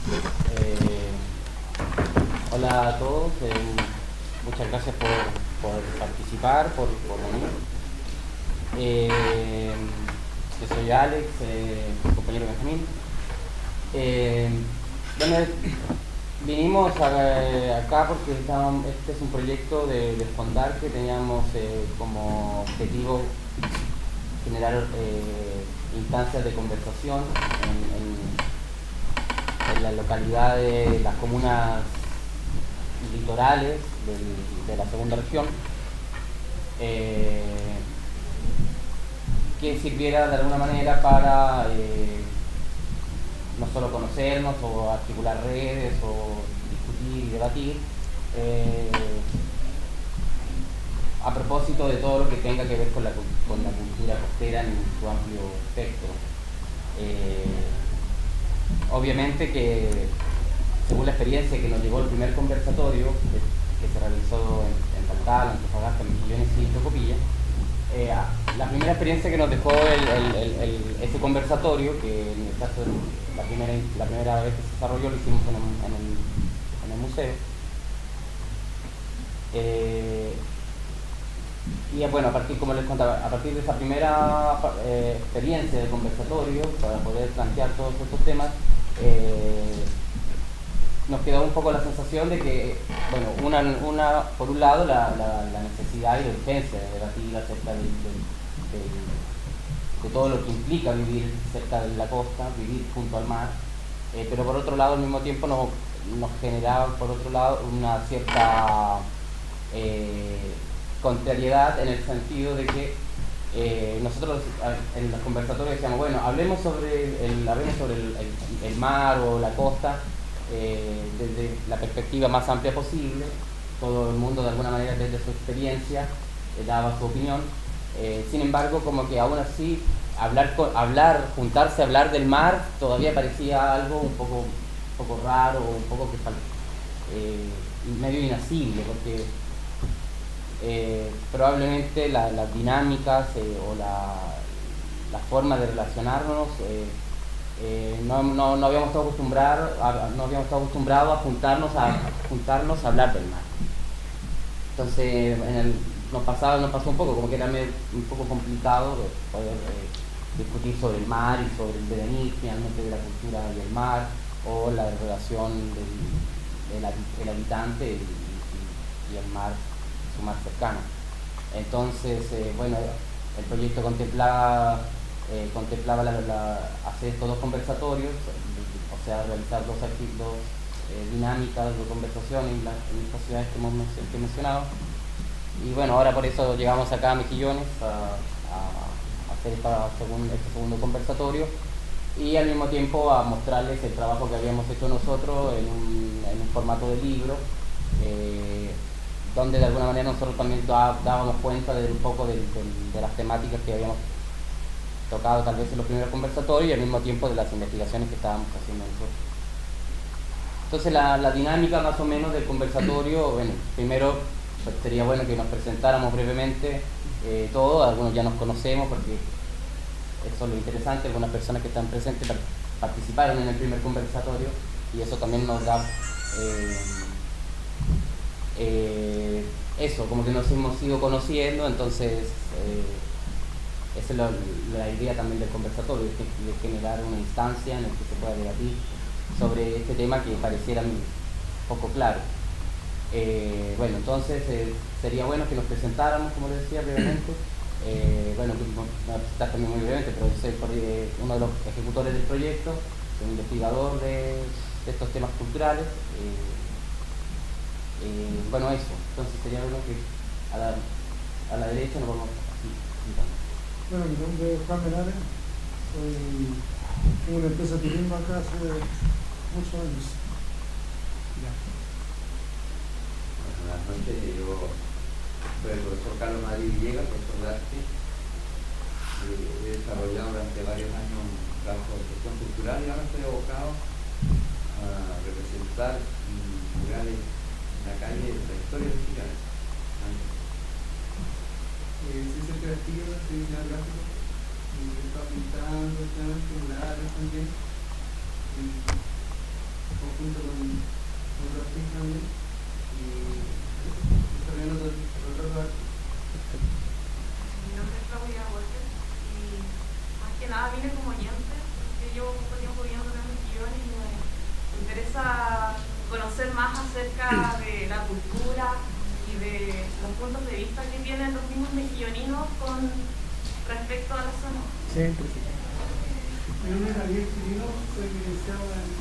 Eh, Hola a todos, muchas gracias por participar, por venir. Eh, yo soy Alex, mi compañero Benjamín. Eh, bueno, vinimos acá porque este es un proyecto de Fondar que teníamos como objetivo generar instancias de conversación en las localidades, las comunas litorales de la segunda región, eh, que sirviera de alguna manera para no solo conocernos o articular redes o discutir y debatir, eh, a propósito de todo lo que tenga que ver con la cultura costera en su amplio espectro. Eh, Obviamente que según la experiencia que nos llevó el primer conversatorio que se realizó en Taltal, Antofagasta, Mejillones y Tocopilla, la primera experiencia que nos dejó ese conversatorio, que en el caso de la primera vez que se desarrolló lo hicimos en el museo, eh, y bueno, como les contaba, a partir de esa primera experiencia de conversatorio, para poder plantear todos estos temas, eh, nos quedó un poco la sensación de que, bueno, por un lado, la necesidad y la urgencia de debatir acerca de todo lo que implica vivir cerca de la costa, vivir junto al mar, pero por otro lado, al mismo tiempo, nos generaba, por otro lado, una cierta eh, contrariedad en el sentido de que nosotros en los conversatorios decíamos, bueno, hablemos sobre el mar o la costa desde la perspectiva más amplia posible. Todo el mundo de alguna manera desde su experiencia daba su opinión. Sin embargo, como que aún así juntarse a hablar del mar todavía parecía algo un poco raro, un poco medio inasible, porque probablemente las dinámicas o la forma de relacionarnos no habíamos estado acostumbrados a juntarnos a hablar del mar. Entonces nos pasó un poco, como que era un poco complicado poder discutir sobre el mar y sobre el devenir finalmente de la cultura y el mar, o la relación del habitante y el mar, su mar cercano. Entonces, bueno, el proyecto contemplaba hacer estos dos conversatorios, o sea, realizar dos dinámicas de conversación en estas ciudades que he mencionado. Y bueno, ahora por eso llegamos acá a Mejillones a hacer este segundo conversatorio, y al mismo tiempo a mostrarles el trabajo que habíamos hecho nosotros en un formato de libro, donde de alguna manera nosotros también dábamos cuenta de un poco de las temáticas que habíamos tocado tal vez en los primeros conversatorios, y al mismo tiempo de las investigaciones que estábamos haciendo nosotros. Entonces la dinámica más o menos del conversatorio, bueno, primero pues, sería bueno que nos presentáramos brevemente todos. Algunos ya nos conocemos porque eso es lo interesante, algunas personas que están presentes participaron en el primer conversatorio, y eso también nos da eso, como que nos hemos ido conociendo. Entonces esa es la idea también del conversatorio, de generar una instancia en la que se pueda debatir sobre este tema que pareciera poco claro. Bueno, entonces sería bueno que nos presentáramos, como les decía, brevemente. Bueno, me voy a presentar también muy brevemente, pero yo soy uno de los ejecutores del proyecto, soy investigador de estos temas culturales. Bueno, eso. Entonces sería bueno que a la derecha nos vamos así. Bueno, mi nombre es Juan Menales, tengo una empresa de turismo acá hace muchos años. Ya. Bueno, buenas noches, yo soy el profesor Carlos Madrid Villegas, profesor de arte. He desarrollado durante varios años un trabajo de gestión cultural, y ahora estoy abocado a representar murales en la calle de la historia de Chile. Ciencia creativa, ciencia gráfica, está pintando, está murales también. acerca de la cultura y de los puntos de vista que tienen los mismos mejilloninos con respecto a la zona. Sí, mi nombre es Javier Chirino, soy licenciado en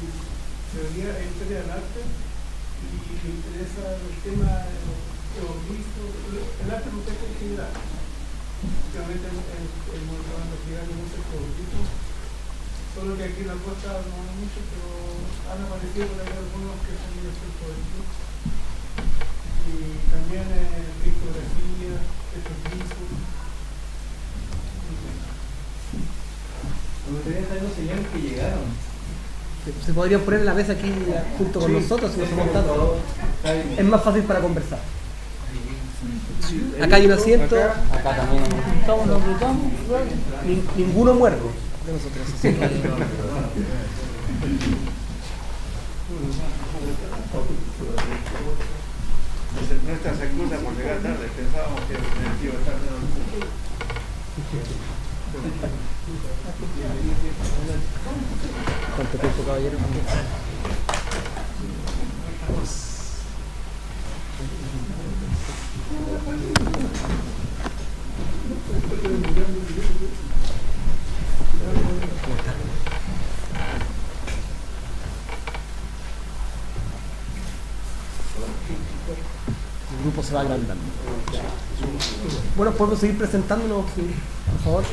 Teoría e Historia del Arte y me interesa el tema que hemos visto, el arte rupestre en general. Últimamente hemos estado investigando mucho el geoglifo, solo que aquí en la costa no hay mucho, pero han aparecido por ahí algunos que son de estos geoglifos. Y también pictografía, petroglifos. Me gustaría saber los señores que llegaron. Se podrían poner en la mesa aquí junto con nosotros si nos somos tantos. Es más fácil para conversar. Acá hay un asiento. Acá también. Estamos, nos apretamos. Ninguno muerde de nosotros. Así que... Nuestras excusas por llegar tarde, pensábamos que iba a estar ¿Cuánto tiempo, caballero? El grupo se va agrandando. Bueno, podemos seguir presentándonos, por favor.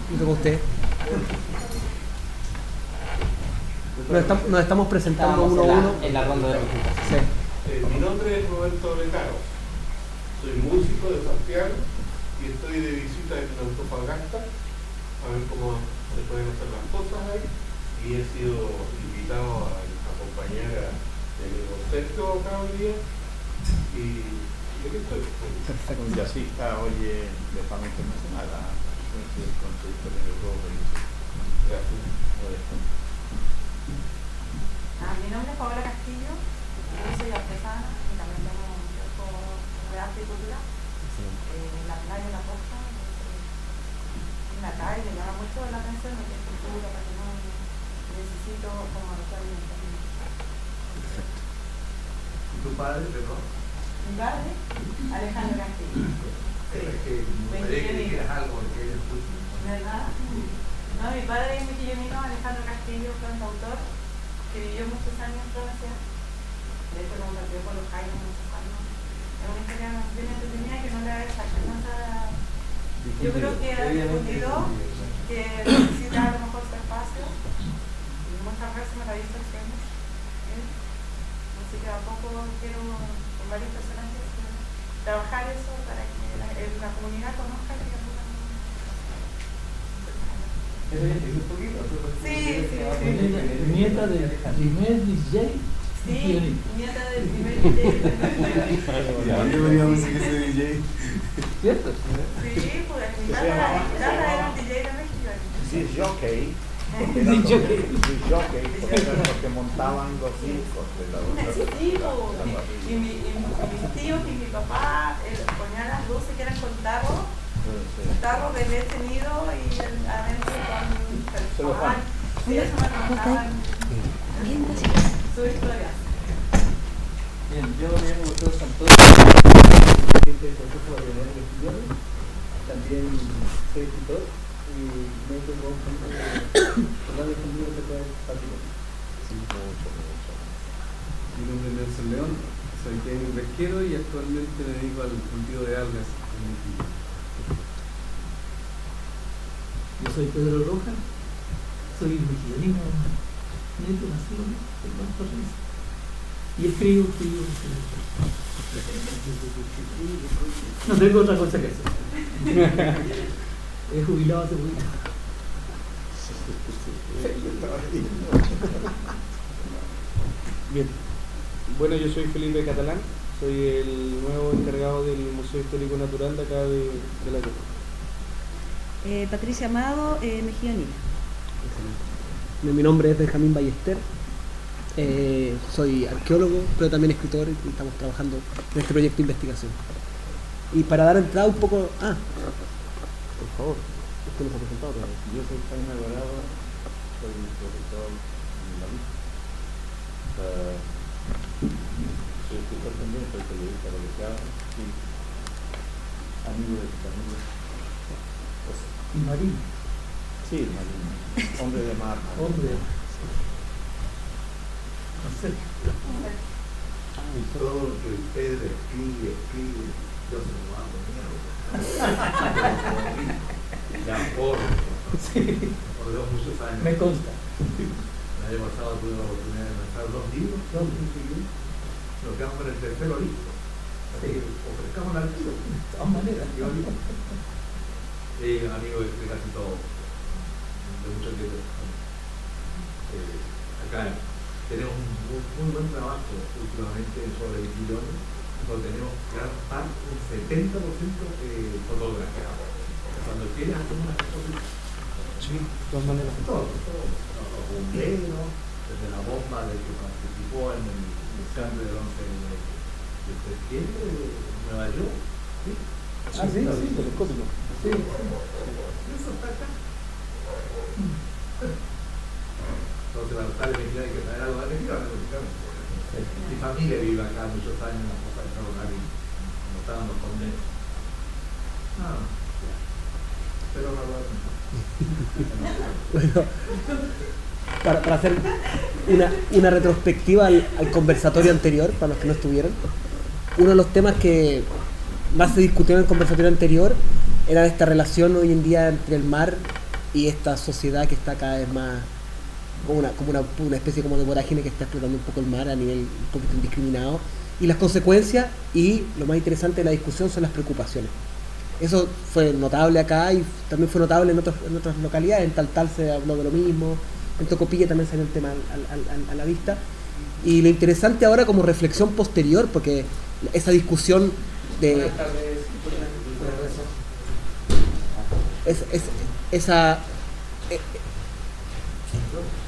Junto con usted. Nos estamos presentando uno a uno. En la ronda de presentación. Sí. Mi nombre es Roberto Recaro. Soy músico de Santiago y estoy de visita en Antofagasta a ver cómo se pueden hacer las cosas ahí. Y he sido invitado a acompañar a mi concepto acá hoy día. Y aquí estoy. Perfecto. Un jazzista, oye, de fama internacional, con su historia en Europa. Gracias. Mi nombre es Paola Castillo, yo soy artesana y también tengo un trabajo de arte y cultura en la playa, en la costa. En la calle me llama mucho la atención lo que es cultura, patrimonio. Necesito como actualmente. ¿Tu padre, perdón? Mi padre, Alejandro Castillo. Es que me gustaría que dijeras algo porque él escucha. ¿Verdad? No, mi padre es mejillonino, Alejandro Castillo, cantautor, que vivió muchos años en Francia. De hecho, compartió con los Jaime muchos años. Es una historia bien entretenida que no le da exacta. Yo creo que ha respondido que necesita a lo mejor su espacio. Y muchas veces me lo ha visto haciendo. Así que a poco quiero, con varios personajes, trabajar eso para que la comunidad conozca que ¿Eso ya tiene un poquito? sí. Nieta del primer DJ. Sí, nieta del primer DJ. Yo podríamos decir que soy DJ. ¿Cierto? Sí, pues mi tata era un DJ de México. Sí, jockey. Porque eran los que montaban los discos de la Sí, pues. Y mis tíos y mi papá ponían las luces que eran con tarros de leche nido y adentro con pan. Sí, eso me contaban su historia. Bien, yo me llamo Gustavo Santos, presidente del Consejo Guardián de Estudiantes. También soy escritor y me tengo hablar de conmigo acerca del patrimonio. Sí, mucho. Mi nombre es Nelson León, soy técnico pesquero y actualmente me dedico al cultivo de algas en mi equipo. Yo soy Pedro Rojas, soy mexicano, neto, nacido en Valparaíso. Y escribo. No tengo otra cosa que hacer. He jubilado hace poquito. Bien, bueno, yo soy Felipe Catalán, soy el nuevo encargado del Museo Histórico Natural de acá de la Costa. Patricia Amado, mejillonina. Mi nombre es Benjamín Ballester. Soy arqueólogo, pero también escritor y estamos trabajando en este proyecto de investigación. Y para dar entrada un poco... por favor, usted nos ha presentado otra vez. Yo soy Jaime Alvarado, soy profesor en la UIC. soy periodista colegiado, sí. Amigo de tus amigos. Y Marín. Sí, Marín. Hombre de mar. Hombre. No sé. Todo lo que Pedro escribe, yo se lo hago mierda. Ya por los muchos años. Me consta. El año pasado tuve la oportunidad de lanzar 2 libros, nos quedamos con el tercero listo. Así que ofrezcamos al tiro. De todas maneras. Amigo de casi todo, de mucho tiempo. Acá tenemos un muy buen trabajo últimamente sobre el guión, donde tenemos gran parte, un 70% fotografía. Cuando quieres hacer una cosa, Sí, de todas maneras. todo, los bomberos, desde la bomba de que participó en el cambio del 11 de septiembre de Nueva York. ¿Sí? Sí, telescópico. Sí. Eso está acá. Entonces, para estar en hay que traer algo de Argentina, mi familia vive acá muchos años, las cosas de acá y no estaban los condenos. Pero no Bueno, para hacer una retrospectiva al conversatorio anterior, para los que no estuvieron, uno de los temas que más se discutió en el conversatorio anterior era esta relación hoy en día entre el mar y esta sociedad que está cada vez más como una especie como de vorágine que está explotando un poco el mar a nivel un poquito indiscriminado, y las consecuencias, y lo más interesante de la discusión son las preocupaciones. Eso fue notable acá y también fue notable en otras localidades. En Taltal se habló de lo mismo, en Tocopilla también salió el tema a la vista. Y lo interesante ahora como reflexión posterior, porque esa discusión de... Buenas tardes.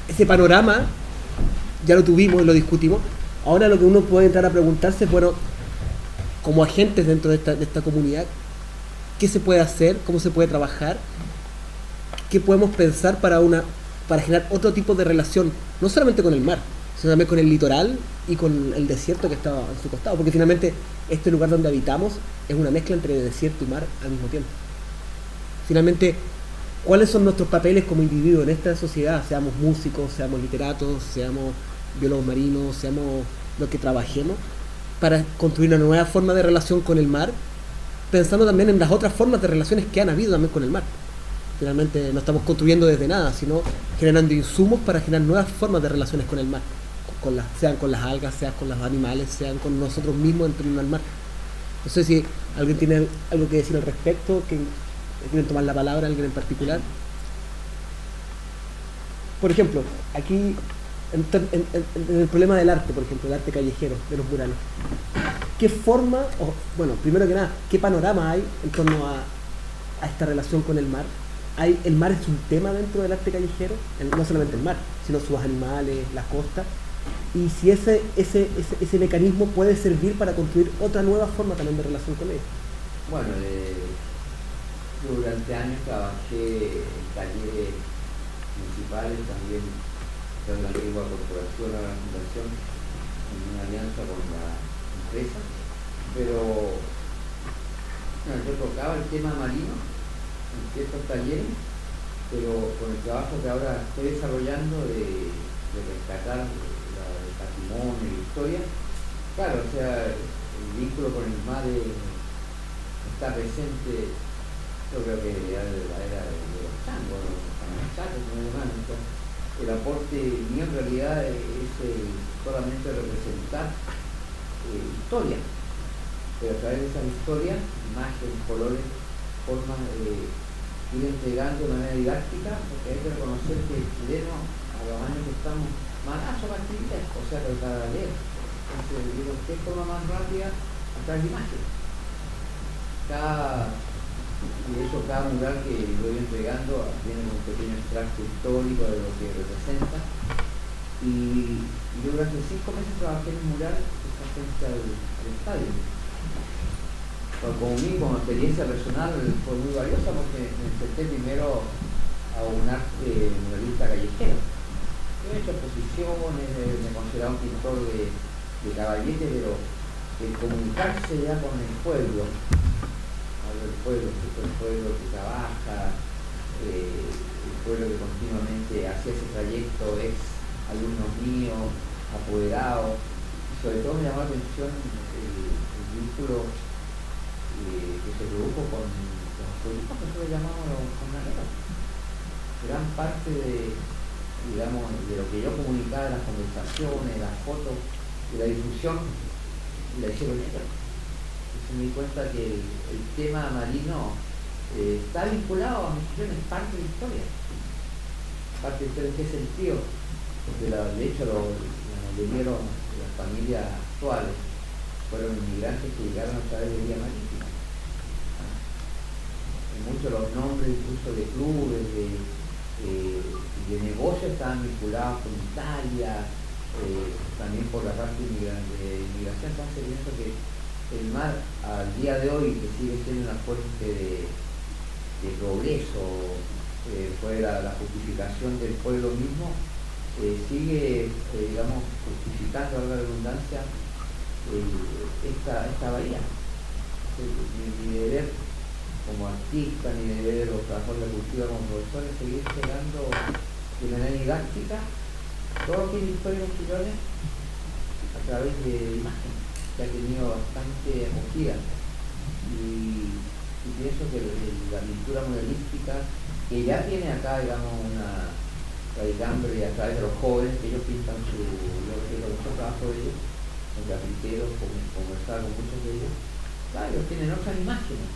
Ese panorama ya lo tuvimos y lo discutimos. Ahora lo que uno puede entrar a preguntarse es, bueno, como agentes dentro de esta comunidad, ¿qué se puede hacer? ¿Cómo se puede trabajar? ¿Qué podemos pensar para generar otro tipo de relación? No solamente con el mar, sino también con el litoral y con el desierto que está a su costado. Porque finalmente este lugar donde habitamos es una mezcla entre desierto y mar al mismo tiempo. Finalmente, ¿cuáles son nuestros papeles como individuos en esta sociedad? Seamos músicos, seamos literatos, seamos biólogos marinos, seamos lo que trabajemos, para construir una nueva forma de relación con el mar, pensando también en las otras formas de relaciones que han habido también con el mar. Finalmente no estamos construyendo desde nada, sino generando insumos para generar nuevas formas de relaciones con el mar, sean con las algas, sean con los animales, sean con nosotros mismos en torno al mar. No sé si alguien tiene algo que decir al respecto, que quieren tomar la palabra, alguien en particular. Por ejemplo, aquí en el problema del arte, por ejemplo, el arte callejero, de los murales. ¿Qué forma, primero que nada, qué panorama hay en torno a esta relación con el mar? ¿El mar es un tema dentro del arte callejero? No solamente el mar, sino sus animales, las costas. Y si ese mecanismo puede servir para construir otra nueva forma también de relación con ellos. Bueno, yo durante años trabajé en talleres municipales, también en la antigua corporación, a la fundación, en una alianza con la empresa, pero yo tocaba el tema marino en ciertos talleres, pero con el trabajo que ahora estoy desarrollando de rescatar el patrimonio y la historia, claro, o sea, el vínculo con el mar está presente. Yo creo que ya de la era de los changos, los chacos, el aporte mío en realidad es solamente representar historia, pero a través de esas historias, imágenes, colores, formas, ir entregando de manera didáctica, porque hay que reconocer que el chileno, a los años que estamos, malazo para actividad, o sea, para leer. Entonces, digo, ¿qué forma más rápida? A través de imágenes. Y de hecho cada mural que voy entregando tiene un pequeño extracto histórico de lo que representa, y yo durante 5 meses trabajé en un mural que está frente al estadio. Como experiencia personal fue muy valiosa, porque me enfrenté primero a un arte muralista callejero. Yo he hecho exposiciones, me consideraba un pintor de caballete, pero el comunicarse ya con el pueblo, el pueblo que trabaja, el pueblo que continuamente hacía ese trayecto, ex alumnos míos, apoderados, y sobre todo me llamó la atención el vínculo que se produjo con los pueblitos que nosotros llamamos los jornaleros. Gran parte de lo que yo comunicaba en las conversaciones, las fotos, de la difusión, la hicieron ellos. Entonces me di cuenta que el tema marino está vinculado a Mejillones, es parte de la historia. Parte de la historia, ¿en qué sentido? Porque de hecho la mayoría de las familias actuales fueron inmigrantes que llegaron a través de vía marítima. Muchos de los nombres incluso de clubes, de negocios estaban vinculados con Italia, también por la parte de inmigración. Entonces pienso que el mar al día de hoy, que sigue siendo una fuente de progreso, fue la justificación del pueblo mismo, sigue, justificando, a la redundancia, esta bahía. Ni de ver como artista, ni de ver los trabajadores de la cultura como profesores, seguir llegando de manera didáctica todo lo que es historia de Mejillones a través de imágenes, que ha tenido bastante acogida. Y pienso que la pintura modelística, que ya tiene acá, una raigambre a través de los jóvenes, que ellos pintan mucho trabajo de ellos, los grafiteros, conversar con muchos de ellos, claro, ellos tienen otras imágenes,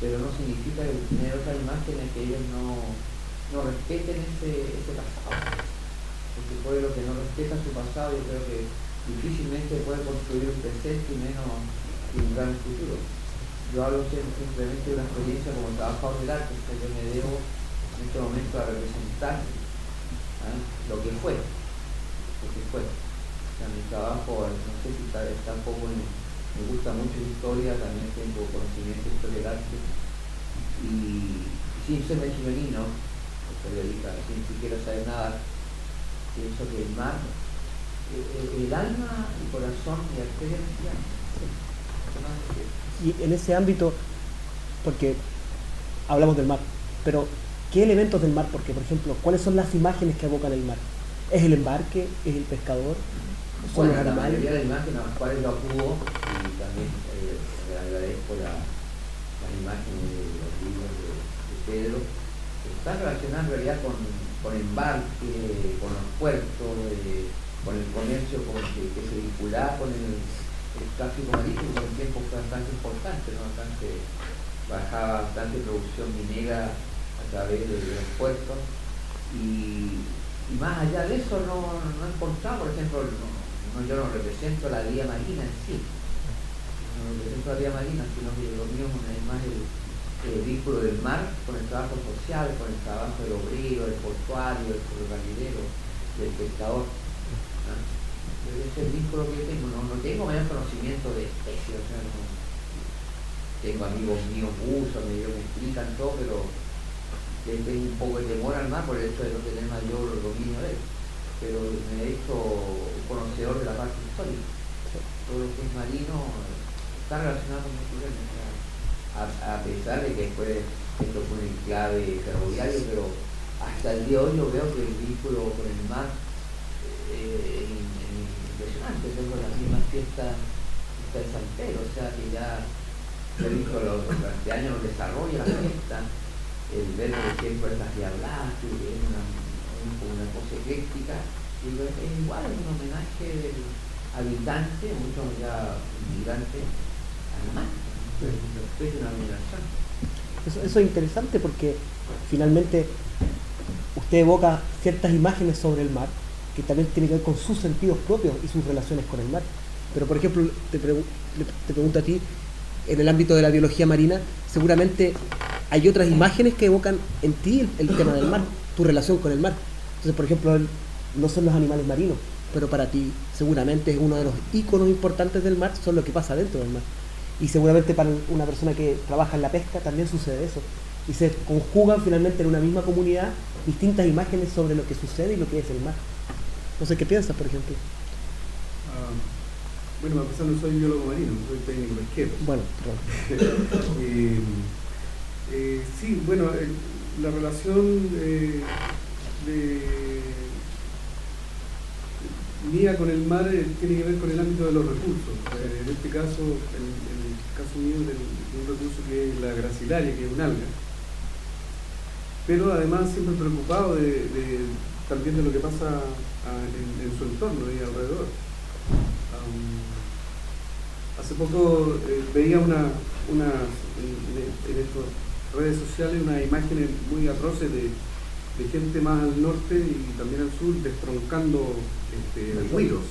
pero no significa que tener otras imágenes que ellos no respeten ese pasado. Porque pueblo que no respeta su pasado, yo creo que difícilmente puede construir un presente y menos un gran futuro. Yo hablo simplemente de una experiencia como trabajador del arte, que yo me debo en este momento a representar lo que fue. O sea, mi trabajo, no sé si está un poco me gusta mucho la historia, también tengo conocimiento de historia del arte, y sin ser mejillonino, periodista, sin siquiera saber nada, pienso que el mar, el alma, el corazón y la arteria mexicana. Y en ese ámbito, porque hablamos del mar, pero ¿qué elementos del mar? Porque, por ejemplo, ¿cuáles son las imágenes que evocan el mar? ¿Es el embarque? ¿Es el pescador? ¿Son los La animales? mayoría de las imágenes a las cuales yo acudo, y también le agradezco las imágenes de los libros de Pedro, están relacionadas en realidad con embarque, con los puertos, con el comercio que se vinculaba con el tráfico marítimo, que en el tiempo fue bastante importante, ¿no? Bajaba bastante producción minera a través de los puertos, y más allá de eso no importaba, por ejemplo, yo no represento la vía marina en sí, no represento la vía marina, sino que lo mío es más el vínculo del mar con el trabajo social, con el trabajo del obrero, del portuario, del ferrocarrilero, del pescador. Ese es el vínculo que yo tengo. No tengo mayor conocimiento de especies, o sea, tengo amigos míos buzos, me explican todo, pero tengo un poco de temor al mar por el hecho de no tener mayor dominio de él. Pero me he hecho un conocedor de la parte histórica. Todo lo que es marino está relacionado con Mejillones, a pesar de que después esto fue un enclave ferroviario, pero hasta el día de hoy yo veo que el vínculo con el mar es impresionante. Yo con las mismas fiestas de San Pedro, o sea que ya he visto durante años los desarrollos de la fiesta, el ver por ejemplo estas diabladas, que es una cosa ecléctica, y es igual, es un homenaje del habitante, muchos ya inmigrantes, al mar. Es una admiración. Eso es interesante porque finalmente usted evoca ciertas imágenes sobre el mar que también tienen que ver con sus sentidos propios y sus relaciones con el mar. Pero por ejemplo, te pregunto a ti, en el ámbito de la biología marina, seguramente hay otras imágenes que evocan en ti el tema del mar, tu relación con el mar. Entonces, por ejemplo, no son los animales marinos, pero para ti seguramente es uno de los íconos importantes del mar, son lo que pasa dentro del mar. Y seguramente para una persona que trabaja en la pesca también sucede eso. Y se conjugan finalmente en una misma comunidad distintas imágenes sobre lo que sucede y lo que es el mar. No sé qué piensas, por ejemplo. Bueno, a pesar no soy biólogo marino, soy técnico pesquero. Bueno, sí, bueno, la relación mía con el mar tiene que ver con el ámbito de los recursos. En este caso, en el caso mío, de un recurso que es la gracilaria, que es un alga. Pero además siempre preocupado también de lo que pasa en su entorno y alrededor. Hace poco veía en estas redes sociales unas imágenes muy atroces de gente más al norte y también al sur destroncando huiros,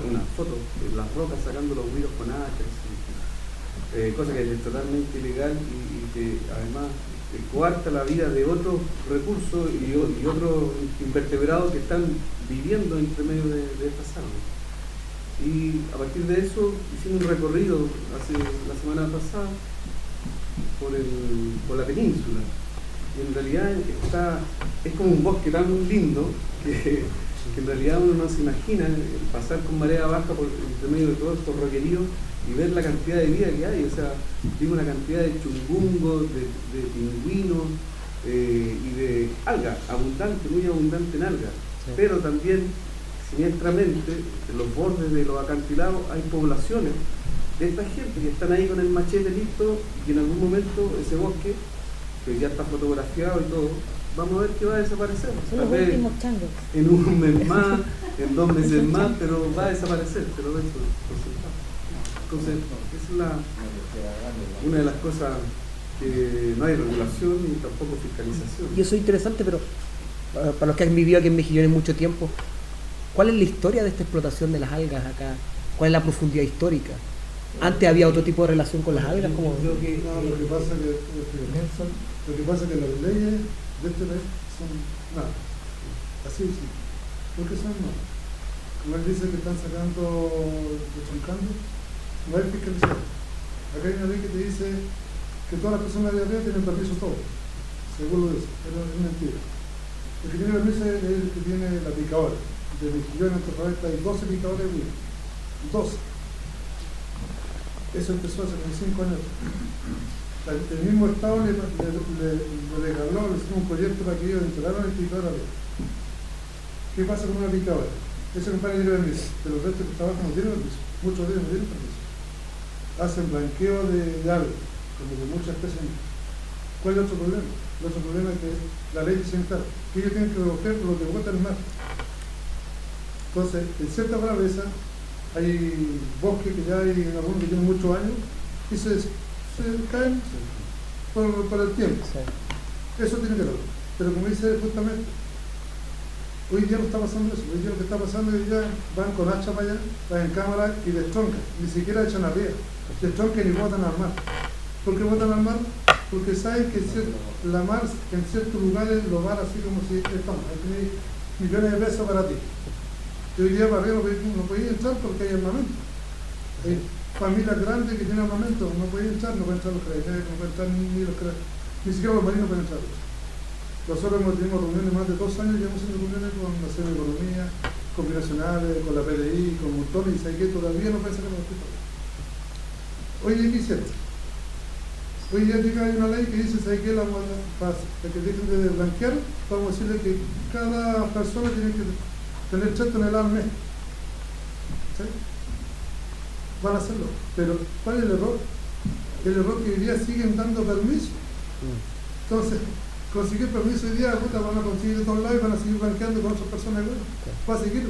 una foto de las rocas sacando los huiros con hachas, cosa que es totalmente ilegal y que además coarta la vida de otros recursos y otros invertebrados que están viviendo entre medio de estas aguas. Y a partir de eso hicimos un recorrido la semana pasada por la península. Y en realidad es como un bosque tan lindo que en realidad uno no se imagina pasar con marea baja entre medio de todos estos roqueríos y ver la cantidad de vida que hay. O sea, vimos una cantidad de chungungos, de pingüinos y de algas, muy abundante en algas. Sí. Pero también, siniestramente, en los bordes de los acantilados hay poblaciones de esta gente que están ahí con el machete listo y en algún momento ese bosque, que ya está fotografiado y todo, vamos a ver que va a desaparecer. Son los últimos changos. En un mes más, en 2 meses más, pero va a desaparecer, te lo ves por sentado. Entonces, esa es una de las cosas que no hay regulación ni tampoco fiscalización. Y eso es interesante, pero para los que han vivido aquí en Mejillones mucho tiempo, ¿cuál es la historia de esta explotación de las algas acá? ¿Cuál es la profundidad histórica? Antes había otro tipo de relación con las algas, como lo que pasa es que las leyes de este país son nada, así es, porque son nada. Como él dice que están sacando, destroncando, no hay fiscalización. Acá hay una ley que te dice que todas las personas de arriba tienen permiso todo, según lo dice, pero es mentira. El que tiene permiso es el que tiene la picadora. De Mejillones en Antofagasta hay 12 picadores de 12. Eso empezó hace 25 años. El mismo Estado le regaló, le hizo un proyecto para que ellos entregaran el picador a ellos. ¿Qué pasa con una picadora? Ese compadre tiene permiso, pero los restos que trabajan no tienen permiso. Muchos de ellos no tienen permiso. Hacen blanqueo de algo, como de muchas especies. ¿Cuál es el otro problema? El otro problema es que la ley dice que ellos tienen que recoger lo que botan en el mar. Entonces, en cierta braveza, hay bosques que ya hay algunos que tienen muchos años y se caen por el tiempo. Sí. Eso tiene que ver. Pero como dice justamente, hoy día no está pasando eso. Hoy día lo que está pasando es que ya van con hacha para allá, van en cámara y destroncan. Ni siquiera echan arriba. Destroncan y botan al mar. ¿Por qué botan al mar? Porque saben que la mar en ciertos lugares lo van así como si estamos. Hay millones de pesos para ti. Y hoy día para arriba no podía entrar porque hay armamento. Hay familias grandes que tienen armamento, no pueden entrar, no pueden entrar los carabineros, no pueden entrar ni siquiera los marinos pueden entrar. Nosotros hemos tenido reuniones más de 2 años, ya hemos hecho reuniones con la Sede de Economía, con binacionales, con la PDI, con montones, y sabe que todavía no pueden sacar los hospitales. Hoy día, ¿qué hicieron? Hoy día hay una ley que dice, ¿sabe qué? Para que dejen de blanquear, vamos a decirle que cada persona tiene que tener 3 toneladas al mes. ¿Sí? Van a hacerlo. Pero, ¿cuál es el error? El error que hoy día siguen dando permiso. Entonces, conseguir permiso hoy día, van a conseguir de todos lados y van a seguir blanqueando con otras personas. Va a seguir.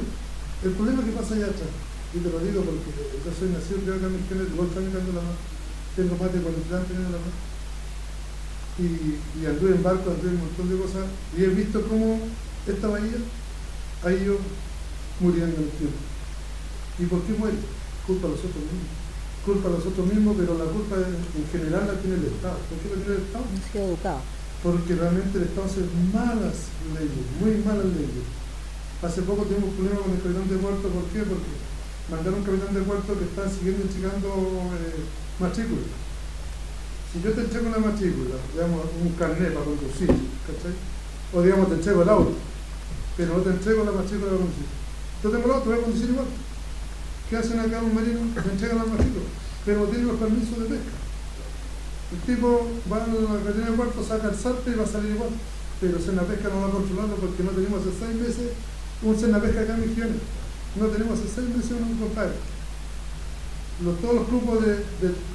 El problema es que pasa allá atrás. Y te lo digo porque yo soy nacido, creo que a mis genes de 8 años tengo la mano. Tengo más de 40 años teniendo la mano. Y anduve en barco, anduve en un montón de cosas. Y he visto cómo esta bahía ha ido muriendo en el tiempo. ¿Y por qué muere? Culpa a nosotros mismos. Culpa a nosotros mismos, pero la culpa en general la tiene el Estado. ¿Por qué la tiene el Estado? No ha sido educado. Porque realmente el Estado hace malas leyes, muy malas leyes. Hace poco tuvimos problemas con el capitán de puerto. ¿Por qué? Porque mandaron un capitán de puerto que está siguiendo entregando matrículas. Si yo te entrego una matrícula, digamos un carnet para conducir, ¿cachai? O digamos te entrego el auto, pero no te entrego la matrícula para conducir. Yo tengo el auto, voy a conducir igual. ¿Qué ¿Qué hacen acá los marinos? Se entregan al machito, pero no tienen los permisos de pesca. El tipo va a la cadena de puerto, saca el salte y va a salir igual. Pero Senapesca no va a controlarlo porque no tenemos hace 6 meses un Senapesca acá en Misiones. No tenemos hace 6 meses un compadre. Todos los grupos de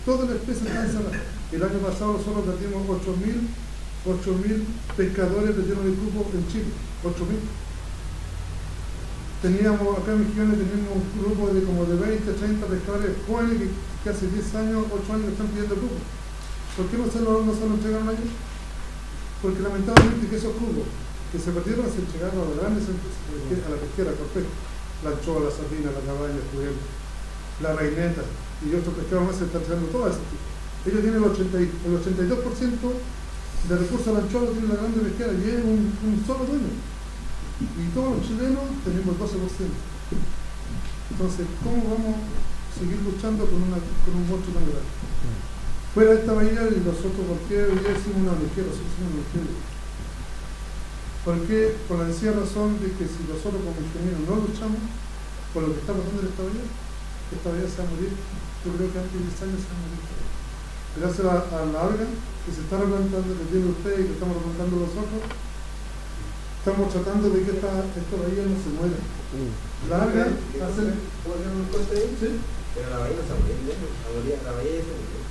todas las especies están cerrados. El año pasado nosotros perdimos 8.000 pescadores perdieron el grupo en Chile. 8.000. Teníamos acá en Misiones teníamos un grupo de como de 20, 30 pescadores jóvenes que hace 10 años, 8 años que están pidiendo el grupo. ¿Por qué no se lo entregaron a ellos? Porque lamentablemente que esos grupos que se perdieron se entregaron a las grandes empresas, a la pesquera, la anchoa, la sardina, la cabaña, el jurel, la reineta y otros pescados más se están entregando todas esas. Ellos tienen el 82% de recursos a la anchoa lo tiene la grande pesquera y es un solo dueño. Y todos los chilenos tenemos el 12%. Entonces, ¿cómo vamos a seguir luchando con un monstruo tan grande? Fuera de esta bahía y nosotros, ¿por qué hoy día hicimos una ligera? Porque por la sencilla razón de que si nosotros como ingenieros no luchamos por lo que está pasando en esta bahía se va a morir. Yo creo que antes de 10 años se va a morir. Gracias a la alga que se está replantando, que tiene usted y que estamos replantando nosotros, estamos tratando de que esta bahía no se muera. La alga hace... ¿Puedo hacer un corte ahí? Sí. Pero la bahía no se muere, la bahía se muere.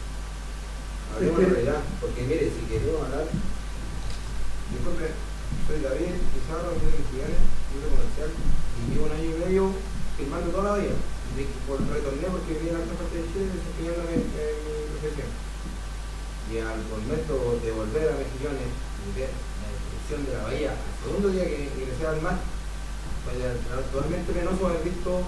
Hablemos de realidad, porque mire, si queremos hablar, disculpe, soy David Pizarro, soy de Misiones, libro comercial, y llevo 1 año y medio filmando toda la vida. Retorné porque vivía en alta parte de Chile desempeñando mi profesión. Y al momento de volver a Mejillones y ver la destrucción de la bahía, el segundo día que ingresé al mar, pues actualmente penoso haber visto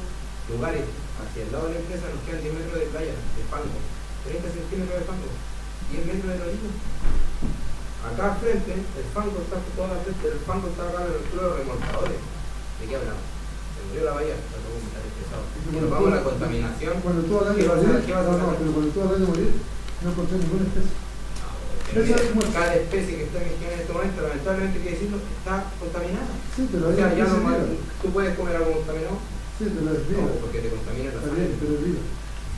lugares hacia el lado de la empresa, nos quedan 10 metros de playa, de fango, 30 centímetros de fango. 10 metros de la orilla. Acá al frente, el fango está acá a la altura de los remolcadores. ¿De qué hablamos? Se murió la bahía, la tengo que estar estresado. Y nos vamos a la contaminación. Cuando tú hablas de morir, pero cuando tú hablas de morir, no encontré ninguna especie. Mira, cada especie que está en Misiones en este momento, lamentablemente hay que decirlo, está contaminada. Sí, pero o sea, ya no más, ¿tú puedes comer algo contaminado? Sí, pero es vida. No, porque te contamina la sangre. Pero es vida.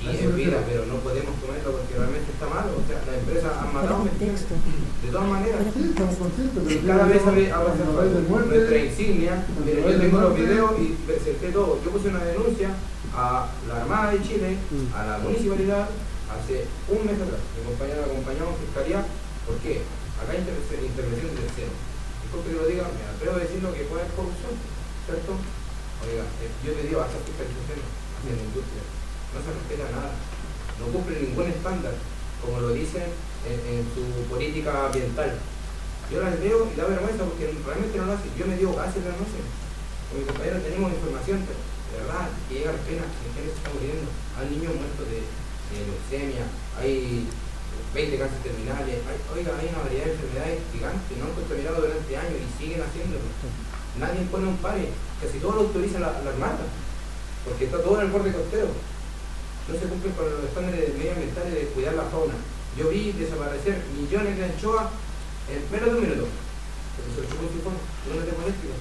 Sí, es vida, pero no podemos comerlo porque realmente está malo. O sea, las empresas han matado de todas maneras. Sí, estamos conscientes, pero cada vez avanza nuestra insignia. Mire, yo tengo los videos y presenté todo. Yo puse una denuncia a la Armada de Chile, a la municipalidad, hace un mes atrás. Me acompañamos en Fiscalía. ¿Por qué? Acá hay intervención de tercero. Disculpe que lo diga, me atrevo a decir lo que puede haber corrupción, ¿cierto? Oiga, yo te digo, hasta fiscalización hacia la industria. No se respeta nada, no cumple ningún estándar, como lo dicen en su política ambiental. Yo las veo y da vergüenza porque realmente no lo hacen. Yo me digo, casi las no hacen. Con mis compañeros tenemos información, pero de verdad, que llega la pena, que gente se está muriendo. Hay niños muertos de leucemia, hay 20 cánceres terminales, hay una variedad de enfermedades gigantes, no han contaminado durante años y siguen haciéndolo. Nadie pone un pare, casi todo lo autoriza la Armada, porque está todo en el borde costero. No se cumplen con los estándares medioambientales de cuidar la fauna. Yo vi desaparecer millones de anchoas en menos de un minuto. Porque se chupó un sifón, no me tengo eléctrico.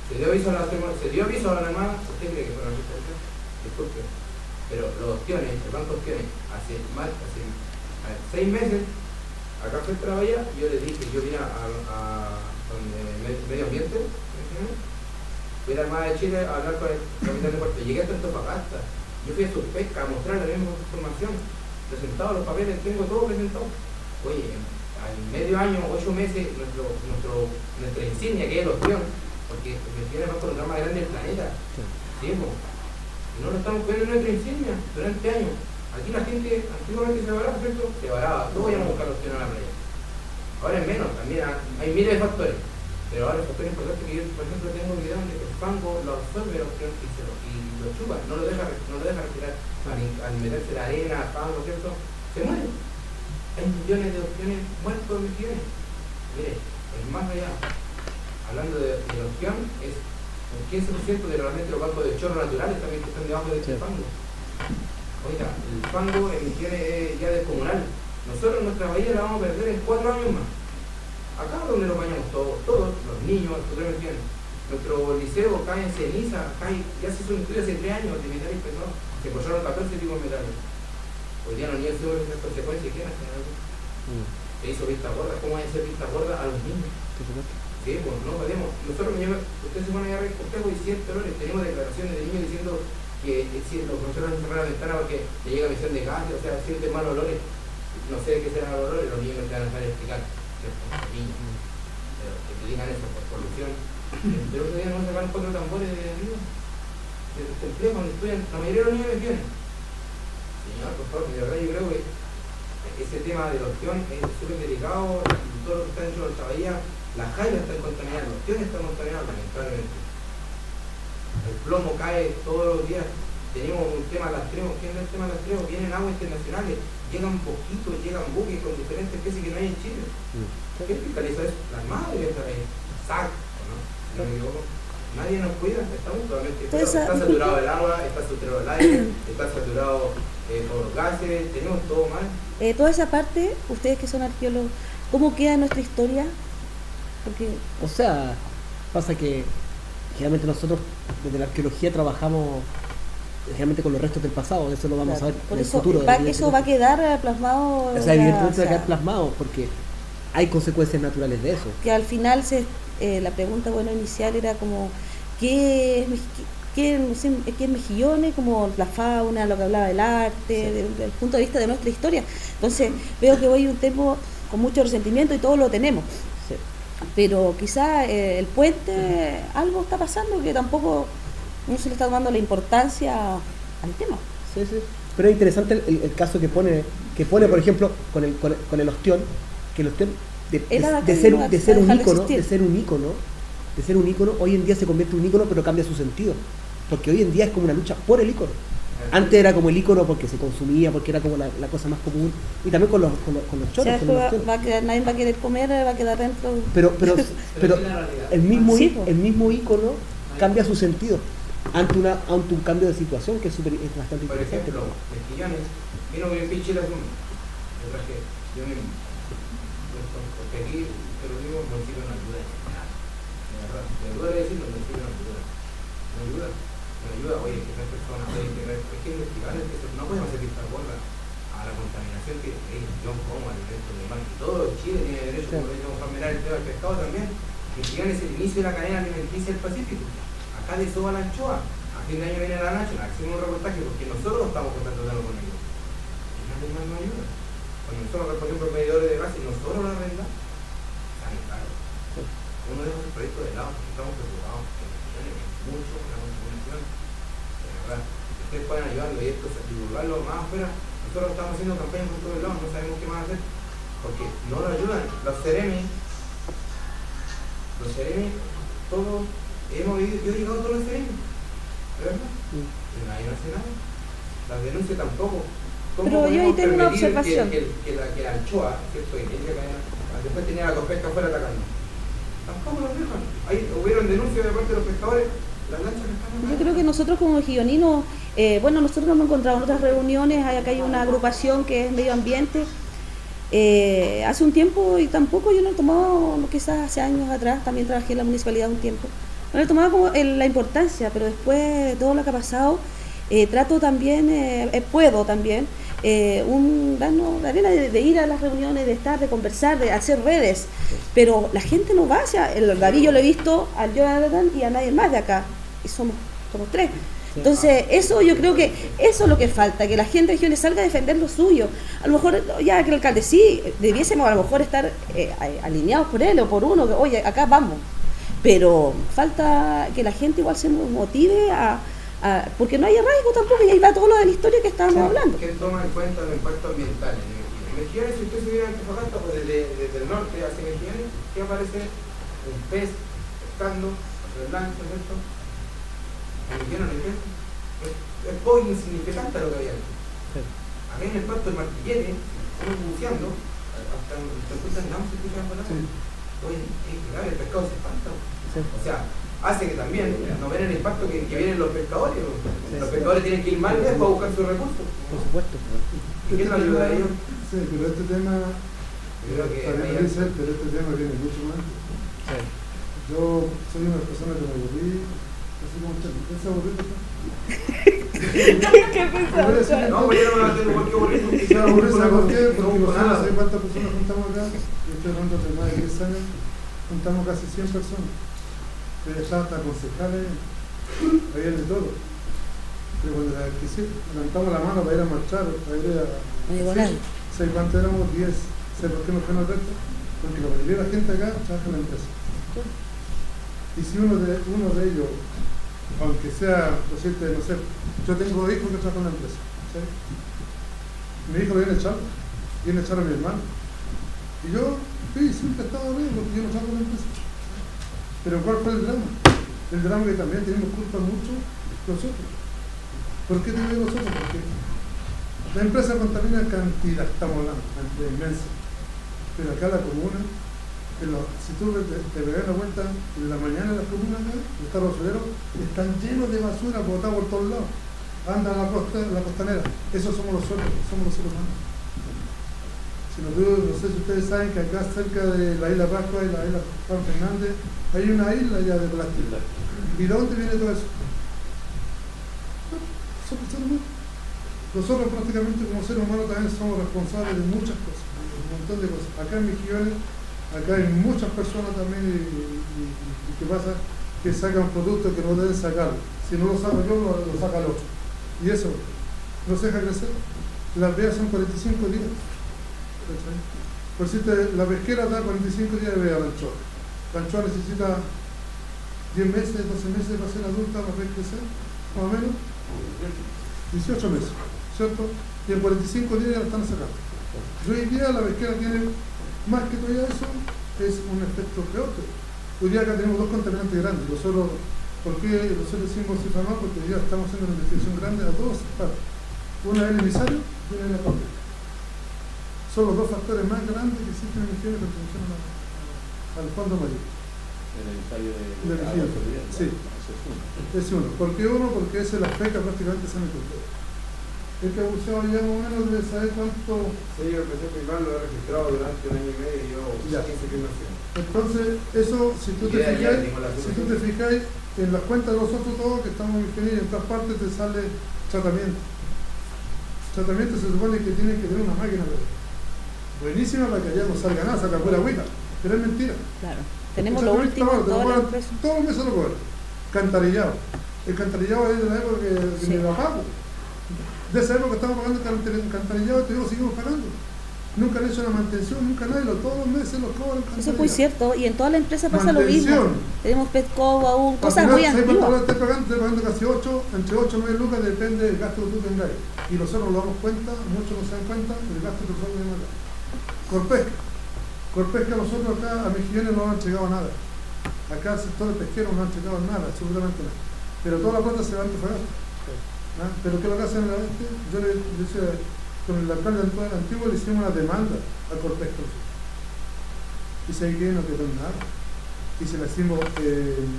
Se dio aviso a la Armada, ¿usted cree que fue una fiscalización? Disculpe. Pero los opciones, el banco opciones, hace 6 meses, acá frente a la bahía, yo les dije, yo vine a medio ambiente, fui a la Armada de Chile a hablar con el capitán de puerto, llegué hasta Antofagasta. Yo fui a su pesca a mostrar la misma información, presentado los papeles, tengo todo presentado. Oye, al medio año, 8 meses, nuestra insignia, que es el opción, porque Misiones va por el más grande del planeta, ¿sí? Y no lo estamos cuidando en nuestra insignia durante años. Aquí la gente antiguamente se varaba, ¿cierto? Se varaba, todos íbamos a buscar opción a la playa. Ahora es menos, también hay miles de factores. Pero ahora el factor importante que yo, por ejemplo, tengo un video donde el fango lo absorbe la opción y lo chupa, no lo deja respirar. Al meterse la arena, el fango, ¿cierto? Se muere. Hay millones de opciones muertos en Misiones. Mire, es más allá. Hablando de la opción, es un 15% de realmente los bancos de chorro naturales también que están debajo de este fango. Oiga, el fango en Misiones es ya descomunal. Nosotros nuestra bahía la vamos a perder en 4 años más. Acá donde nos bañamos todos, los niños, las futuras Misiones. nuestro liceo cae en ceniza, ya se hizo un estudio hace 3 años de metales pesados, se posaron 14 tipos de metales. Hoy día los niños sufren esas consecuencias, ¿qué hacen algo? Se hizo vista gorda, ¿cómo hay que hacer vista gorda a los niños? Sí, pues no podemos. Nosotros, ustedes se ponen a ver complejo y 100 errores. Tenemos declaraciones de niños diciendo que si los profesores han cerrado la ventana porque le llega emisión de gas, o sea, sienten malos olores. No sé de qué serán los olores, los niños no te van a saber explicar. Niños. Pero que te digan eso por polución. El otro día nos sacaron 4 tambores de arriba. Del complejo donde estudian, la mayoría de los niños vienen. Señor, por favor, de verdad yo creo que ese tema de la opción es súper delicado, y todo lo que está dentro de nuestra bahía, las jailas están contaminadas, los opciones están contaminadas, lamentablemente. El plomo cae todos los días. Tenemos un tema lastreo. ¿Qué es el tema lastreo? Vienen aguas internacionales, llegan poquitos, llegan buques con diferentes especies que no hay en Chile. ¿Qué fiscaliza eso? La Armada debe estar ahí. SAC, ¿no? Si no me equivoco. Nadie nos cuida, estamos totalmente. Está saturado el agua, está saturado el aire, está saturado por gases, tenemos todo mal. Toda esa parte, ustedes que son arqueólogos, ¿cómo queda nuestra historia? Porque... O sea, pasa que generalmente nosotros desde la arqueología trabajamos generalmente con los restos del pasado, eso lo vamos a ver por en el eso, futuro. Eso va a quedar plasmado. O sea, evidentemente va a quedar plasmado porque hay consecuencias naturales de eso. Que al final la pregunta inicial era como ¿qué es Mejillones? Como la fauna, lo que hablaba del arte, desde el punto de vista de nuestra historia. Entonces veo que hoy un tema con mucho resentimiento y todo lo tenemos. Sí. Pero quizá el puente, algo está pasando que tampoco no se le está dando la importancia al tema. Sí. Pero es interesante el caso que pone por ejemplo con el ostión, que el ostión de ser un ícono, hoy en día se convierte en un ícono, pero cambia su sentido, porque hoy en día es como una lucha por el ícono. Antes era como el ícono porque se consumía, porque era como la cosa más común, y también con los choros. Nadie va a querer comer, va a quedar dentro. Pero el mismo ícono cambia su sentido ante un cambio de situación que es bastante por interesante. Por ejemplo, Mejillones vino con el pinche la suma. Yo traje yo mismo. Porque aquí, te lo digo, no sirve una ayuda. De verdad, te duele decirlo, no sirve una ayuda. No ayuda, oye, que no hay personas, hay que investigar, no podemos hacer vista gorda a la contaminación que yo como al resto de mar. Todo Chile tiene derecho, como dice Juan Meral, el tema del pescado también. Mejillones es el inicio de la cadena alimenticia del Pacífico. Acá de soba la anchoa. A fin de año viene la National, hacemos un reportaje porque nosotros estamos contratando con ellos. Y nadie más nos ayuda. Cuando nosotros, por ejemplo, medidores de gases, nosotros la arrendamos, sale caro. Uno de esos proyectos de lado, estamos preocupados, que es mucho la contaminación. De verdad, ustedes pueden ayudarlo y esto es divulgarlo más afuera. Nosotros estamos haciendo campañas por todos lados, no sabemos qué más hacer, porque no nos ayudan. Los CEREMI, todos hemos vivido, yo he llegado a todos los CEREMI, ¿de verdad? Y nadie hace nada. Las denuncias tampoco. Pero yo ahí tengo una observación. Que la anchoa, ¿cierto? Después tenía la pesca afuera atacando. Tampoco los dejan. Ahí hubieron denuncias de parte de los pescadores. Las lanchas que están. Yo creo que nosotros como mejilloninos, nosotros nos hemos encontrado en otras reuniones, acá hay una agrupación que es medio ambiente. Hace un tiempo, y tampoco yo no he tomado, quizás hace años atrás, también trabajé en la municipalidad un tiempo, no he tomado como la importancia, pero después de todo lo que ha pasado, trato también, puedo también, un grano de arena de ir a las reuniones, de estar, de conversar, de hacer redes, pero la gente no va hacia el David, yo lo he visto al Jonathan y a nadie más de acá, y somos 3. Entonces, eso yo creo que eso es lo que falta, que la gente de regiones salga a defender lo suyo. A lo mejor, ya que el alcalde sí, debiésemos a lo mejor estar alineados por él o por uno, que oye, acá vamos. Pero falta que la gente igual se motive porque no hay arraigo tampoco, y ahí va todo lo de la historia que estábamos hablando. ¿Quién toma en cuenta los impactos ambientales de Mejillones? Si usted se viene a Antofagasta, pues desde el norte hacia Mejillones, ¿qué aparece? Un pez pescando, el blanco, ¿cierto? En Mejillones no hay pez. Es poco insignificante lo que había. Acá en el pasto del Martillete, estamos buceando, hasta se encuentran damos y escuchan palabras. Oye, claro, el pescado se espanta. O sea, hace que también no ven el impacto que vienen los pescadores. Los pescadores tienen que ir más lejos a buscar sus recursos. Por supuesto. ¿Y quién nos ayuda a ellos? Sí, pero este tema, creo que pero este tema viene mucho más. Sí. Yo soy una persona que me aburrí, así como usted, ¿usted se aburrió? ¿Qué pensaba? No, pues yo no me voy a hacer igual que aburrido. Se aburrió, ¿sabe por qué? Porque nosotros, ¿sabe cuántas personas juntamos acá? Yo estoy hablando de más de 10 años, juntamos casi 100 personas. Pero estaban hasta concejales, había de todo. Pero cuando levantamos la mano para ir a marchar, para ir a... No llegó nadie. ¿Sabe cuántos éramos? 10. ¿Sabe por qué nos fueron al resto? Porque la mayoría de la gente acá trabaja en la empresa. Y si uno de ellos, aunque sea, no sé, yo tengo hijos que trabajan en la empresa, ¿sí? Mi hijo lo viene a echar a mi hermano. Y yo, sí, siempre he estado bien porque yo no trabajo en la empresa. Pero ¿cuál fue el drama? El drama que también tenemos culpa mucho nosotros. ¿Por qué tenemos nosotros? Porque la empresa contamina cantidad, estamos hablando, cantidad inmensa. Pero acá la comuna, si tú te pegas la vuelta en la mañana en las comunas acá, los basureros están llenos de basura botada por todos lados. Andan a la costanera. Esos somos los suelos, somos los seres humanos. No sé si ustedes saben que acá cerca de la isla Pascua y la isla Juan Fernández hay una isla ya de plástico. ¿Y de dónde viene todo eso? Somos seres humanos. Nosotros prácticamente como seres humanos también somos responsables de muchas cosas, de un montón de cosas. Acá en Mejillones, acá hay muchas personas también y ¿qué pasa? Que sacan productos que no deben sacar. Si no lo saco yo, lo saca el otro. Y eso no se deja crecer. Las veas son 45 días. Por si la pesquera da 45 días de vea la anchoa. La anchoa necesita 10 meses, 12 meses para ser adulta, para poder crecer, más o menos. 18 meses, ¿cierto? Y en 45 días ya la están sacando. Y hoy día la pesquera tiene, más que todavía eso, es un efecto peor. Hoy día acá tenemos dos contaminantes grandes. Nosotros, ¿por qué nosotros decimos cifra más? Porque hoy día estamos haciendo una investigación grande a dos partes. Una es el emisario y una es la copia. Son los dos factores más grandes que existen en Mejillones que contribuyen al fondo marino. El emisario de Mejillones. Sí. Es uno. ¿Por qué uno? Porque ese la afecta prácticamente a mi cultura. El que ha buceado ya más o menos debe saber cuánto... Sí, yo empecé a firmar, lo he registrado durante un año y medio y yo 15 filmaciones. Entonces, eso, si tú te fijáis, en las cuentas de nosotros todos que estamos en Mejillones, en todas partes te sale tratamiento. Tratamiento se supone que tienen que tener una máquina buenísima para que allá no salga nada, saca pura agüita, pero es mentira. Claro, tenemos lo último, todas las empresas. Todos los meses lo cobran. Cantarillado. El cantarillado es de la época que me bajamos. De esa época estamos pagando cantarillado y todavía seguimos pagando. Nunca han hecho una mantención, nunca nadie, todos los meses los cobran. Eso es muy cierto, y en todas las empresas pasa lo mismo. Tenemos Petco, aún, cosas muy antiguas. Estoy pagando casi 8, entre 8 y 9 lucas, depende del gasto que tú tengáis. Y nosotros nos damos cuenta, muchos no se dan cuenta del gasto que nosotros tenemos acá. Corpesca nosotros acá a Mejillones no han entregado nada. Acá al sector pesquero no han entregado nada, absolutamente nada. Pero toda la plata se va a Antofagasta. ¿Ah? Pero ¿qué es lo que hacen la gente? Yo decía, con el alcalde antiguo le hicimos una demanda a Corpesca. Y se que no quedó nada. Y se la hicimos en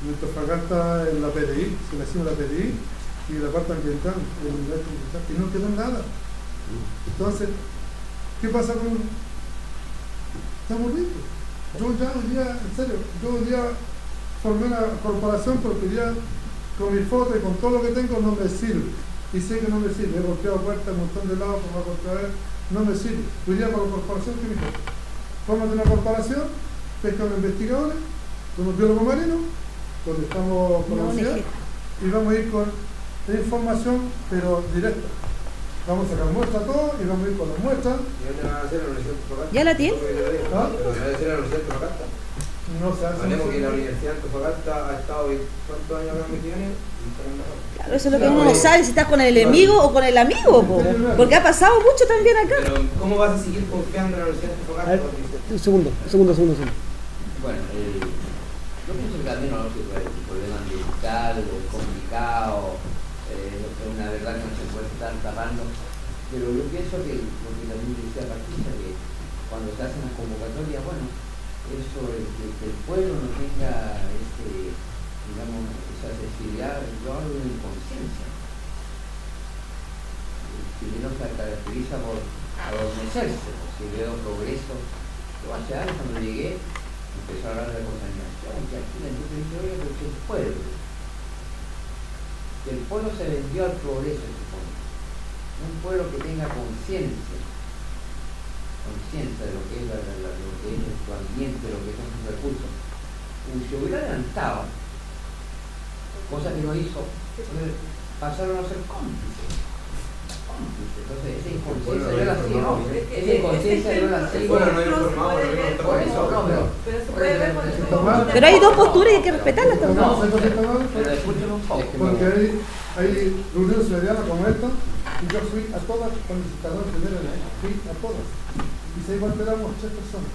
Antofagasta en la PDI, se la hicimos la PDI y la parte ambiental, y no quedó nada. Entonces, ¿qué pasa con uno? Estamos ricos. Yo ya hoy día, en serio, yo hoy día formé una corporación porque hoy día con mi foto y con todo lo que tengo no me sirve. Y sé que no me sirve. He golpeado puertas un montón de lados para contraer, no me sirve. Hoy día para la corporación, ¿qué me dijo? Fórmate una corporación, pesca unos investigadores, unos biólogos marinos, donde estamos con la universidad, y vamos a ir con la información, pero directa. Vamos a sacar muestras todo y vamos a ir con las muestras. ¿Y dónde van a hacer la Universidad de Antofagasta? ¿Ya la tiene? ¿Ah? ¿Pero dónde va a hacer la Universidad de Antofagasta? No se hace. Hablemos que la Universidad de Antofagasta ha estado ¿cuántos años acá en Mejillones? Claro, eso es lo que uno no sabe, si estás con el enemigo o con el amigo, porque ha pasado mucho también acá. Pero ¿cómo vas a seguir confiando en la Universidad de Antofagasta? Un segundo. Bueno, yo pienso que también no, el problema ambiental es complicado, es una verdad que no se puede estar tapando, pero yo pienso que lo que también decía Patricia, que cuando se hacen las convocatorias, bueno, eso que el pueblo no tenga digamos, esa sensibilidad, yo hablo de inconsciencia. El chileno se caracteriza por adormecerse, si veo progreso. Yo hace años cuando llegué empezó a hablar de la contaminación, que aquí la industria dice, oye, pero que el pueblo. Que el pueblo se vendió al progreso, se supone. Un pueblo que tenga conciencia de lo que es lo que es su ambiente, lo que son sus recursos. Y si hubiera adelantado, cosa que no hizo, pasaron a ser cómplices. Entonces esa inconsciencia yo la sigo, esa inconsciencia yo la sigo. Bueno, no informado, por eso, no, pero se puede ver Pero hay dos posturas y hay que respetarlas también. No, pero escúchame un poco. Porque hay reuniones ciudadanas como esta, y yo fui a todas cuando se instalaron primero en ahí, fui a todas. Y se igual éramos 3 personas.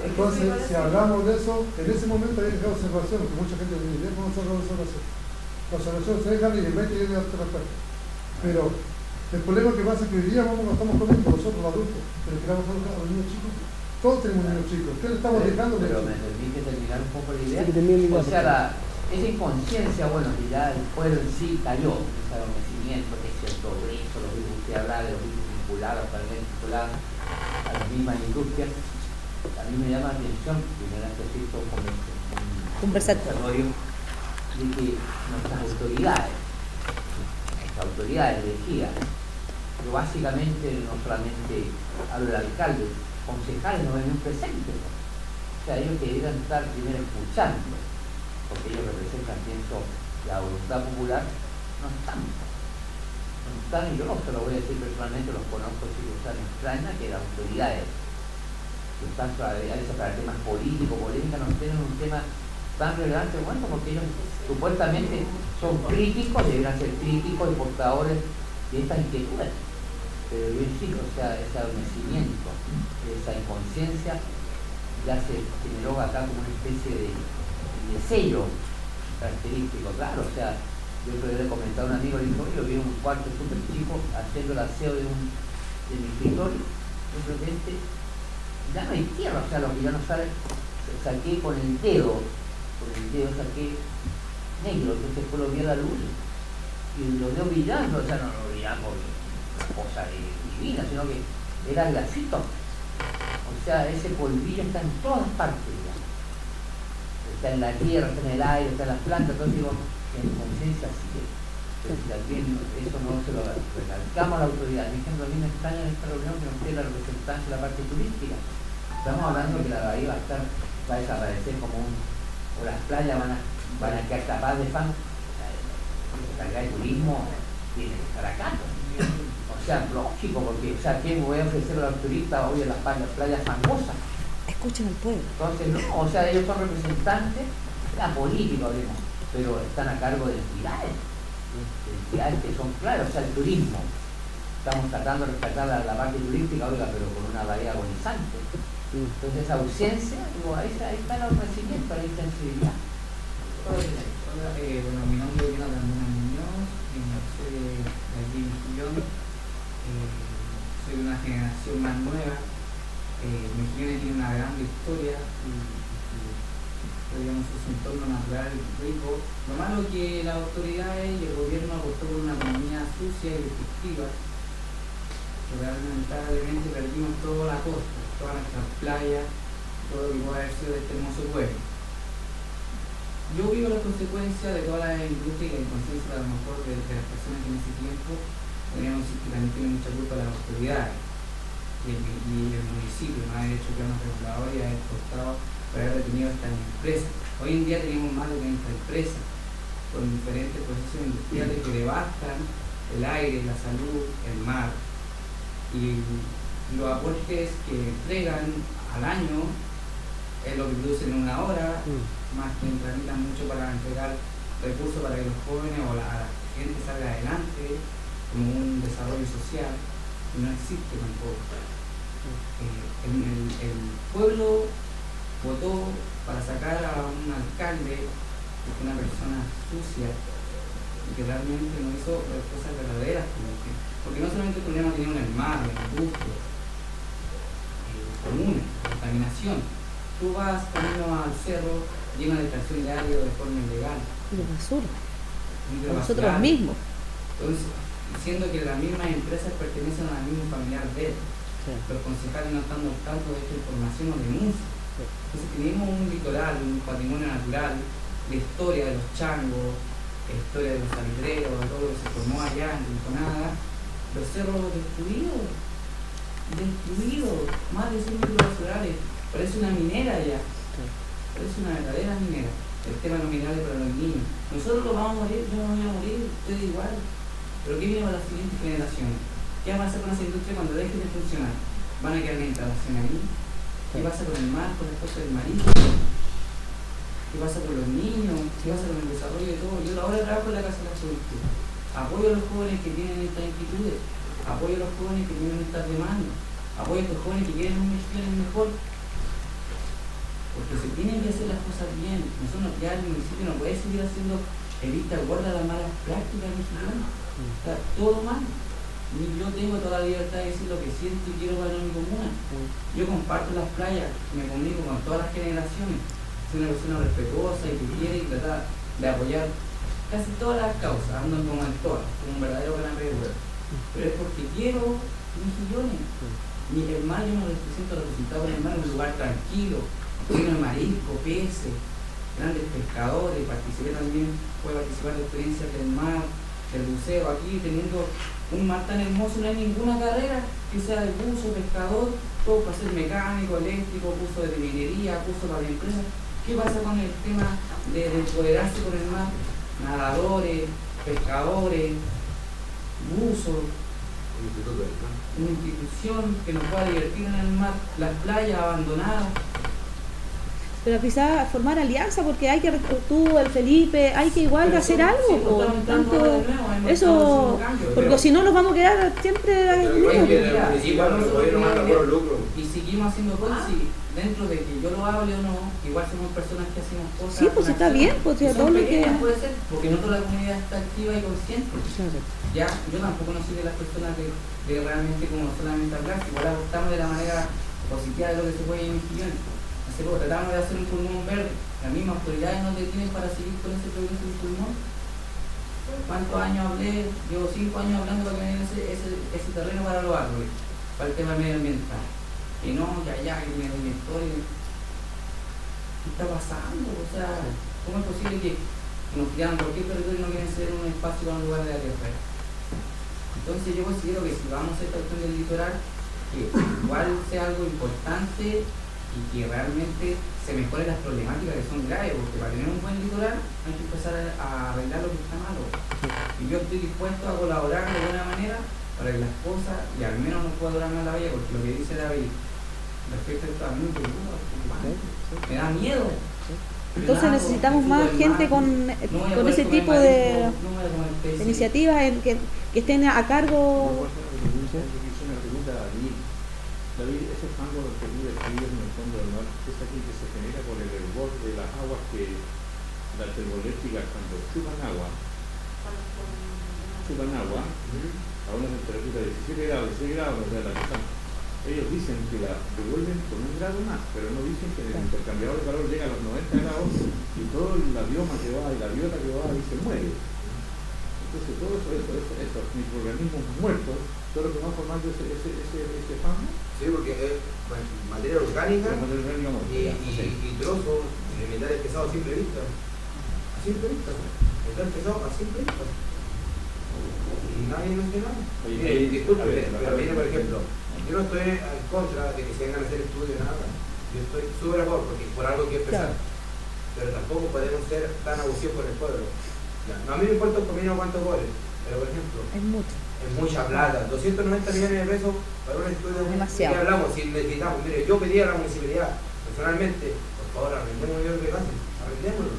Entonces, si hablamos de eso, en ese momento hay que dejar observación, porque mucha gente me dice, ¿cómo se hace observación? Las observaciones se dejan y de repente llegan a otra respuesta. Pero el problema que pasa es que hoy día estamos comiendo nosotros los adultos, pero queramos a los niños chicos. Todos tenemos niños chicos. ¿Qué le estamos dejando? Pero me permite terminar un poco la idea. Sí, o sea, esa inconsciencia, bueno, que ya el pueblo en sí cayó, ese adormecimiento, que es cierto riesgo, lo que usted habla de los virus vinculados, también vinculados a las mismas industrias. A mí me llama la atención, primero necesito un desarrollo de que nuestras autoridades elegidas, yo básicamente no solamente hablo del alcalde, concejales no ven un presente. O sea, ellos deberían estar primero escuchando, porque ellos representan, pienso, la voluntad popular, no están. No están, y yo no se lo voy a decir personalmente, los conozco, circunstancias extrañas, que las autoridades que están para temas políticos, polémicas, no tienen un tema tan relevante como esto, porque ellos supuestamente son críticos, deberían ser críticos y portadores de estas inquietudes. Pero yo insisto, o sea, ese adormecimiento, esa inconsciencia ya se generó acá como una especie de sello característico, claro, o sea, yo le he comentado a un amigo, le dijo, yo vi un cuarto súper chico haciendo el aseo de mi escritorio, de repente ya no hay tierra, o sea, lo que ya no sale, saqué con el dedo saqué negro, entonces después lo vi a la luz y lo veo brillando, o sea, no lo brillaba por una cosa divina, sino que era grafito, o sea, ese polvillo está en todas partes ya. Está en la tierra, está en el aire, está en las plantas, entonces digo, en conciencia sí, pero si también eso no se lo recalcamos a la autoridad. Por ejemplo, a mí me extraña en esta reunión que no esté la representancia de la parte turística. Estamos hablando que la bahía va a desaparecer como o las playas van a quedar tapadas de fan. La calidad de turismo tiene que estar acá. O sea, lógico, porque, o sea, ¿qué voy a ofrecer a los turistas hoy en las playas fangosas? Escuchen al pueblo. Entonces, no, o sea, ellos son representantes, la política, pero están a cargo de entidades que son claras, o sea, el turismo. Estamos tratando de rescatar la parte turística, pero con una bahía agonizante. Entonces, esa ausencia, ahí está el ofrecimiento, la insensibilidad. Bueno, mi nombre es Jonathan Muñoz, soy de aquí en Quillón, soy de una generación más nueva. Mejillones tiene una gran historia y digamos, es un entorno natural rico. Lo malo es que las autoridades y el gobierno apostó por una economía sucia y destructiva. Lamentablemente perdimos toda la costa, todas nuestras playas, todo lo que puede haber sido de este hermoso pueblo. Yo vivo las consecuencias de toda la industria y la inconsciencia a lo mejor de las personas que en ese tiempo podríamos decir que también tienen mucha culpa las autoridades y el municipio, no haber hecho planos reguladores y haber costado por haber detenido estas empresas. Hoy en día tenemos más de 30 empresas con diferentes procesos industriales que devastan el aire, la salud, el mar. Y los aportes que entregan al año es lo que producen en una hora, más que tramitan mucho para entregar recursos para que los jóvenes o la gente salga adelante como un desarrollo social, y no existe tampoco. El pueblo votó para sacar a un alcalde que fue una persona sucia y que realmente no hizo cosas verdaderas, porque no solamente el problema tenía en el mar, en la industria, comunes, contaminación. Tú vas camino al cerro lleno de extracción de árido de forma ilegal. Y de basura. Nosotros mismos. Entonces, diciendo que las mismas empresas pertenecen a la misma familiar de él. Sí. Los concejales no están al tanto de esta información o denuncian. Entonces tenemos un litoral, un patrimonio natural, la historia de los changos, la historia de los salitreros, de todo lo que se formó allá en Rinconada, los cerros destruidos, más de 100 metros basurales, parece una minera allá, parece una verdadera minera. El tema de los minerales para los niños. Nosotros lo vamos a morir, yo no voy a morir, ustedes igual. Pero ¿qué viene para las siguientes generaciones? ¿Qué va a pasar con esa industria cuando deje de funcionar? ¿Van a quedar en instalación ahí? ¿Qué pasa con el mar, con las cosas del marisco? ¿Qué pasa con los niños? ¿Qué pasa con el desarrollo de todo? Yo ahora trabajo en la Casa de la Juventud. Apoyo a los jóvenes que tienen estas inquietudes, apoyo a los jóvenes que tienen estas demandas, apoyo a estos jóvenes que quieren un Mejillones mejor. Porque se tienen que hacer las cosas bien. Nosotros ya el municipio no puede seguir haciendo en vista gorda las malas prácticas mexicanas. Está todo mal. Yo tengo toda la libertad de decir lo que siento y quiero para mi comuna. Yo comparto las playas, me comunico con todas las generaciones. Soy una persona respetuosa y que quiere y trata de apoyar casi todas las causas, ando como en todas, como un verdadero gran regidor. Pero es porque quiero Mejillones. Mi hermano, yo me representado por mi hermano en un lugar tranquilo, lleno de marisco, peces, grandes pescadores. Participé también, pude participar de experiencias del mar, del buceo. Aquí teniendo un mar tan hermoso no hay ninguna carrera que sea de buzo, pescador, todo para ser mecánico, eléctrico, curso de minería, curso para la empresa. ¿Qué pasa con el tema de empoderarse con el mar? Nadadores, pescadores, buzos, una institución que nos pueda divertir en el mar, las playas abandonadas. Pero quizás formar alianza, porque hay que, tú, el Felipe, hay que igual Pero hacer sí, algo. sí, Po, estamos tanto, de nuevo, hemos eso, estado haciendo cambios, porque pero- si no nos vamos a quedar siempre y seguimos haciendo cosas y dentro de que yo lo hable o no, igual somos personas que hacemos cosas. Sí, pues está bien, pues que todo son lo que... pequeñas, puede ser, porque no toda la comunidad está activa y consciente. Claro. Ya, yo tampoco no soy de las personas de realmente como solamente hablar, igual apostamos de la manera positiva de lo que se puede en Mejillones. Así que tratamos de hacer un pulmón verde. Las mismas autoridades nos detienen para seguir con ese progreso del pulmón. ¿Cuántos años hablé? Llevo 5 años hablando para que me den ese terreno para los árboles, para el tema medioambiental. Y no, que allá, que tiene directores. ¿Qué está pasando? O sea, ¿cómo es posible que nos quieran cualquier territorio y no quieren ser un espacio para un lugar de la tierra? Entonces yo considero que si vamos a esta cuestión del litoral, que igual sea algo importante y que realmente se mejoren las problemáticas que son graves, porque para tener un buen litoral hay que empezar a arreglar lo que está malo. Y yo estoy dispuesto a colaborar de buena manera para que las cosas, y al menos no puedo durar más la bahía, porque lo que dice David respecto a esto a mí me preocupa, me da miedo. Entonces necesitamos más gente con ese tipo de iniciativas que estén a cargo. David, ese fango que tú describes en el fondo del mar es aquí que se genera por el hervor de las aguas que las termoeléctricas cuando chupan agua a una temperatura de 17 grados, 16 grados, o sea, la que ellos dicen que la devuelven con 1 grado más, pero no dicen que el intercambiador de calor llega a los 90 grados y todo la bioma que va y la biota que va y se muere. Entonces todo esos microorganismos muertos son los que van formando ese fango. Sí, porque es materia orgánica y trozos de metales pesados a simple vista. A simple vista. Metal pesado a simple vista. Y nadie menciona nada. Disculpe, pero mire, por ejemplo, yo no estoy en contra de que se vengan a hacer estudios de nada. Yo estoy súper a favor, porque por algo hay que empezar. Pero tampoco podemos ser tan abusivos con el pueblo. No, a mí me importa un comino cuántos goles, pero por ejemplo, es mucha plata, 290 millones de pesos para un estudio. Demasiado. ¿Qué hablamos? Si necesitamos, mire, yo pedí a la municipalidad, personalmente, por favor, arrendemos el que pase, arrendémoslo.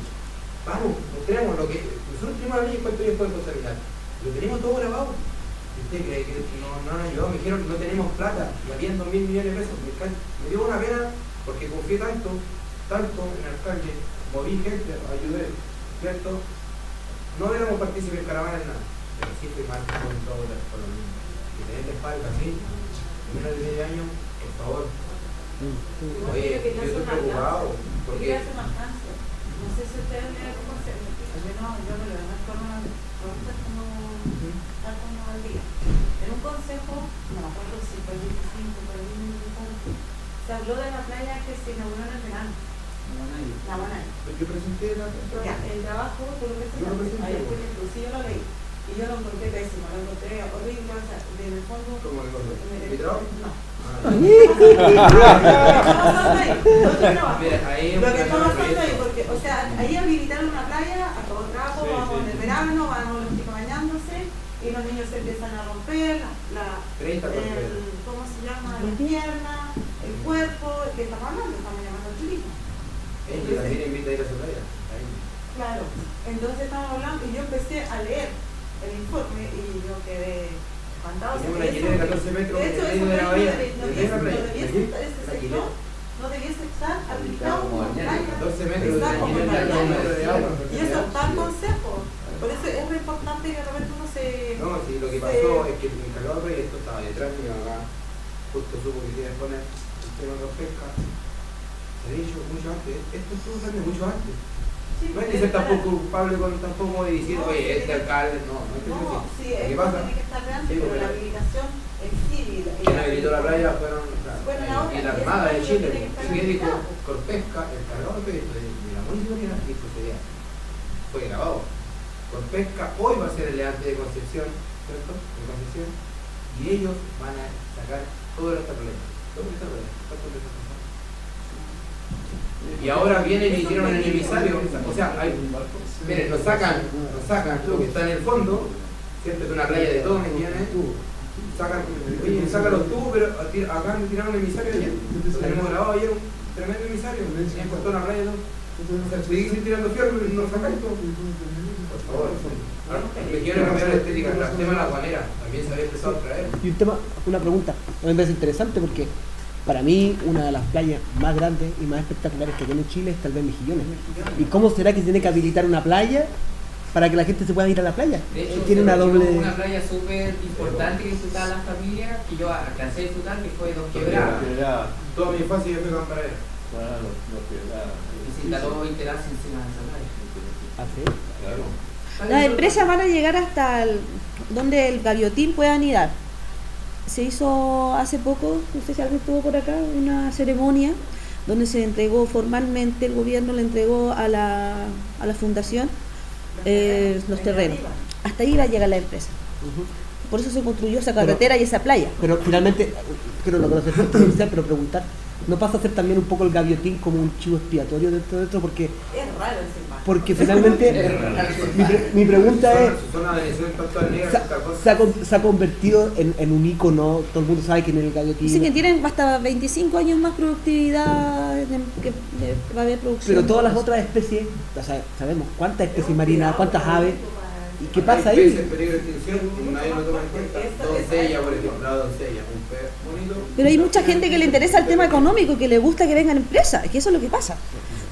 Vamos, mostremos lo que. Nosotros tenemos la ley de cuánto tiempo de responsabilidad, lo tenemos todo grabado. ¿Usted cree que no han ayudado? Me dijeron que no tenemos plata y habían 2.000 millones de pesos. Me dio una pena porque confié tanto en el alcalde, moví gente, ayudé, ¿cierto? No éramos partícipes en caravanas nada, pero sí fui mal con todo por lo mismo. Que tener la espalda así, menos de 10 años, por favor. Oye, yo estoy preocupado. Quería hacer más cáncer. No sé si ustedes me dan cómo hacer. Yo me lo demás con una pregunta como al día. En un consejo, no me acuerdo si fue el 25, fue el 25, se Se habló de la playa que se inauguró en el verano. La Bonai. Yo presenté Ya, el trabajo, tú lo presentaste. Ahí fue que sí, yo lo leí. Y yo lo encontré pésimo, lo encontré horrible, o sea, en el fondo... ¿Cómo le encontré? ¿Mi trabajo? No. Mira, ahí lo que estamos pasando ahí, porque, o sea, ahí habilitaron una playa a todo trapo, vamos en el verano, vamos los chicos bañándose y los niños se empiezan a romper ¿cómo se llama? Las piernas, el cuerpo, que estamos hablando, estamos llamando al turismo. Ella también invita a ir a su playa. Claro, entonces estamos hablando y yo empecé a leer el informe y yo quedé espantado. Tenemos una hilera de 14 metros en medio de la bahía. No debiese estar aplicado como playa. 12 metros de agua. Y eso está el consejo. Por eso es muy importante que de repente uno se... No, sí, lo que pasó es que el encargado del proyecto estaba detrás mío acá. Justo supo que tiene que poner el tema de la pesca. Se ha dicho mucho antes. Esto estuvo también mucho antes. No es que ser tampoco culpable con tampoco de decir, oye, este alcalde, no es que no, sí, ¿qué pasa? Tiene que estar delante, pero la habilitación en sí. Quien habilitó la playa fueron y la Armada de Chile. ¿Y qué dijo? Corpesca, el cargado del proyecto de la municipalidad, dijo ese día. Fue grabado. Corpesca hoy va a ser el levante de Concepción, ¿cierto? De Concepción. Y ellos van a sacar todo el problema. Todo el problema. Y ahora vienen y hicieron un emisario, o sea, miren, nos sacan lo que está en el fondo, ¿cierto? Es una playa de 2 millones, sacan los tubos, pero acá me tiraron un emisario ayer, lo tenemos grabado ayer, un tremendo emisario, me han puesto una playa de 2, o sea, seguir tirando fierro y no sacáis todo. Por favor. Me quiero cambiar la estética, el tema de la guanera, también se había empezado a traer. Y una pregunta, me parece interesante porque para mí una de las playas más grandes y más espectaculares que tiene Chile es tal vez Mejillones. ¿Y cómo será que se tiene que habilitar una playa para que la gente se pueda ir a la playa? De hecho, tiene una doble... una playa súper importante que disfrutaban las familias, que yo alcancé a disfrutar, que fue Dos Quebradas. Toda mi infancia yo fui campanera. Y se instaló Interas encima de esa playa. ¿Ah, sí? Claro. Las empresas van a llegar hasta donde el gaviotín pueda anidar. Se hizo hace poco, no sé si alguien estuvo por acá, una ceremonia donde se entregó formalmente, el gobierno le entregó a la fundación los terrenos. Hasta ahí va a llegar la empresa. Por eso se construyó esa carretera y esa playa. Pero finalmente, creo no conocer pero preguntar, ¿no pasa a ser también un poco el gaviotín como un chivo expiatorio dentro de esto? Porque es raro ese mar. Porque finalmente mi pregunta es, se ha convertido en un ícono, todo el mundo sabe que en el gaviotín... Dicen que tienen hasta 25 años más productividad, que va a haber producción. Pero todas las otras especies, o sea, sabemos cuántas especies marinas, cuántas aves, ¿y qué pasa ahí? Hay peces en peligro de extinción y nadie lo toma en cuenta. Doncella, por ejemplo, la doncella, un pez bonito. Pero hay mucha gente que le interesa el tema económico, que le gusta que vengan empresas, es que eso es lo que pasa.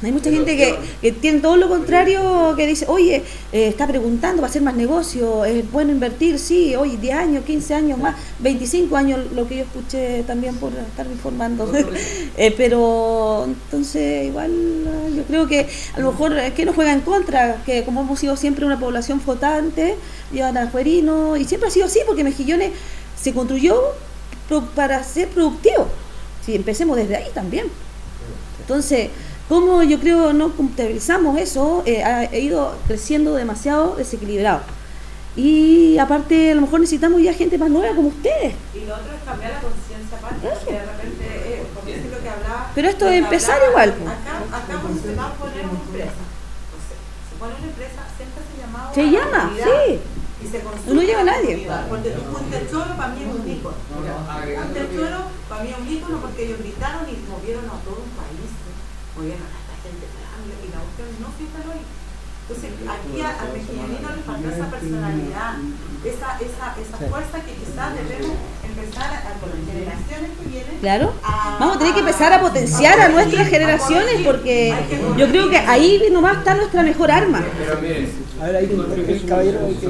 Hay mucha gente que tiene todo lo contrario, que dice, oye, está preguntando, va a hacer más negocio, es bueno invertir, sí, oye, 10 años, 15 años más, 25 años, lo que yo escuché también por estarme informando. Pero entonces igual yo creo que a lo mejor que nos juega en contra, que como hemos sido siempre una población flotante, llevan afuerinos, y siempre ha sido así, porque Mejillones se construyó para ser productivo. Si empecemos desde ahí también. Entonces, como yo creo no contabilizamos eso, ha ido creciendo demasiado desequilibrado. Y aparte, a lo mejor necesitamos ya gente más nueva como ustedes. Y lo otro es cambiar la conciencia aparte, porque de repente, porque es lo que hablaba. Pero esto es empezar igual. Acá cuando se va a poner una empresa, entonces, se pone una empresa, siempre se llamaba. Se llama, sí. Y se consulta. No llega nadie. Porque tú Punta el Choro para mí es un ícono. Punta el Choro para mí es un ícono porque ellos gritaron y movieron a todo un país. Movieron a esta gente y la cuestión no fíjate hoy. Entonces aquí al mejillanino le falta esa personalidad, esa fuerza que quizás debemos empezar con las generaciones que vienen. Claro, vamos a tener que empezar a potenciar a nuestras generaciones, porque yo creo que ahí nomás está nuestra mejor arma. Pero miren, a ver, ahí el caballero hay que...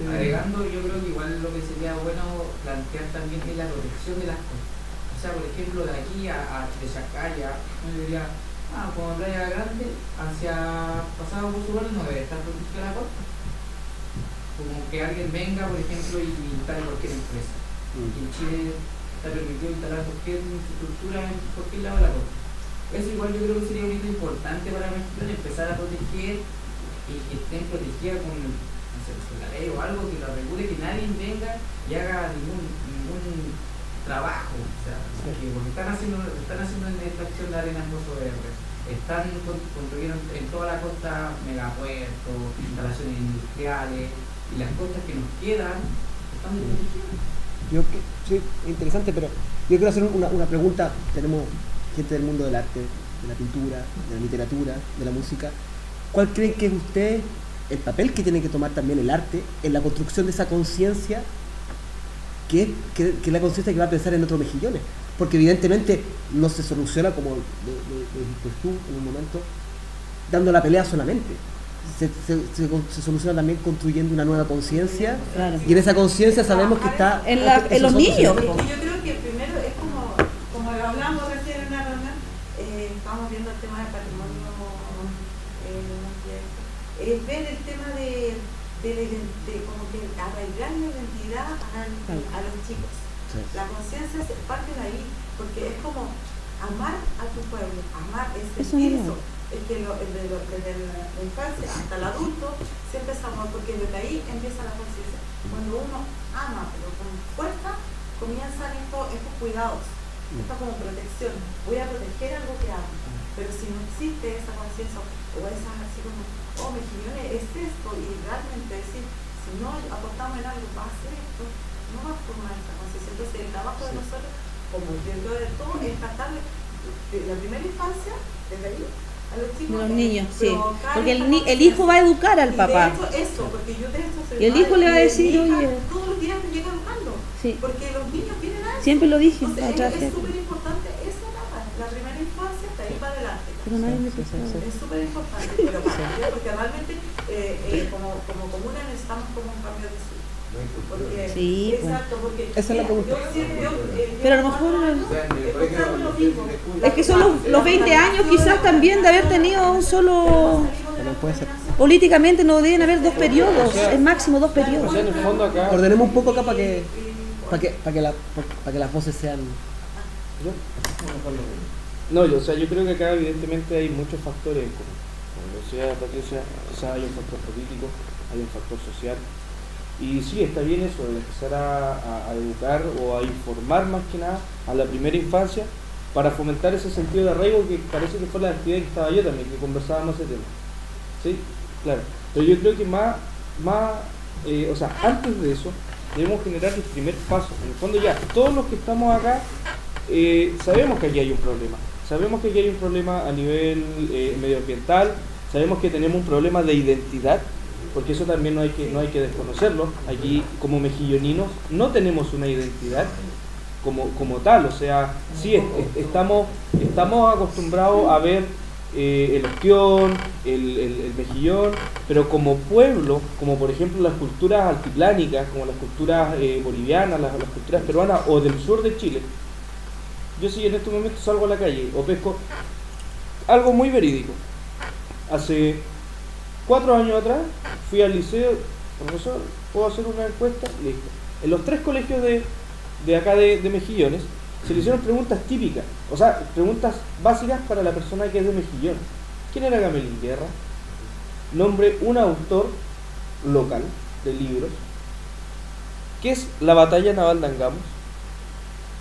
Agregando, yo creo que igual lo que sería bueno plantear también es la protección de las costas. O sea, por ejemplo, de aquí a Chachacaya, yo diría, como Playa Grande, hacia pasado por su barrio no debe estar protegida la costa. Como que alguien venga, por ejemplo, y instale cualquier empresa. Y en Chile está permitido instalar cualquier infraestructura en cualquier lado de la costa. Eso igual yo creo que sería un hito importante para México, empezar a proteger y que estén protegidas con, no sé, con la ley o algo que lo regule, que nadie venga y haga ningún trabajo, o sea, porque están haciendo en esta acción de Arenas Pozo Verde, construyeron en toda la costa megapuertos, instalaciones industriales, y las costas que nos quedan están desprotegidas. Sí, interesante, pero yo quiero hacer una pregunta. Tenemos gente del mundo del arte, de la pintura, de la literatura, de la música. ¿Cuál creen que es usted el papel que tiene que tomar también el arte en la construcción de esa conciencia que es la conciencia que va a pensar en otros mejillones? Porque evidentemente no se soluciona, como dijiste tú en un momento, dando la pelea solamente. Se soluciona también construyendo una nueva conciencia, claro. Y en esa conciencia sabemos que está en los niños. Yo creo que primero es como lo hablamos recién en una reunión, estamos viendo el tema del patrimonio mundial, es ver el tema de como que arraigar la identidad a los chicos. Sí. La conciencia se parte de ahí, porque es como amar a tu pueblo, amar es sentir eso. Es que desde la infancia hasta el adulto siempre es amor, porque desde ahí empieza la conciencia. Cuando uno ama, pero con fuerza, comienzan estos cuidados, esta como protección. Voy a proteger algo que amo, pero si no existe esa conciencia, o esa así como, oh, Mejillones es esto, y realmente decir, si no apostamos en algo, va a ser esto, no va a formar esa conciencia. Entonces el trabajo de nosotros, como dentro de todo, es tratar de la primera infancia, desde ahí, a los chicos, los niños, sí. Porque el hijo va a educar al papá. De hecho, porque yo de esto soy y el hijo le va a decir, oye, todos los días me llega educando, sí. Porque los niños vienen a eso. Siempre lo dije. Entonces, es súper importante esa etapa, la primera infancia, hasta ahí para adelante. Pero nadie me pasa. Es súper importante, pero porque realmente como comuna necesitamos como un cambio de su. Porque, sí, exacto, porque esa es la pregunta. Pero a lo mejor es que son los 20 años quizás también de haber tenido un solo. Políticamente no deben haber dos periodos, es máximo 2 periodos. O sea, en el fondo acá ordenemos un poco acá para que las voces sean. No, o sea, yo creo que acá evidentemente hay muchos factores en común. Como decía Patricia, o sea, hay un factor político, hay un factor social. Y sí, está bien eso, de empezar a educar o a informar más que nada a la primera infancia para fomentar ese sentido de arraigo, que parece que fue la actividad que estaba yo también, que conversábamos ese tema. Sí, claro. Pero yo creo que o sea, antes de eso, debemos generar el primer paso. En el fondo ya, todos los que estamos acá, sabemos que aquí hay un problema. Sabemos que aquí hay un problema a nivel medioambiental, sabemos que tenemos un problema de identidad, porque eso también no hay que desconocerlo. Aquí como mejilloninos no tenemos una identidad como tal, o sea, sí estamos acostumbrados a ver el ostión, el mejillón, pero como pueblo, como por ejemplo las culturas altiplánicas, como las culturas bolivianas, las culturas peruanas o del sur de Chile, yo sí en este momento salgo a la calle o pesco, algo muy verídico. Hace 4 años atrás fui al liceo, profesor, ¿puedo hacer una encuesta? Listo. En los 3 colegios de acá de Mejillones se le hicieron preguntas típicas, o sea, preguntas básicas para la persona que es de Mejillón. ¿Quién era Gamelín Guerra? Nombre un autor local de libros. ¿Qué es la batalla naval de Angamos?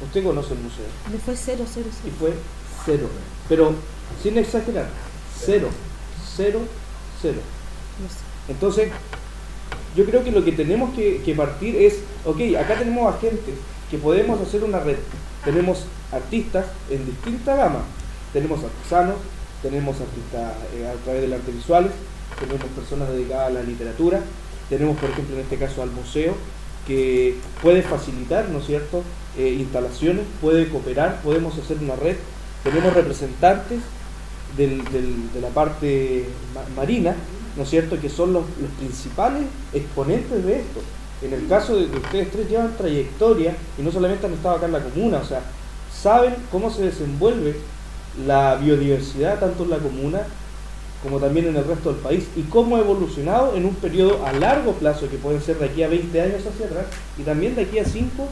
Usted conoce el museo. Me fue 0. Y fue 0. Pero, sin exagerar, 0. Entonces, yo creo que lo que tenemos que partir es, ok, acá tenemos agentes que podemos hacer una red. Tenemos artistas en distinta gama. Tenemos artesanos, tenemos artistas a través del arte visuales, tenemos personas dedicadas a la literatura, tenemos, por ejemplo, en este caso al museo, que puede facilitar, ¿no es cierto?, instalaciones, puede cooperar, podemos hacer una red. Tenemos representantes de la parte marina, ¿no es cierto?, que son los principales exponentes de esto. En el caso de ustedes 3 llevan trayectoria y no solamente han estado acá en la comuna, o sea, saben cómo se desenvuelve la biodiversidad tanto en la comuna como también en el resto del país y cómo ha evolucionado en un periodo a largo plazo, que pueden ser de aquí a 20 años hacia atrás y también de aquí a 5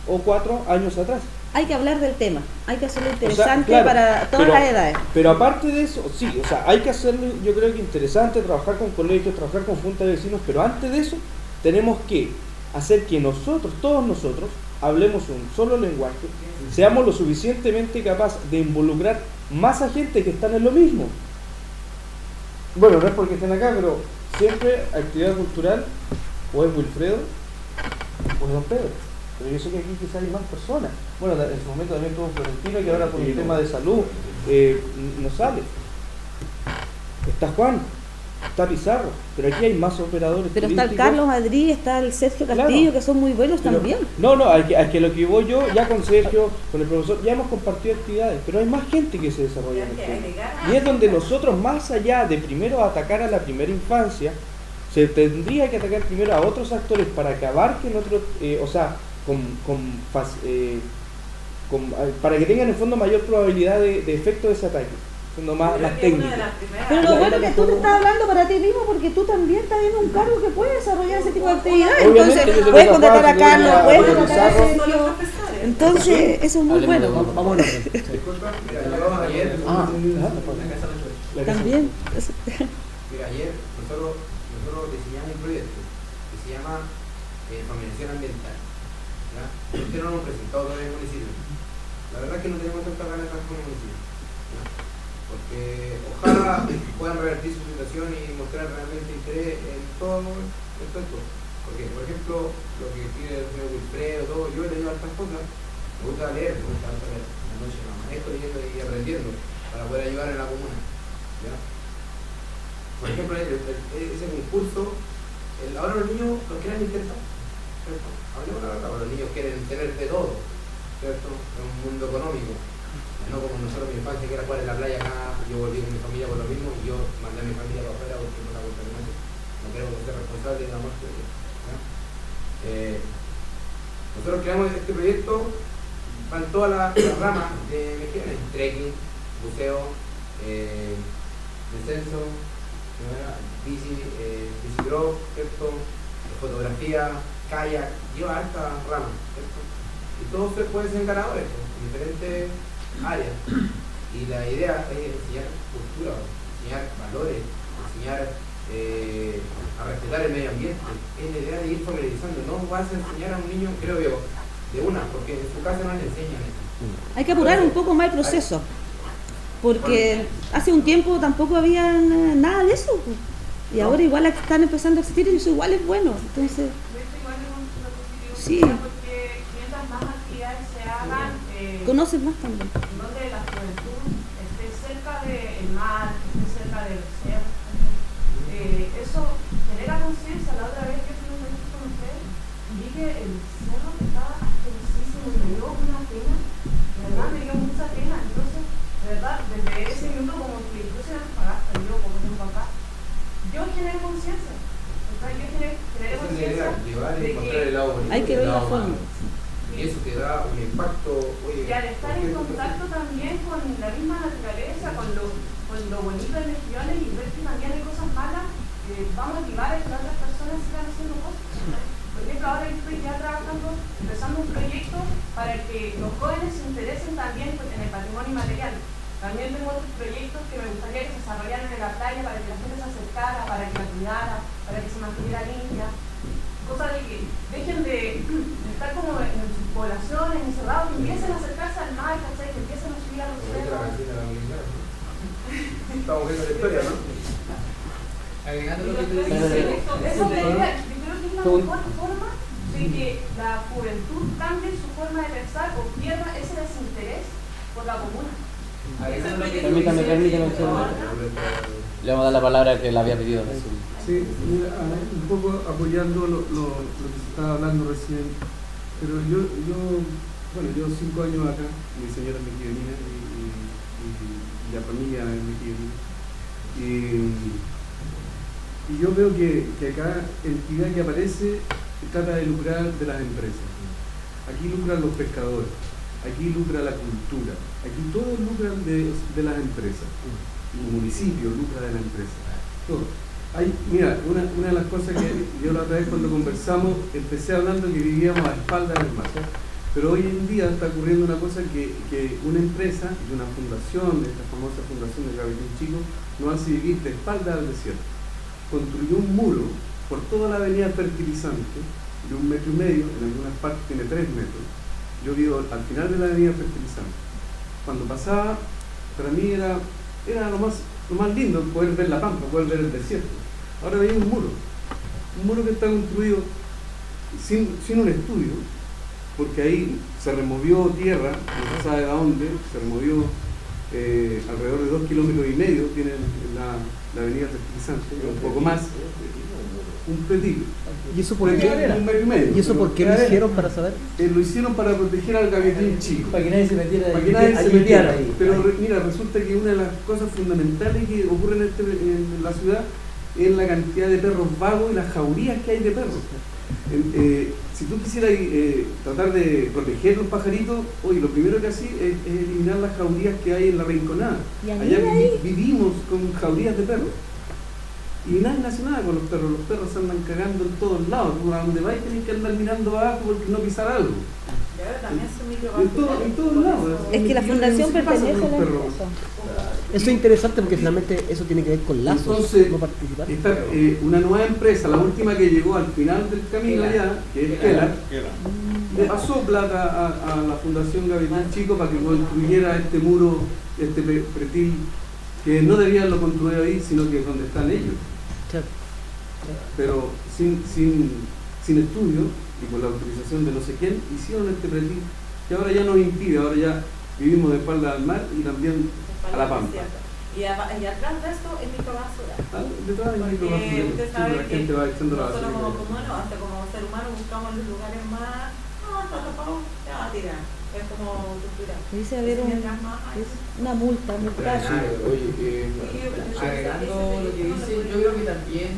o 4 años atrás. hay que hablar del tema, hay que hacerlo O sea, interesante claro, para todas las edades. Pero aparte de eso, sí, o sea, hay que hacerlo, yo creo que interesante, trabajar con colegios, trabajar con juntas de vecinos, pero antes de eso tenemos que hacer que nosotros, todos nosotros, hablemos un solo lenguaje, seamos lo suficientemente capaces de involucrar más a gente que están en lo mismo. Bueno, no es porque estén acá, pero siempre actividad cultural, o es Wilfredo, o es Don Pedro. Pero yo sé que aquí quizás hay más personas. Bueno, en su momento también tuvo Florentino, que ahora por el tema de salud no sale. Está Juan, está Pizarro, pero aquí hay más operadores. Pero está el turísticos. Carlos Madrid, está el Sergio Castillo, Claro. que son muy buenos Pero- también. No, es que lo que voy yo, ya con Sergio, con el profesor, ya hemos compartido actividades, pero hay más gente que se desarrolla en el tema. Y es donde nosotros, más allá de primero atacar a la primera infancia, se tendría que atacar primero a otros actores para que abarquen otros, o sea, para que tengan en fondo mayor probabilidad de efecto de ese ataque, siendo más técnico. Pero lo bueno es que tú te estás hablando para ti mismo porque tú también estás en un cargo que puede desarrollar ese tipo de actividades. Obviamente, Entonces, yo se puedes lo contratar a capaz, yo Carlos, ya- puedes bueno, contratar a Pizarro. Sergio. Entonces, eso es muy bueno. Vamos a orden. Disculpa, mira, yo ayer, También. mira, ayer nosotros diseñamos un proyecto que se llama Familiación Ambiental. ¿Ya? Este no lo hemos presentado todavía en el municipio. La verdad es que no tenemos tanta ganas de trabajar con el municipio. ¿Ya? Porque ojalá puedan revertir su situación y mostrar realmente interés en todo esto. Porque, por ejemplo, lo que pide el señor Wilfredo, todo, yo he leído hartas cosas, me gusta leer, me gusta harto leer. La noche me manejo leyendo y aprendiendo para poder ayudar en la comuna. ¿Ya? Por ejemplo, ese concurso, ahora los niños los quieren interesar, ¿cierto? Hablemos la verdad, los niños quieren tener de todo, ¿cierto? En un mundo económico. No como nosotros en mi infancia, que era jugar en la playa acá, yo volví con mi familia por lo mismo y yo mandé a mi familia para afuera porque por la contaminación no queremos ser responsables de la muerte de ellos. Nosotros creamos este proyecto para todas las ramas de regiones: trekking, buceo, descenso, bicicross, ¿cierto? Fotografía, kayak, lleva hartas ramas, ¿cierto? Y todos pueden ser ganadores en diferentes áreas. Y la idea es enseñar cultura, enseñar valores, enseñar a respetar el medio ambiente. Es la idea de ir familiarizando. No vas a enseñar a un niño, creo yo, de una, porque en su casa no le enseñan eso. Hay que apurar un poco más el proceso. Porque hace un tiempo tampoco había nada de eso. Y ahora igual están empezando a existir y eso igual es bueno. Entonces, sí, Porque mientras más actividades se hagan, conoces más también. donde la juventud esté cerca del mar, esté cerca del océano, eso genera conciencia. La otra vez que fui a un evento con ustedes, vi que el cerro estaba asquerosísimo y me dio una pena, de verdad me dio mucha pena. Entonces, de verdad, desde ese minuto como que yo soy antofagasta, yo como tengo acá, yo generé conciencia. O sea, yo generé Esa es la conciencia idea, llevar y de encontrar el lado bonito, hay que ver el la lado forma. malo. Y eso te da un impacto, oye, y al estar ¿por qué en esto contacto también con la misma naturaleza, con lo bonito de las regiones y ver que también hay cosas malas, vamos a activar a que otras personas sigan haciendo cosas. Por ejemplo, ahora yo estoy ya trabajando, empezando un proyecto para que los jóvenes se interesen también en el patrimonio inmaterial. También tengo otros proyectos que me gustaría que se desarrollaran en la playa para que la gente se acercara, para que la cuidara, para que se mantuviera limpia. Cosa de que dejen de estar como en sus poblaciones, encerrados, que empiecen a acercarse al mar, ¿cachai? Que empiecen a subir a los cerros. Estamos viendo la historia, ¿no? Agregando lo que tú Esa dices. es la idea. Yo creo que es la mejor forma de que la juventud cambie su forma de pensar o pierda ese desinterés por la comuna. Permítame, le vamos a dar la palabra que le había pedido recién. Sí, mira, un poco apoyando lo que se estaba hablando recién, pero yo 5 años acá, mi señora es mequillenina y la familia es mequillenina, y yo veo que acá la entidad que aparece trata de lucrar de las empresas. Aquí lucran los pescadores, aquí lucra la cultura, aquí todos lucran de las empresas, el municipio lucra de la empresa, todo. Mira, una de las cosas que yo la otra vez cuando conversamos, empecé hablando que vivíamos a espaldas del mar, Pero hoy en día está ocurriendo una cosa que una empresa y una fundación, esta famosa fundación de Gavitín Chico, nos hace vivir de espaldas al desierto. Construyó un muro por toda la avenida Fertilizante de 1,5 metros, en algunas partes tiene 3 metros. Yo vivo al final de la avenida Fertilizante. Cuando pasaba, para mí era lo más lindo poder ver la pampa, poder ver el desierto. Ahora veía un muro que está construido sin un estudio, porque ahí se removió tierra, no se sabe de dónde, se removió alrededor de 2,5 kilómetros, tiene la avenida Fertilizante, un poco más, un petit. ¿Y eso por qué? 1,5 metros. ¿Y eso por qué lo hicieron para saber? Lo hicieron para proteger al gavetín chico. Para que nadie se metiera, Para que nadie se metiera ahí. Pero mira, resulta que una de las cosas fundamentales que ocurren en la ciudad es la cantidad de perros vagos y las jaurías que hay de perros. Si tú quisieras tratar de proteger los pajaritos, hoy lo primero que hacía es eliminar las jaurías que hay en la Rinconada. Allá vivimos con jaurías de perros. Y nadie hace nada con los perros se andan cagando en todos lados. A donde vais tenés que andar mirando abajo porque no pisar algo. Y ahora también son En todos lados. Es que la fundación pertenece a la empresa. Eso es interesante porque finalmente eso tiene que ver con lazos, Entonces, no participar. está una nueva empresa, la última que llegó al final del camino allá, que es Kelar, le pasó plata a la Fundación Gavitín Chico para que construyera este muro, este pretil, que no debían haberlo construido ahí, sino que es donde están ellos. Pero sin estudio y con la autorización de no sé quién, hicieron este pretil que ahora ya nos impide, ahora ya vivimos de espalda al mar y también a la pampa. Y atrás de eso es microbasura. Detrás hay microbasura. Usted sabe La gente va echando la nosotros basura. como humanos, hasta como ser humano, buscamos los lugares más, está tapado, ya va a tirar. Es como cultura. Dice haber una multa, multar. Oye, agregando lo que dice, yo creo que también,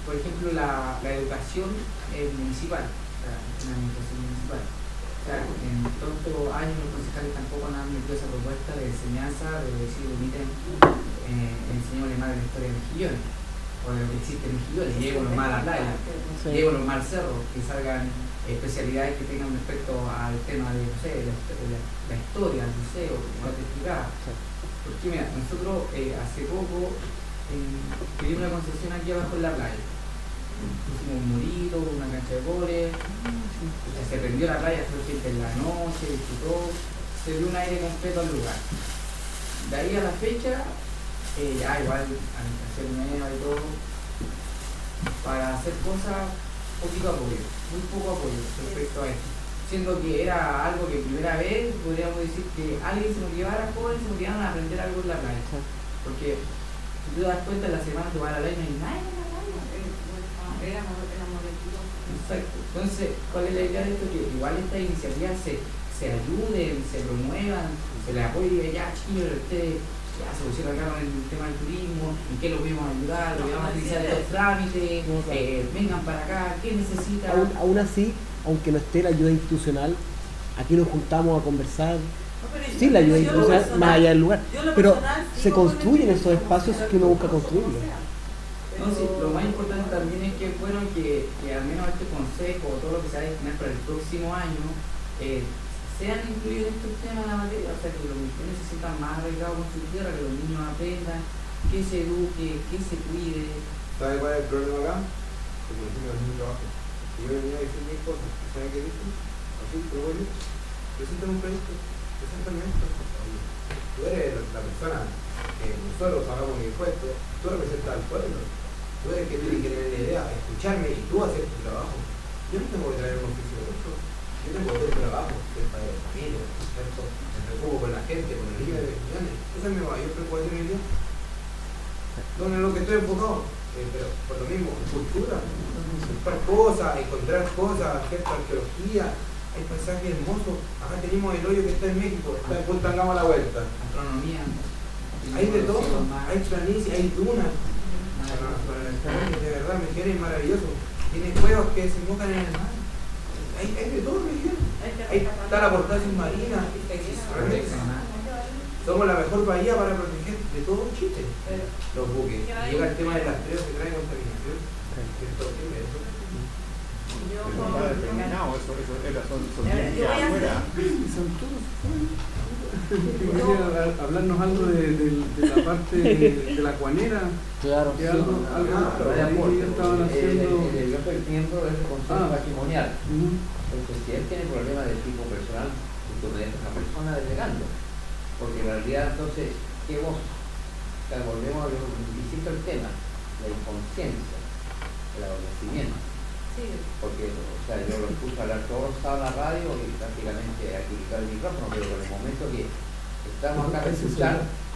por ejemplo, la educación municipal, la administración municipal. O sea, en todos estos años los concejales tampoco han metido esa propuesta de enseñanza, de decir, miren, enseñémosle más de la historia de Mejillones, o de lo que existe en Mejillones, llevémonos más a la playa, llevémonos más al cerro, que salgan especialidades que tengan respecto al tema de, no sé, la historia, el museo, como te explicaba. Porque mira, nosotros hace poco pedimos una concesión aquí abajo en la playa. Pusimos un murito, una cancha de goles, se prendió la playa, fue gente en la noche, disfrutó, se dio un aire completo al lugar. De ahí a la fecha, ya igual administración nueva y todo, para hacer cosas poquito apoyo, muy poco apoyo respecto a esto. Siendo que era algo que primera vez podríamos decir que alguien se motivara, jóvenes se motivaran a aprender algo en la playa. Porque si tú te das cuenta, en la semana que va a la playa no hay nadie en la playa. Éramos Exacto. Entonces, ¿cuál es la idea de esto? Que igual estas iniciativas se ayuden, se promuevan, se les apoye, ya chiquillos, ustedes ya se pusieron acá con el tema del turismo, en qué lo podemos ayudar, lo vamos a utilizar en los trámites, vengan para acá, ¿qué necesitan? Aún así, aunque no esté la ayuda institucional, aquí nos juntamos a conversar. Sí, la ayuda institucional más allá del lugar, pero se construyen esos espacios que uno busca construirlos. No, sí, lo más importante también es que bueno que al menos este consejo, todo lo que se va a destinar para el próximo año, sean incluidos estos temas en la materia, o sea, que los niños se sientan más arraigados con su tierra, que los niños aprendan, que se eduque, que se cuide. ¿Sabe cuál es el problema acá? Que por ejemplo los niños trabajan. Y yo venía a decir 1000 cosas, ¿saben qué dicen? Así, pero bueno, presentan un proyecto, presentan esto. Tú eres la persona que nosotros pagamos impuestos, tú representas al pueblo. Tú eres que tiene que tener la idea, escucharme y tú hacer tu trabajo. Yo no tengo que traer un oficio de esto. Yo tengo que hacer trabajo, ser padre de familia, ¿cierto? Me preocupo por la gente, por el día de estudiantes. Esa es mi mayor preocupación hoy día. Donde lo que estoy enfocado, pero por lo mismo, cultura, buscar cosas, encontrar cosas, hacer arqueología. Hay paisajes hermosos. Acá tenemos el hoyo que está en México, está en Punta Ngama a la vuelta. Astronomía. Hay de todo, hay planicie, hay dunas. De verdad, Mejillones es maravilloso. Tiene cuevas que se invocan en el mar. Hay de todo, Mejillones. Ahí está la portación marina. Somos la mejor bahía para proteger de todo Chile. Los buques. Llega el tema de las treos que traen contaminación. son Yo voy a afuera. Son todos quería hablarnos algo de la parte de la Juanera. Claro. Que algo ahí estaban haciendo. Yo soy miembro de ese consejo patrimonial. Ujú. Entonces, si él tiene problemas de tipo personal, tú me dejas a esa persona delegando. Porque en realidad, entonces, ¿qué vos? O sea, volvemos a lo insisto el tema, la inconsciencia, el adormecimiento. Sí. Porque, o sea, yo lo escucho hablar todos los sábados en la radio y prácticamente aquí está el micrófono, pero con el momento que estamos acá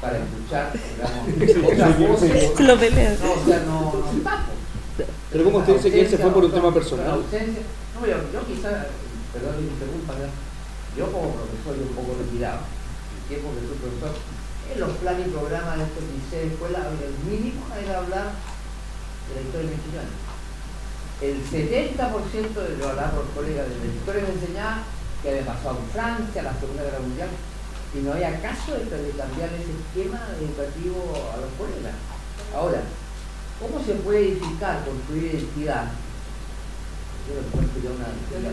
para escuchar, digamos, otras voces, Lo pelean. no, o sea, no estamos. Pero como usted dice que él se fue por un tema personal. No, yo quizás, perdón que me interrumpa, yo como profesor y un poco retirado, el tiempo que soy profesor, en los planes y programas de estos liceos de escuela, el mínimo era hablar de la historia mexicana. El 70% de lo hablaba por colegas de la historia me enseñaba que había pasado en Francia, la Segunda Guerra Mundial, y no había caso de cambiar ese esquema educativo a los colegas. Ahora, ¿cómo se puede edificar, construir identidad? Yo lo encuentro ya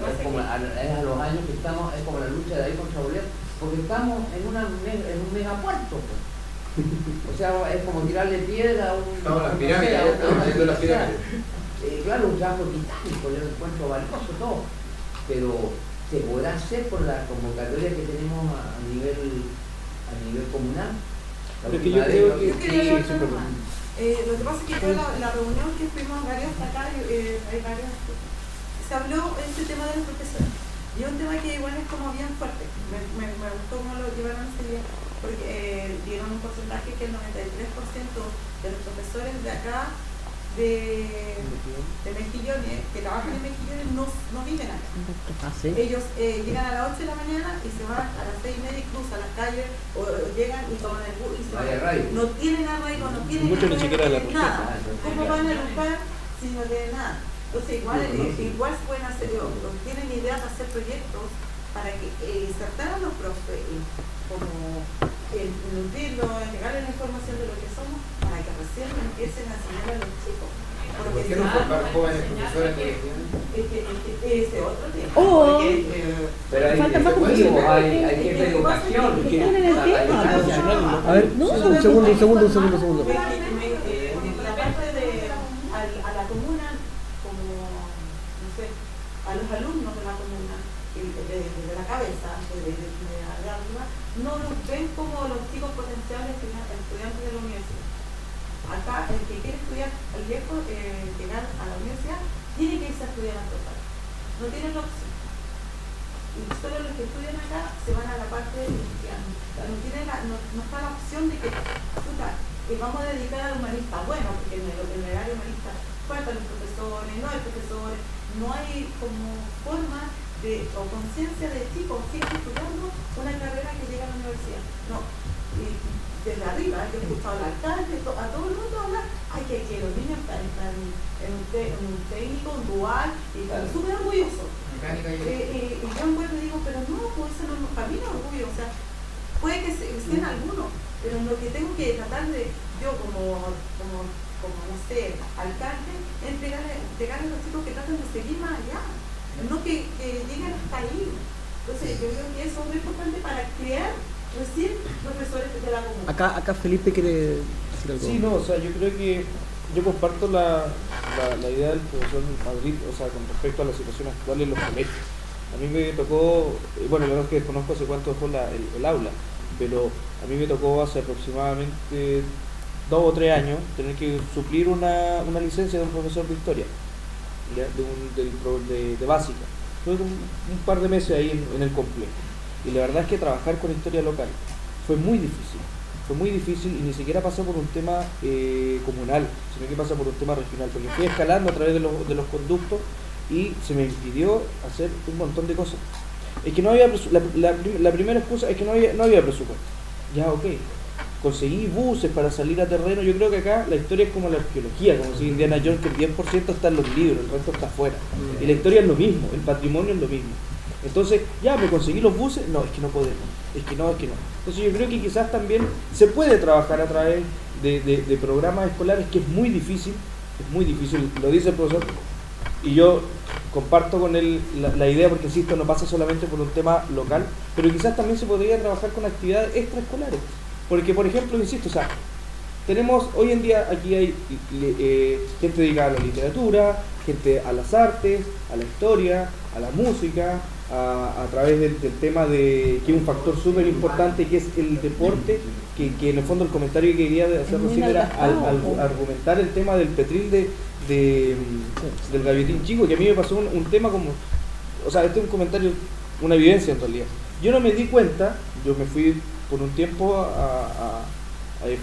es como a los años que estamos, es como la lucha de David contra Goliat, porque estamos en un megapuerto. Pues. O sea, es como tirarle piedra a un... Estamos en las pirámides, estamos haciendo las pirámides. Claro, un trabajo titánico, yo lo encuentro valioso todo, pero se podrá hacer con la convocatoria que tenemos a nivel comunal. Pero que yo creo que... Yo quería hablar más. Lo que pasa es que yo la reunión que fuimos varios acá, hay varios, se habló de este tema de los profesores. Y es un tema que igual es como bien fuerte. Me gustó cómo lo llevaron ese día, porque dieron un porcentaje que el 93% de los profesores de acá de Mejillones, que trabajan en Mejillones, no viven acá. Ellos llegan a las 8 de la mañana y se van a las 6:30 y cruzan las calles, o llegan y toman el bus y se van. No tienen arraigo, no tienen nada. ¿Cómo van a educar si no tienen nada? Entonces igual se pueden hacer, tienen ideas de hacer proyectos para que insertar a los profes, como nutrirlos, entregarles la información de lo que somos, para que recién empiecen a enseñar a los chicos. ¿Por qué no formar jóvenes profesores de ese otro tema. Pero hay incentivos, hay que ver educación. A ver, un segundo. La parte de a la comuna, como, no sé, a los alumnos de la comuna, de la cabeza, de arriba, no los ven como los chicos potenciales estudiantes de la universidad. Acá, el que quiere estudiar lejos, llegar a la universidad, tiene que irse a estudiar a otro país. No tienen la opción. Y solo los que estudian acá se van a la parte de cristiano. No está la opción de que vamos a dedicar al humanista. Bueno, porque en el área humanista faltan los profesores, no hay profesores, no hay como forma o conciencia de chicos que están estudiando una carrera que llega a la universidad. No. Y desde arriba, yo he escuchado al alcalde, a todo el mundo hablar, que los niños están en un técnico, un dual, y están súper orgullosos. Y yo encuentro y digo, pero no, pues eso no, para mí no es orgullo, o sea, puede que sean algunos, pero lo que tengo que tratar de, yo como no sé, alcalde, es entregarle a los chicos que tratan de seguir más allá, no que lleguen hasta ahí. Entonces yo creo que eso es muy importante para crear recién profesores de la comunidad. Acá Felipe quiere decir algo. Sí, no, o sea, yo creo que yo comparto la idea del profesor Madrid, o sea, con respecto a la situación actual en los colegios. A mí me tocó, bueno, la verdad es que desconozco hace cuánto fue el aula, pero a mí me tocó hace aproximadamente 2 o 3 años tener que suplir una licencia de un profesor de historia, ¿ya? de básica. Fue un par de meses ahí en el complejo. Y la verdad es que trabajar con historia local fue muy difícil y ni siquiera pasó por un tema comunal, sino que pasa por un tema regional, porque fui escalando a través de los conductos y se me impidió hacer un montón de cosas. Es que no había la primera excusa es que no había presupuesto. Ya, ok. Conseguí buses para salir a terreno. Yo creo que acá la historia es como la arqueología, como si Indiana Jones, que el 10% está en los libros, el resto está afuera. Y la historia es lo mismo, el patrimonio es lo mismo. Entonces, ya me conseguí los buses, no, es que no podemos, es que no. Entonces yo creo que quizás también se puede trabajar a través de programas escolares, que es muy difícil, lo dice el profesor, y yo comparto con él la idea, porque insisto, no pasa solamente por un tema local, pero quizás también se podría trabajar con actividades extraescolares. Porque, por ejemplo, insisto, o sea, tenemos hoy en día aquí hay gente dedicada a la literatura, gente a las artes, a la historia, a la música, a través del tema de que es un factor súper importante, que es el deporte, que en el fondo el comentario que quería hacer recién era al argumentar el tema del Petril del Gaviotín Chico, que a mí me pasó un tema como, o sea, este es un comentario, una evidencia en realidad. Yo no me di cuenta, yo me fui por un tiempo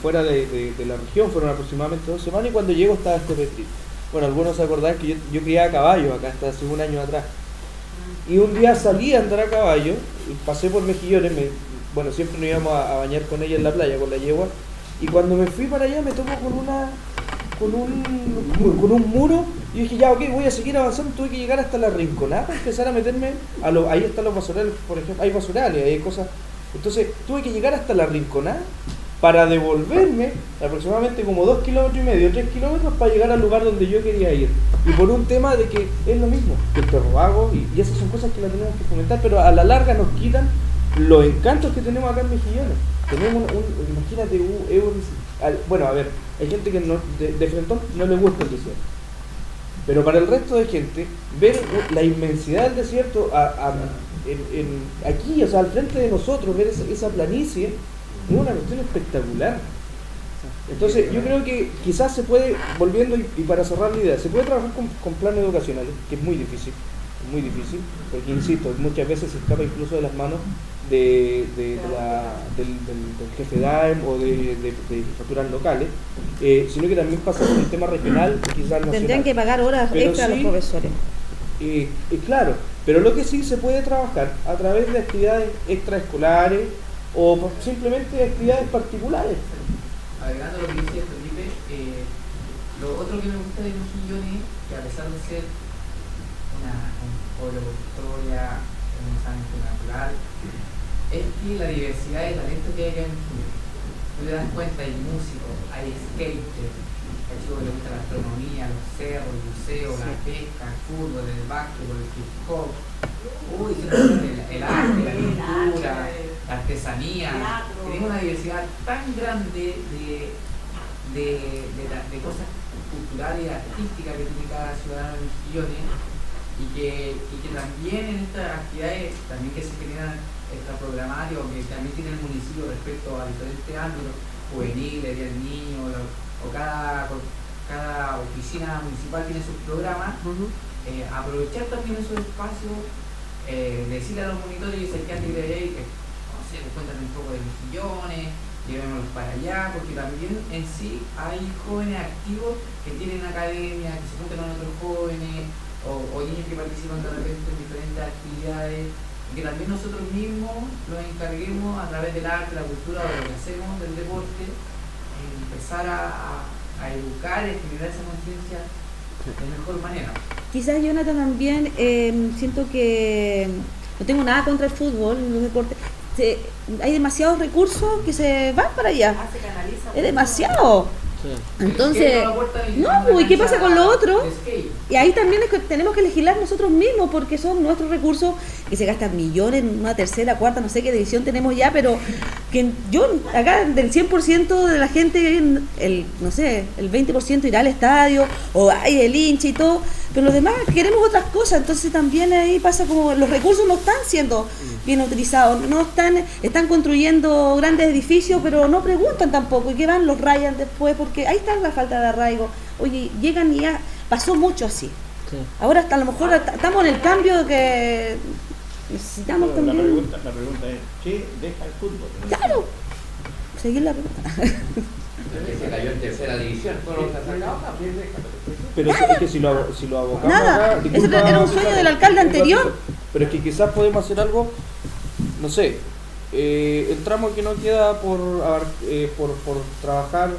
fuera de la región, fueron aproximadamente 2 semanas, y cuando llego estaba este Petril. Bueno, algunos se acordarán que yo criaba caballos acá hasta hace un año atrás. Y un día salí a andar a caballo, pasé por Mejillones, bueno, siempre nos íbamos a bañar con ella en la playa, con la yegua, y cuando me fui para allá me topo con un muro, y dije, ya, ok, voy a seguir avanzando. Tuve que llegar hasta la Rinconada para empezar a meterme, ahí están los basurales, por ejemplo, hay basurales, hay cosas, entonces tuve que llegar hasta la Rinconada para devolverme aproximadamente como 2,5 kilómetros, 3 kilómetros para llegar al lugar donde yo quería ir. Y por un tema de que es lo mismo, que el perro vago, y esas son cosas que las tenemos que fomentar, pero a la larga nos quitan los encantos que tenemos acá en Mejillones. Tenemos imagínate, bueno, a ver, hay gente que de frente no le gusta el desierto, pero para el resto de gente, ver la inmensidad del desierto aquí, o sea, al frente de nosotros, ver esa planicie, es una cuestión espectacular. Entonces yo creo que quizás se puede, volviendo y para cerrar la idea, se puede trabajar con planes educacionales, que es muy difícil, porque insisto, muchas veces se escapa incluso de las manos del jefe de AEM o de jefaturas locales, sino que también pasa por el tema regional, quizás nacional. Tendrían que pagar horas extra a los profesores. Claro, pero lo que sí se puede trabajar a través de actividades extraescolares o simplemente actividades particulares. Agregando lo que dice Felipe, lo otro que me gusta de Mejillones, que a pesar de ser un pueblo con historia, un santo natural, es que la diversidad de talentos que hay acá en Mejillones. Tú te das cuenta, hay músicos, hay skaters, hay chicos que les gusta la astronomía, los cerros, el buceo, la pesca, el fútbol, el básquetbol, el hip hop, el arte, la pintura, la artesanía. Tenemos una diversidad tan grande de cosas culturales y artísticas que tiene cada ciudadano de Mejillones, y que también en estas actividades también que se generan extraprogramáticos que también tiene el municipio respecto a diferentes ámbitos, juveniles, Día del Niño, o cada oficina municipal tiene sus programas, aprovechar también esos espacios, decirle a los monitores que antes de ahí, no sé, cuéntame un poco de Mejillones, llevémoslos para allá, porque también en sí hay jóvenes activos que tienen academia, que se juntan con otros jóvenes, o niños que participan de repente en diferentes actividades, y que también nosotros mismos los encarguemos a través del arte, la cultura, de lo que hacemos, del deporte, empezar a educar y generar esa conciencia de mejor manera. Quizás, Jonathan, también siento que no tengo nada contra el fútbol, los deportes. Hay demasiados recursos que se van para allá. Es demasiado. Sí. Entonces, no, ¿y qué pasa con lo otro? Y ahí también es que tenemos que legislar nosotros mismos, porque son nuestros recursos que se gastan millones en una tercera, cuarta, no sé qué división tenemos ya, pero que yo acá del 100% de la gente, no sé, el 20% irá al estadio, o hay el hincha y todo, pero los demás queremos otras cosas. Entonces también ahí pasa como los recursos no están siendo bien utilizados, no están construyendo grandes edificios, pero no preguntan tampoco, y que van, los rayan después, porque ahí está la falta de arraigo. Oye, llegan y ya pasó mucho así. Sí. Ahora hasta a lo mejor estamos en el cambio que necesitamos también. La pregunta es, ¿qué deja el fútbol? Claro, seguir la pregunta. Se cayó en tercera división, pero es que si lo abocamos nada, acá, ese era un sueño del alcalde anterior. Pero es que quizás podemos hacer algo, no sé, el tramo que no queda por trabajar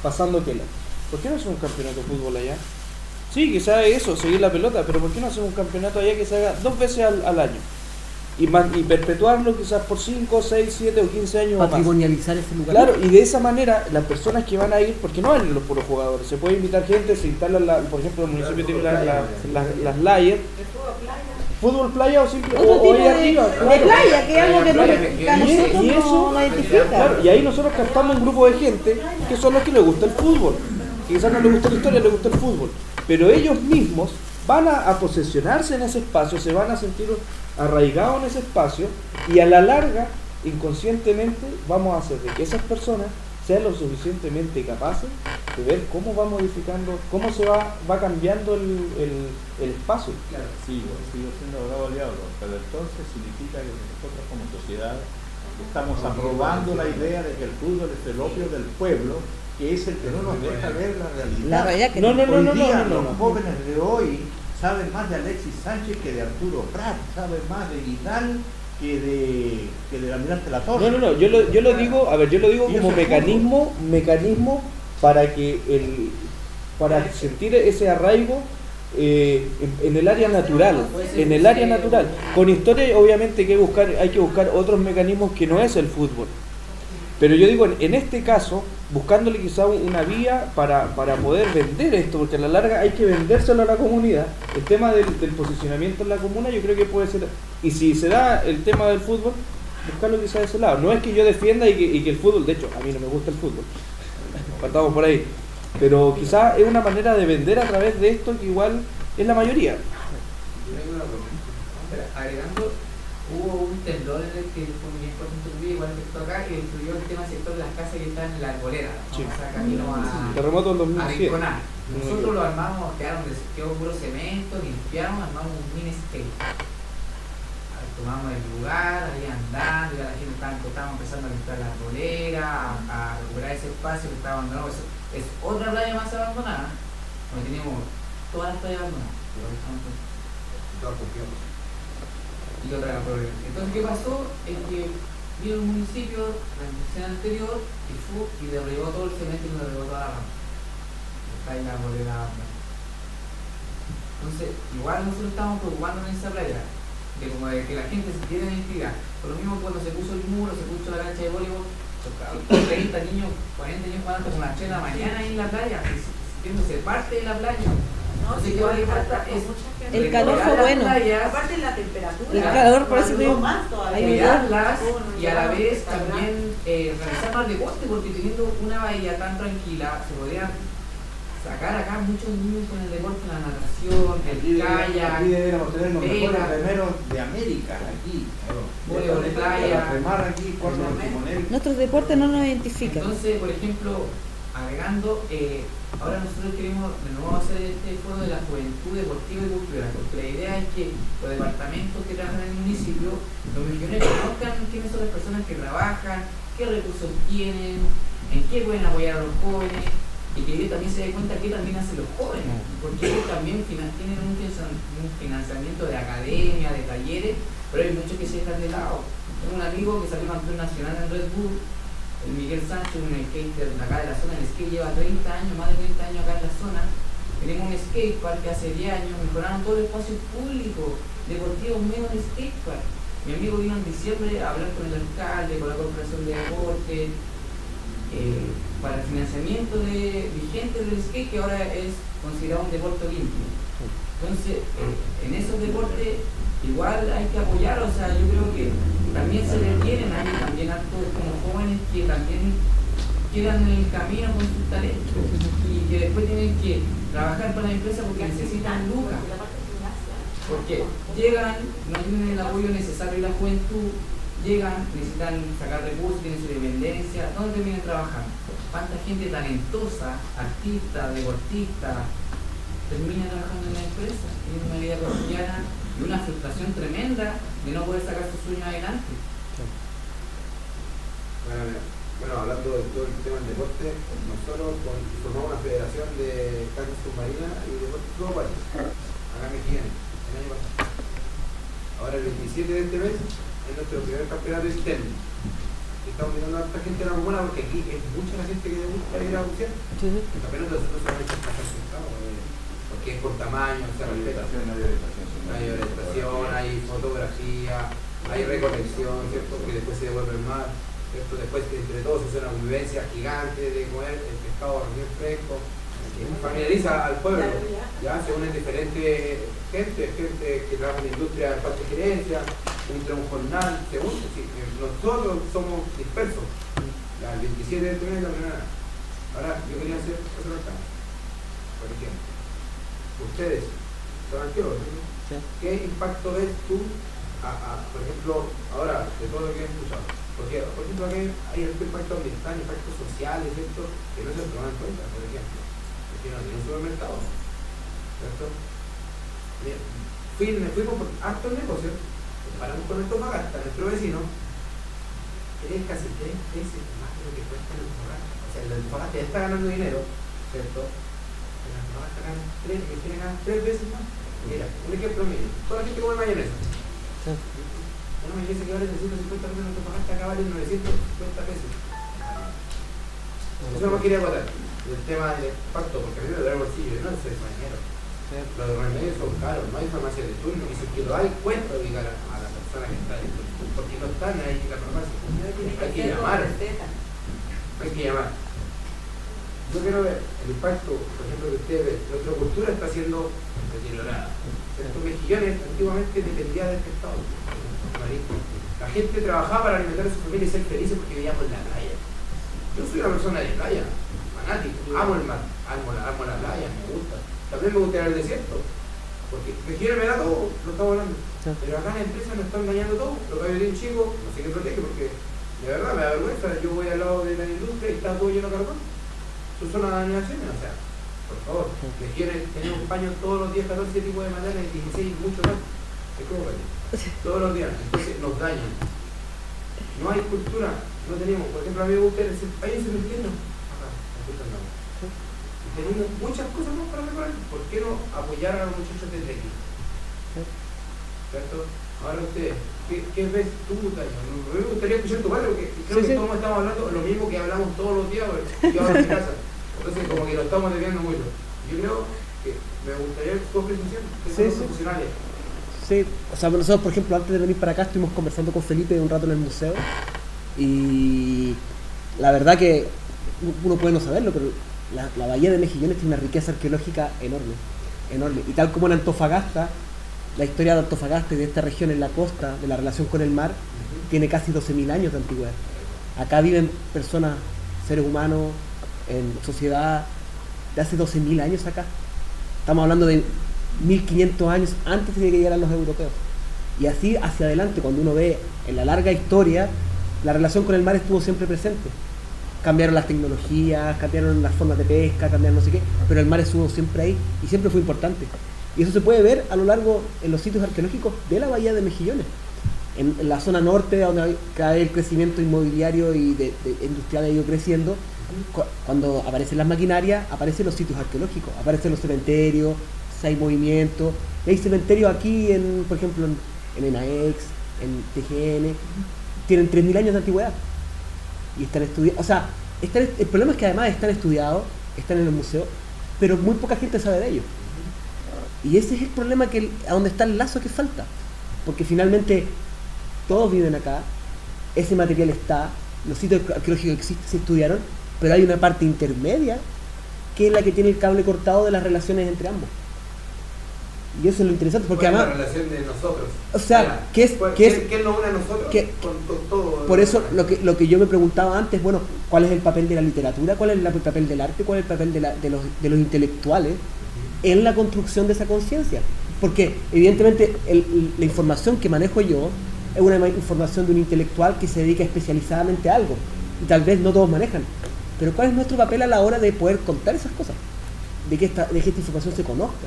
pasando tela. ¿Por qué no hacemos un campeonato de fútbol allá? Sí, quizás eso, seguir la pelota, pero ¿por qué no hacemos un campeonato allá que se haga 2 veces al año? y perpetuarlo quizás por 5, 6, 7 o 15 años o más. Patrimonializar ese lugar. Claro, y de esa manera las personas que van a ir, porque no van los puros jugadores, se puede invitar gente, se instalan, por ejemplo, el municipio tiene las layers, fútbol playa o simple Otro o tipo ahí arriba, de claro. playa, que es algo que, que a nosotros Y eso, no identifica. claro, y ahí nosotros captamos un grupo de gente que son los que les gusta el fútbol, que quizás no les gusta la historia, les gusta el fútbol, pero ellos mismos van a posesionarse en ese espacio, se van a sentir arraigados en ese espacio, y a la larga, inconscientemente, vamos a hacer de que esas personas sean lo suficientemente capaces de ver cómo va modificando, cómo se va cambiando el espacio. Claro, sigo siendo abogado aliado, pero entonces significa que nosotros como sociedad estamos aprobando la idea de que el fútbol es el opio del pueblo, que es el que no nos deja ver la realidad. La realidad que Hoy día los jóvenes de hoy saben más de Alexis Sánchez que de Arturo Prat, saben más de Vidal que de Almirante Latorre. No, yo lo digo, a ver, yo lo digo como mecanismo para que para sentir ese arraigo en el área natural, Con historia obviamente hay que buscar otros mecanismos que no es el fútbol. Pero yo digo, en este caso, buscándole quizá una vía para poder vender esto, porque a la larga hay que vendérselo a la comunidad. El tema del posicionamiento en la comuna yo creo que puede ser, y si se da el tema del fútbol, buscarlo quizá de ese lado. No es que yo defienda y que el fútbol, de hecho, a mí no me gusta el fútbol, partamos por ahí, pero quizá es una manera de vender a través de esto que igual es la mayoría. Agregando, hubo un temblor en el que fue muy importante igual que esto acá, y destruyó el tema sector de las casas que están en la arboleda, Sí. camino Terremoto en 2007. Rinconar. Nosotros lo armamos, quedó puro cemento, limpiamos, armamos un mini skate. Tomamos el lugar, ahí andando, ya la gente estábamos empezando a limpiar la arbolera, a recuperar ese espacio que estaba abandonado. Es otra playa más abandonada, donde teníamos todas las playas abandonadas. Y otra problema. Entonces, ¿qué pasó? Es que vino el municipio, la institución anterior, y derribó todo el cemento y derribó toda la rama. Está ahí la arbolera. Entonces, igual nosotros estamos preocupándonos en esa playa, de como de que la gente se quiera identificar. Por lo mismo, cuando se puso el muro, se puso la cancha de voleibol, 30 niños, 40 niños jugando como las 3 de la mañana ahí en la playa, sintiéndose parte de la playa. No, Entonces, si ¿qué le falta falta? Es el calor fue bueno. aparte la temperatura. El calor parece que más todavía. Cuidarlas y a la vez también realizar más deporte, porque teniendo una bahía tan tranquila se podrían sacar acá muchos niños con el deporte, la natación, el kayak, Aquí deberíamos tener los mejores remeros de América, aquí. voleibol de playa. Remar aquí, cuatro timonel. Nuestros deportes no nos identifican. Entonces, por ejemplo, agregando, ahora nosotros queremos de nuevo hacer este foro de la juventud deportiva y cultural, porque la idea es que los departamentos que trabajan en el municipio, los millones conozcan quiénes son las personas que trabajan, qué recursos tienen, en qué pueden apoyar a los jóvenes, y que ellos también se den cuenta qué también hacen los jóvenes, porque ellos también tienen un financiamiento de academia, de talleres, pero hay muchos que se dejan de lado. Tengo un amigo que salió campeón nacional en Red Bull, el Miguel Sánchez, un skater de acá de la zona. El skate lleva 30 años, más de 30 años acá en la zona. Tenemos un skatepark que hace 10 años mejoraron todo el espacio público deportivo en medio del skatepark. Mi amigo vino en diciembre a hablar con el alcalde, con la corporación de deporte, para el financiamiento vigente del skate, que ahora es considerado un deporte limpio. Entonces, en esos deportes igual hay que apoyar, o sea, yo creo que también se detienen, hay también actos como jóvenes que también quedan en el camino con sus talentos y que después tienen que trabajar para la empresa porque necesitan lucas, porque llegan, no tienen el apoyo necesario de la juventud, llegan, necesitan sacar recursos, tienen su dependencia, ¿dónde terminan trabajando? ¿Cuánta gente talentosa, artista, deportista, termina trabajando en la empresa, tiene una vida cotidiana y una frustración tremenda de no poder sacar sus sueños adelante? Bueno, hablando de todo el tema del deporte, nosotros formamos una federación de canchas submarinas y deportes subacuáticos, acá en Mejillán, el año pasado. Ahora el 27 de este mes es nuestro primer campeonato interno. Estamos mirando a esta gente de la comuna porque aquí es mucha la gente que le gusta ir a bucear. El campeonato de nosotros se va a echar porque es por tamaño, se respeta. No hay orientación, hay fotografía, hay reconexión, ¿cierto? Que después se devuelve el mar, ¿cierto? Después que entre todos se hace una convivencia gigante de comer el pescado recién fresco, que familiariza al pueblo, ya se unen diferentes gente que trabaja en la industria de parte de gerencia, entra un jornal, se une, sí, nosotros somos dispersos, ya, el 27 de este mes la primera. Ahora yo quería hacer otro alcance, por ejemplo, ustedes son arqueólogos, ¿no? Sí. ¿Qué impacto ves tú, por ejemplo, ahora, de todo lo que he escuchado? Porque, por ejemplo, aquí hay el impacto ambiental, impactos sociales, ¿cierto? Que no se toman en cuenta, por ejemplo. Que no tiene un supermercado, ¿cierto? Fuimos por hartos negocios, comparamos con Antofagasta, nuestro vecino, es casi 3 veces más de lo que cuesta el Antofagasta. O sea, el Antofagasta ya está ganando dinero, ¿cierto? El Antofagasta gana 3 veces más. Mira, un ejemplo mío, toda la gente come mayonesa. Sí. Una mayonesa que vale 350 pesos en Antofagasta acá vale 950 pesos. Eso no me quería contar. El tema del impacto, porque a mí me da el bolsillo, no es extranjero. Sí. Los remedios son caros, no hay farmacia de turno, y si que lo hay, cuesta ubicar a la persona que está ahí, porque no están ahí en la farmacia. Hay que llamar. Hay que llamar. Yo quiero ver el impacto, por ejemplo, que usted ve. Nuestra cultura está siendo deteriorada. Estos mejillones antiguamente dependía del pescado. La gente trabajaba para alimentar a su familia y ser felices porque vivíamos en la playa. Yo soy una persona de playa, fanático, amo el mar, amo la playa, me gusta. También me gusta ir al desierto, porque mejillones me da todo, lo estamos hablando. Pero acá la empresa nos está engañando todo. Lo que hay un chico, no sé qué protege, porque de verdad me da vergüenza. Yo voy al lado de la industria y está todo lleno de carbón. Su zona de animaciones, o sea, por favor, tenemos paños todos los días, 14 tipos de materiales, 16, mucho más. Es como todos los días, entonces nos dañan. No hay cultura, no tenemos, por ejemplo, a mí me gusta hay un cementerio acá, y tenemos muchas cosas más para mejorar. ¿Por qué no apoyar a los muchachos de trekking? ¿Cierto? Ahora ustedes, ¿qué ves tú, Tayo? Me gustaría escuchar tu padre, porque creo que todos estamos hablando lo mismo que hablamos todos los días, yo ahora en mi casa. Entonces, como que lo estamos desviando mucho. Yo creo que me gustaría tu apreciación, que son los profesionales. Sí, o sea, nosotros, por ejemplo, antes de venir para acá estuvimos conversando con Felipe un rato en el museo y la verdad que uno puede no saberlo, pero la bahía de Mejillones tiene una riqueza arqueológica enorme. Y tal como en Antofagasta, la historia de Antofagasta y de esta región en la costa, de la relación con el mar, tiene casi 12.000 años de antigüedad. Acá viven personas, seres humanos, en sociedad de hace 12.000 años acá. Estamos hablando de 1.500 años antes de que llegaran los europeos. Y así hacia adelante, cuando uno ve en la larga historia, la relación con el mar estuvo siempre presente. Cambiaron las tecnologías, cambiaron las formas de pesca, cambiaron no sé qué, pero el mar estuvo siempre ahí y siempre fue importante. Y eso se puede ver a lo largo en los sitios arqueológicos de la bahía de Mejillones. En la zona norte, donde cada vez el crecimiento inmobiliario y de industrial ha ido creciendo, cuando aparecen las maquinarias, aparecen los sitios arqueológicos, aparecen los cementerios, hay movimiento. Y hay cementerios aquí, por ejemplo, en ENAEX, en TGN, tienen 3.000 años de antigüedad. Y están estudiados. O sea, el problema es que además están estudiados, están en el museo, pero muy poca gente sabe de ellos. Y ese es el problema, a donde está el lazo que falta. Porque finalmente todos viven acá, ese material está, los sitios arqueológicos existen, se estudiaron, pero hay una parte intermedia que es la que tiene el cable cortado de las relaciones entre ambos. Y eso es lo interesante, porque ¿cuál es además... la relación de nosotros? O sea, ¿qué nos une a nosotros con todo? Por eso lo que yo me preguntaba antes, bueno, ¿cuál es el papel de la literatura? ¿Cuál es el papel del arte? ¿Cuál es el papel de los intelectuales en la construcción de esa conciencia? Porque evidentemente la información que manejo yo es una información de un intelectual que se dedica especializadamente a algo, y tal vez no todos manejan. Pero ¿cuál es nuestro papel a la hora de poder contar esas cosas? De que esta información se conozca.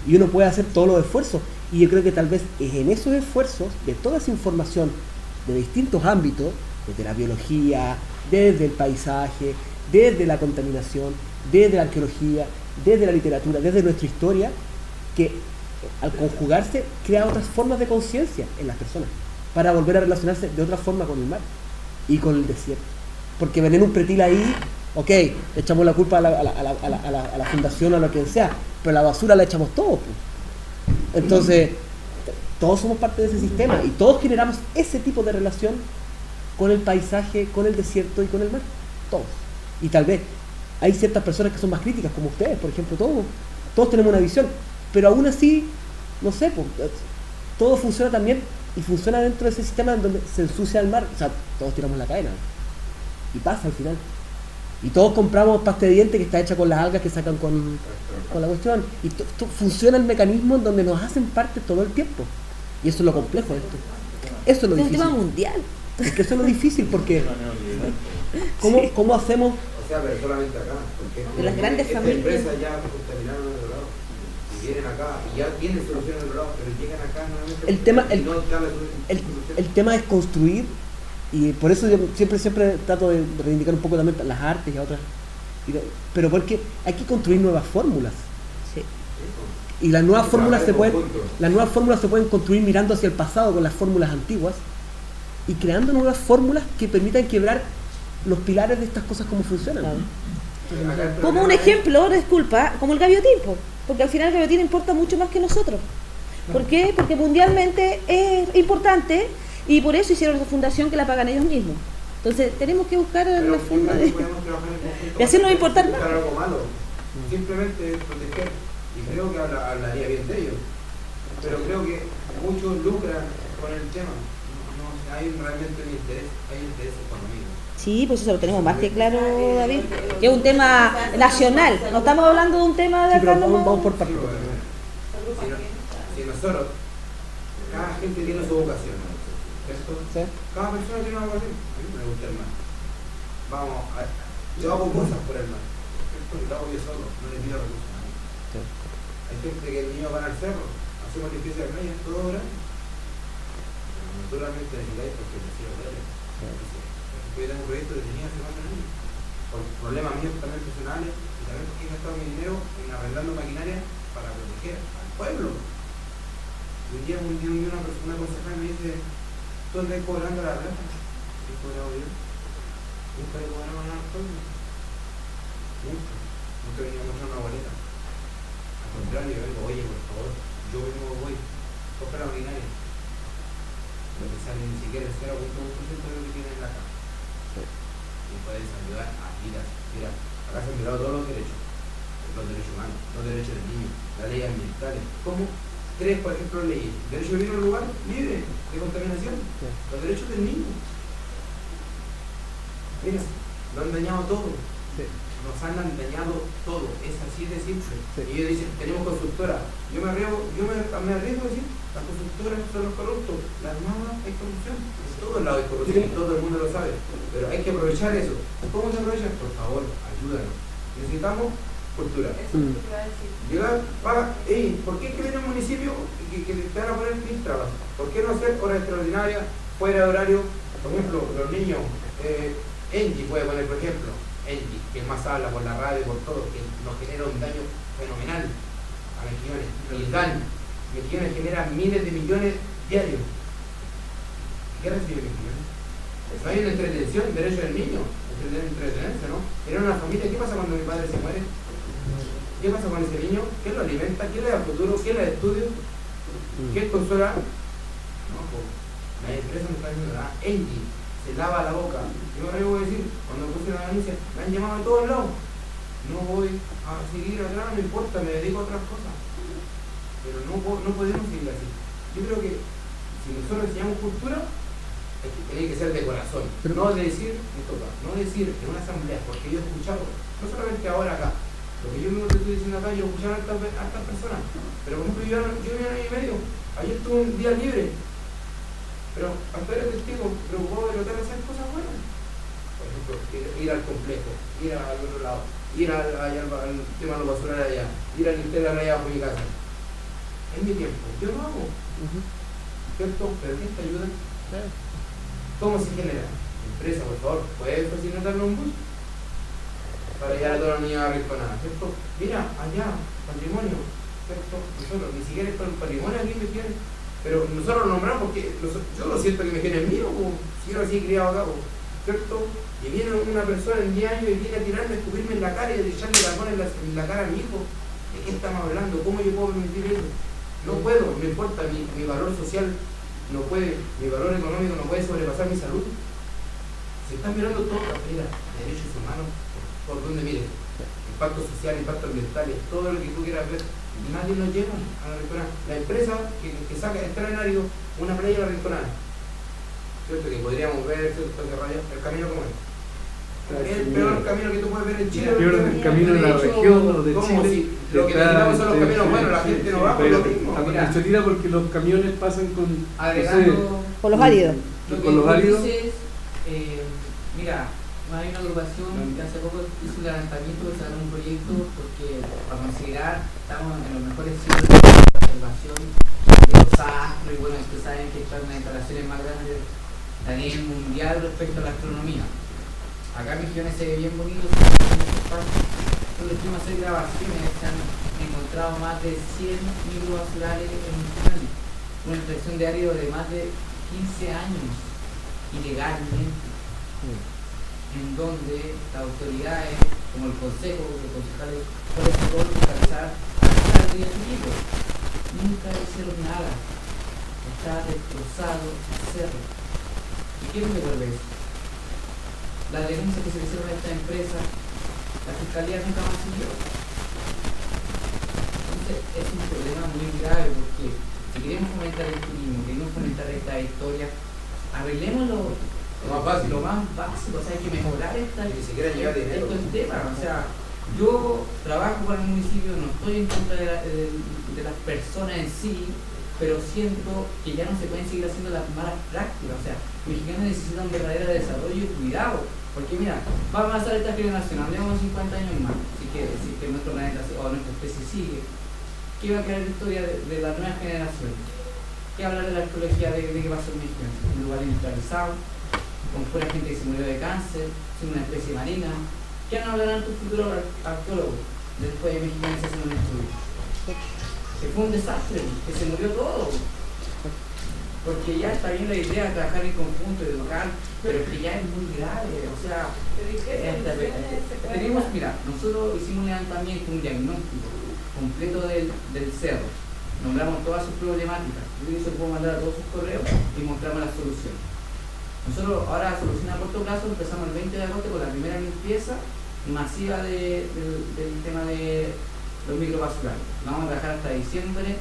Y uno puede hacer todos los esfuerzos. Y yo creo que tal vez es en esos esfuerzos, de toda esa información de distintos ámbitos, desde la biología, desde el paisaje, desde la contaminación, desde la arqueología, desde la literatura, desde nuestra historia, que al conjugarse crea otras formas de conciencia en las personas, para volver a relacionarse de otra forma con el mar y con el desierto. Porque venir un pretil ahí, ok, le echamos la culpa a la fundación o a lo que sea, pero la basura la echamos todos. Entonces, todos somos parte de ese sistema y todos generamos ese tipo de relación con el paisaje, con el desierto y con el mar. Todos. Y tal vez hay ciertas personas que son más críticas, como ustedes, por ejemplo, todos tenemos una visión, pero aún así, no sé, pues, todo funciona también y funciona dentro de ese sistema en donde se ensucia el mar. O sea, todos tiramos la cadena y pasa al final. Y todos compramos pasta de diente que está hecha con las algas que sacan con la cuestión. Y funciona el mecanismo en donde nos hacen parte todo el tiempo. Y eso es lo complejo de esto. Eso es lo difícil. Es un tema mundial. Es que eso es lo difícil porque ¿cómo hacemos? O sea, pero solamente acá. Porque de las grandes esta familias. empresa ya contaminaron en otro lado. Y vienen acá y ya tienen solución en otro lado, pero llegan acá nuevamente. El tema es construir. Y por eso yo siempre trato de reivindicar un poco también las artes y a otras. Pero porque hay que construir nuevas fórmulas. Sí. Y las nuevas fórmulas se pueden construir mirando hacia el pasado con las fórmulas antiguas y creando nuevas fórmulas que permitan quebrar los pilares de estas cosas como funcionan. Como un ejemplo, disculpa, como el gaviotín, porque al final el gaviotín importa mucho más que nosotros. ¿Por qué? Porque mundialmente es importante. Y por eso hicieron esa fundación que la pagan ellos mismos. Entonces tenemos que buscar la forma de hacernos importar más. Algo malo. Simplemente proteger. Y creo que hablaría bien de ellos. Pero creo que muchos lucran con el tema. No hay realmente un interés, hay interés económico. Sí, pues eso lo tenemos más que claro, David. Que es un tema nacional. No estamos hablando de un tema de acá. Vamos por partes. Si nosotros, cada gente tiene su vocación. ¿Cierto? ¿Sí? Cada persona tiene una vocación. A mí me gusta el mar. Yo hago cosas por el mar. Esto lo hago yo solo, no le pido recursos a nadie. Sí. Hay gente que el niño va al cerro, hacemos limpieza de playa, todo grande. Naturalmente necesitáis porque necesito verles. Yo tengo un proyecto que tenía hace 4 años. Por problemas míos también personales y también porque he gastado mi dinero en arrendando maquinaria para proteger al pueblo. Un día una persona concejal me dice: tú andas cobrando la plata. ¿Qué he cobrado yo? Nunca he cobrado nada al pueblo. Nunca he venido a mostrar una boleta. Al contrario, yo digo: oye, por favor, yo mismo voy, compra la maquinaria. Lo que sale ni siquiera el 0.1% de lo que tiene en la caja. Y puedes ayudar a vidas. Mira, acá se han violado todos los derechos humanos, los derechos del niño, las leyes ambientales. ¿Cómo? 3, por ejemplo, leyes. Derecho de vivir en un lugar libre de contaminación. Sí. Los derechos del niño. Mira, lo han dañado todo. Sí. Nos han dañado todo. Es así de simple. Sí. Y ellos dicen: tenemos consultora. Yo me arriesgo a decir: las consultoras son los corruptos. Las nuevas hay corrupción. En todos lados hay corrupción y todo el mundo lo sabe. Pero hay que aprovechar eso. ¿Cómo se aprovecha? Por favor, ayúdanos. Necesitamos cultura. Llegar, paga, ¿por qué es que viene un municipio que te van a poner 1000 trabas? ¿Por qué no hacer horas extraordinarias, fuera de horario? Por ejemplo, los niños, Engie puede poner, por ejemplo, Engie, que más habla por la radio, por todo, que nos genera un daño fenomenal a Mejillones. Y el daño, Mejillones genera miles de millones diarios. ¿Qué recibe Mejillones? No hay una entretención, derecho del niño, entretenerse, ¿no? Tener una familia. ¿Qué pasa cuando mi padre se muere? ¿Qué pasa con ese niño? ¿Quién lo alimenta? ¿Quién le da futuro? ¿Quién le da estudio? ¿Quién consuela? No, pues la empresa me está diciendo: Engie se lava la boca. Yo me voy a decir, cuando puse la denuncia, me han llamado de todos lados. No voy a seguir atrás, no importa, me dedico a otras cosas. Pero no podemos seguir así. Yo creo que si nosotros enseñamos cultura, tiene que ser de corazón. No decir, no decir en una asamblea, porque yo he escuchado, no solamente ahora acá, lo que yo mismo te estoy diciendo acá, yo he escuchado a estas personas. Pero por ejemplo, yo en año y medio, ayer tuve un día libre, pero hasta era testigo, preocupado de tratar de hacer cosas buenas. Por ejemplo, ir al complejo, ir al otro lado, ir al tema de los basurales allá, ir al interior allá por mi casa. Es mi tiempo, yo lo hago. ¿Cierto? ¿Pero quién te ayuda? ¿Cómo se genera? Empresa, por favor, ¿puedes facilitarme un bus? Para llegar a toda la unidad arrinconada, ¿cierto? Mira, allá, patrimonio, ¿cierto? Nosotros, ni siquiera es con el patrimonio aquí me quieren, pero nosotros lo nombramos porque yo lo siento que me quieren mío, si yo así criado acá, ¿cierto? Y viene una persona en 10 años y viene a tirarme, a escupirme en la cara y a echarle carbón en la cara a mi hijo. ¿De qué estamos hablando? ¿Cómo yo puedo permitir eso? No puedo, no importa, mi valor social no puede, mi valor económico no puede sobrepasar mi salud. Se están mirando todas las medidas, derechos humanos, por donde miren, impacto social, impacto ambiental, todo lo que tú quieras ver, y nadie nos lleva a la Rinconada. La empresa que saca entrar en árido una playa a la Rinconada, ¿cierto? Que podríamos ver, ¿cierto? El camino como es. Es el peor camino que tú puedes ver en Chile. El peor camino de la región, de Chile. Si lo que necesitamos son los caminos buenos, la gente no va por lo mismo. Se tira porque los camiones pasan con... Agregando, por los áridos. Lo que con los tú áridos. dices, mira, hay una agrupación que hace poco hizo un levantamiento de sacar un proyecto porque para considerar estamos en los mejores sitios de conservación de los astros y bueno, ustedes saben que esta es una de las instalaciones más grandes a nivel mundial respecto a la astronomía. Acá en Misiones se ve bien bonito, son las últimas 6 grabaciones se han encontrado más de 100 microbasurales en Misiones, una extracción de árido de más de 15 años ilegalmente, en donde las autoridades, como el consejo, los concejales, pueden todo fiscalizar hasta el equipo. Nunca hicieron nada, está destrozado el cerro. ¿Y quién me vuelve eso? Las denuncias que se le hicieron a esta empresa, la fiscalía nunca más siguió. Entonces es un problema muy grave porque si queremos fomentar el turismo, queremos fomentar esta historia, arreglémoslo lo más básico, o sea, hay que mejorar estos temas. O sea, yo trabajo para el municipio, no estoy en contra de las personas en sí, pero siento que ya no se pueden seguir haciendo las malas prácticas. O sea, mexicanos necesitan un verdadero desarrollo y cuidado. Porque mira, va a pasar esta generación, andemos 50 años más, si que nuestro planeta o nuestra especie sigue. ¿Qué va a quedar la historia de la nueva generación? ¿Qué hablar de la arqueología de qué pasó en México? Un lugar industrializado, con pura gente que se murió de cáncer, sin una especie marina. ¿Qué van a hablar tus futuros arqueólogos después de Mexicanos haciendo un estudio? Que fue un desastre, que se murió todo. Porque ya está bien la idea de trabajar en conjunto, de educar, pero que ya es muy grave. O sea, tenemos, mira, nosotros hicimos un levantamiento, un diagnóstico completo del cerro. Nombramos todas sus problemáticas. Yo se puedo mandar a todos sus correos y mostramos la solución. Nosotros ahora la solución a corto plazo empezamos el 20 de agosto con la primera limpieza masiva del tema de los microbasurales. Vamos a trabajar hasta diciembre.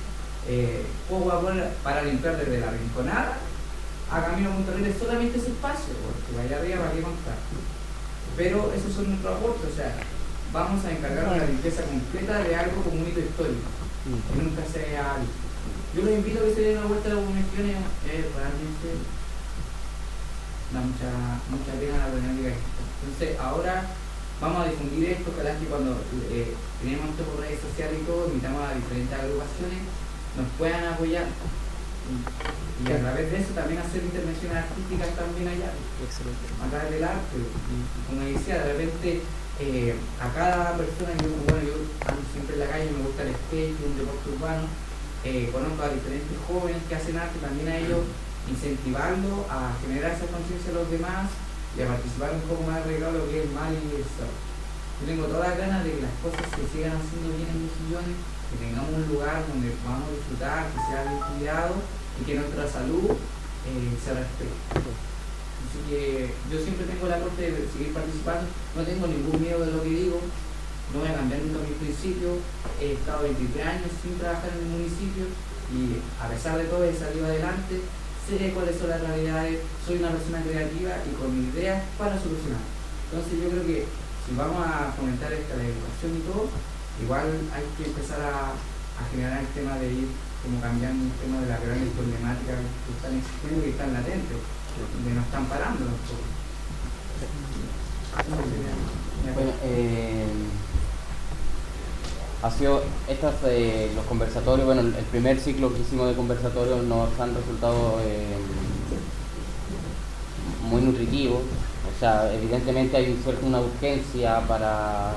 Poco a poco para limpiar desde la Rinconada a Camino a Monterrey solamente ese espacio, porque vaya arriba para qué contar. Pero esos son nuestros aportes, o sea, vamos a encargar una limpieza completa de algo como un hito histórico, que nunca se haya visto. Yo los invito a que se den una vuelta a las comunidades, realmente da mucha pena la problemática. Entonces ahora vamos a difundir esto, ojalá que cuando tenemos esto por redes sociales y todo, invitamos a diferentes agrupaciones nos puedan apoyar y a través de eso también hacer intervenciones artísticas también allá. Excelente. A través del arte y como decía, de repente a cada persona, yo ando siempre en la calle, me gusta el skate, un deporte urbano, conozco a diferentes jóvenes que hacen arte, también a ellos incentivarlo a generar esa conciencia de los demás y a participar un poco más arreglado lo que es el mal y el sol. Yo tengo todas las ganas de que las cosas se sigan haciendo bien en Mejillones, que tengamos un lugar donde podamos disfrutar, que sea bien cuidado y que nuestra salud se respete. Así que yo siempre tengo la corte de seguir participando, no tengo ningún miedo de lo que digo, no voy a cambiar nunca mis principios, he estado 23 años sin trabajar en el municipio y a pesar de todo he salido adelante, sé cuáles son las realidades, soy una persona creativa y con ideas para solucionar. Entonces yo creo que si vamos a fomentar esta educación y todo, igual hay que empezar a generar el tema de ir como cambiando el tema de las grandes problemáticas que están existiendo y que están latentes, que nos están parando. Bueno, ha sido los conversatorios, bueno, el primer ciclo que hicimos de conversatorios nos han resultado muy nutritivos. O sea, evidentemente hay una urgencia para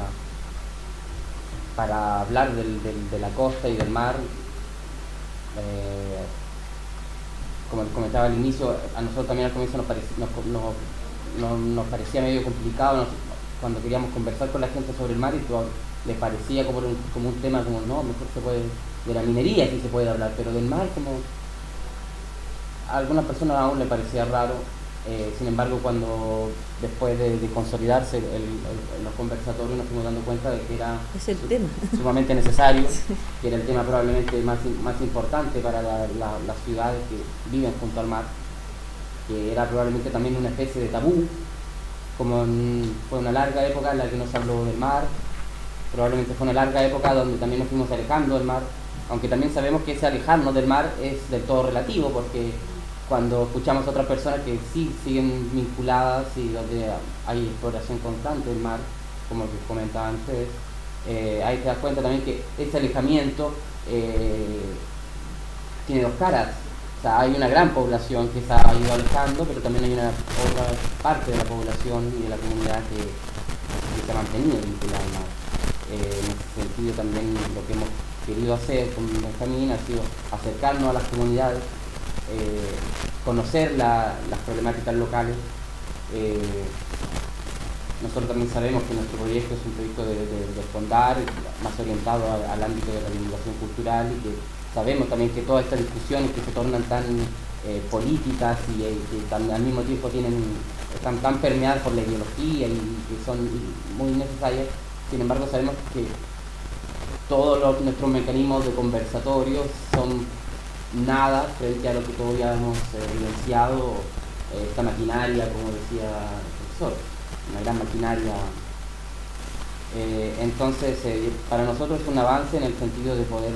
hablar de la costa y del mar. Como comentaba al inicio, a nosotros también al comienzo nos parecía medio complicado cuando queríamos conversar con la gente sobre el mar y todo, les parecía como un tema como no, mejor se puede de la minería sí se puede hablar, pero del mar como a algunas personas aún le parecía raro. Sin embargo, cuando después de consolidarse los conversatorios nos fuimos dando cuenta de que era es el tema sumamente necesario, que era el tema probablemente más importante para las ciudades que viven junto al mar, que era probablemente también una especie de tabú, como fue una larga época en la que no se habló del mar, probablemente fue una larga época donde también nos fuimos alejando del mar, aunque también sabemos que ese alejarnos del mar es del todo relativo, porque cuando escuchamos a otras personas que sí siguen vinculadas y donde hay exploración constante del mar, como que comentaban ustedes, ahí te das cuenta también que ese alejamiento tiene dos caras. O sea, hay una gran población que se ha ido alejando, pero también hay una otra parte de la población y de la comunidad que se ha mantenido vinculada al mar. En ese sentido también lo que hemos querido hacer con Benjamín ha sido acercarnos a las comunidades, conocer las problemáticas locales. Nosotros también sabemos que nuestro proyecto es un proyecto de fondar, más orientado al ámbito de la divulgación cultural, y que sabemos también que todas estas discusiones que se tornan tan políticas y que al mismo tiempo están tan permeadas por la ideología y que son muy necesarias. Sin embargo, sabemos que todos nuestros mecanismos de conversatorio son nada frente a lo que todavía hemos evidenciado, esta maquinaria, como decía el profesor, una gran maquinaria. Entonces, para nosotros es un avance en el sentido de poder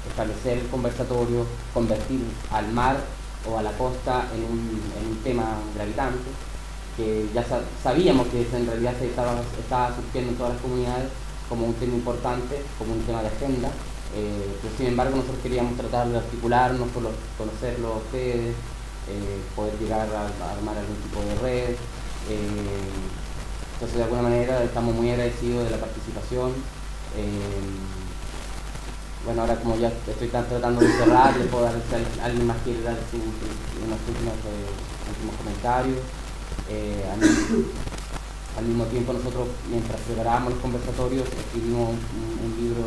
establecer el conversatorio, convertir al mar o a la costa en un tema gravitante, que ya sabíamos que en realidad estaba surgiendo en todas las comunidades como un tema importante, como un tema de agenda, pero sin embargo nosotros queríamos tratar de articularnos, conocerlo a ustedes, poder llegar a armar algún tipo de red. Entonces, de alguna manera estamos muy agradecidos de la participación. Bueno, ahora como ya estoy tratando de cerrar, le puedo dar, si alguien más quiere dar unos últimos comentarios. Al mismo tiempo, nosotros, mientras preparábamos los conversatorios, escribimos un libro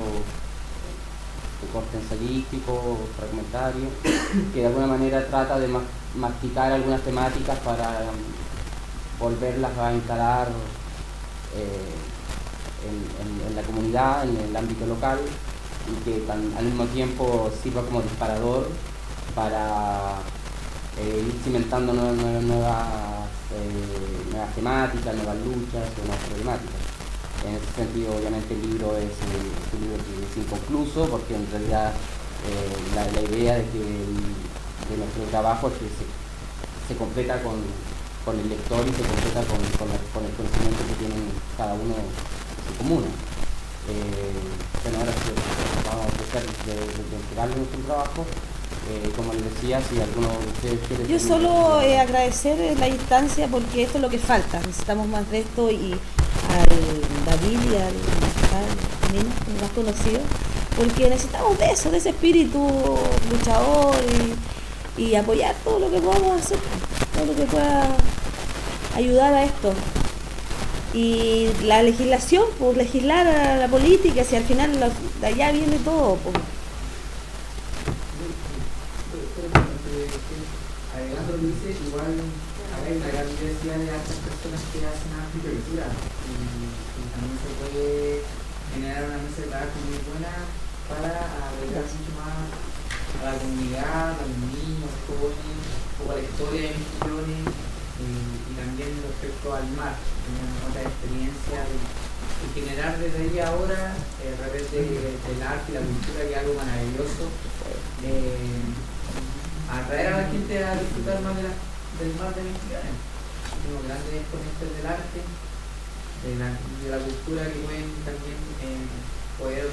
de corte ensayístico, fragmentario, que de alguna manera trata de masticar algunas temáticas para volverlas a instalar en la comunidad, en el ámbito local, y que al mismo tiempo sirva como disparador para ir cimentando nuevas temáticas, nuevas luchas o nuevas problemáticas. En ese sentido, obviamente, el libro es un libro que es inconcluso, porque en realidad la idea de nuestro trabajo es que se completa con el lector y se completa con el conocimiento que tienen cada uno de su comuna. Bueno, ahora vamos a empezar de entregarle nuestro trabajo. Como les decía, si alguno de ustedes quiere... Yo solo agradecer la instancia, porque esto es lo que falta, necesitamos más de esto, y al David y al Nino, más conocido, porque necesitamos de eso, de ese espíritu luchador, y apoyar todo lo que podamos hacer, todo lo que pueda ayudar a esto. Y la legislación, pues legislar a la política, si al final de allá viene todo, pues. Agregando lo que dice, igual hay una gran diversidad de otras personas que hacen arquitectura, y también se puede generar una mesa de trabajo muy buena para agregar mucho más a la comunidad, a los niños, jóvenes, un poco a la historia de misiones, y también respecto al mar, tener otra experiencia y generar desde ahí ahora, a través del arte y la cultura, que es algo maravilloso, atraer a la gente a disfrutar más del mar de Misiones. Unos grandes exponentes del arte, de la cultura, que pueden también poder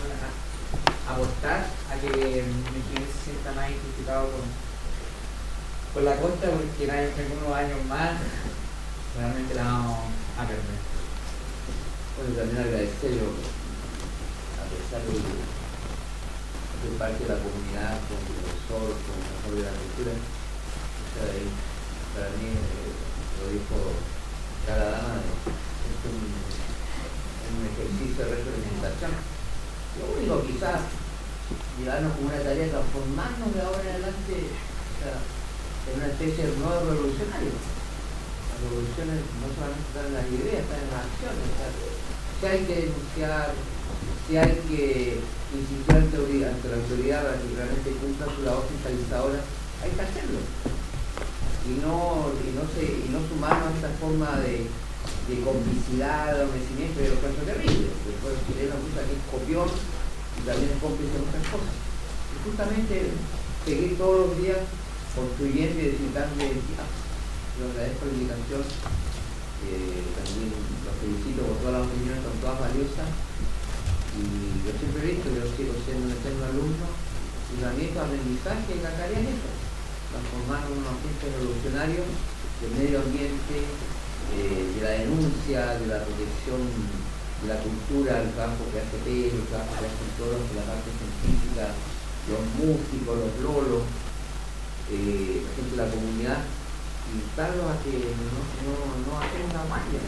aportar a que Misiones se sienta más identificado con la costa, porque en unos años más realmente la vamos a perder. Bueno, también agradecer, a pesar de ser parte de la comunidad, con el profesor, con el profesor de la cultura, o sea, para mí, lo dijo cada dama, es un ejercicio de retroalimentación. Lo único quizás llevarnos como una tarea de transformarnos de ahora en adelante, o sea, en una especie de nuevo revolucionario. Las revoluciones no solamente están en las ideas, están en las acciones. O sea, si hay que denunciar, si hay que insistir ante la autoridad para que realmente cumpla su labor fiscalizadora, hay que hacerlo. Y no sumarnos a esta forma de complicidad, de adormecimiento y de los casos terribles. Después el chileno usa que es copión y también es cómplice de otras cosas. Y justamente seguir todos los días construyendo y descifrando identidad. Yo agradezco la invitación, también los felicito por todas las opiniones, son todas valiosas. Y yo siempre he visto, yo sigo siendo un eterno alumno, y también tu aprendizaje en la tarea es eso, transformarnos en un agente revolucionario del medio ambiente, de la denuncia, de la protección de la cultura, el trabajo que hace Pedro, el trabajo que hacen todos de la parte científica, los músicos, los lolos, la gente de la comunidad, invitarlos a que no hacen una malla.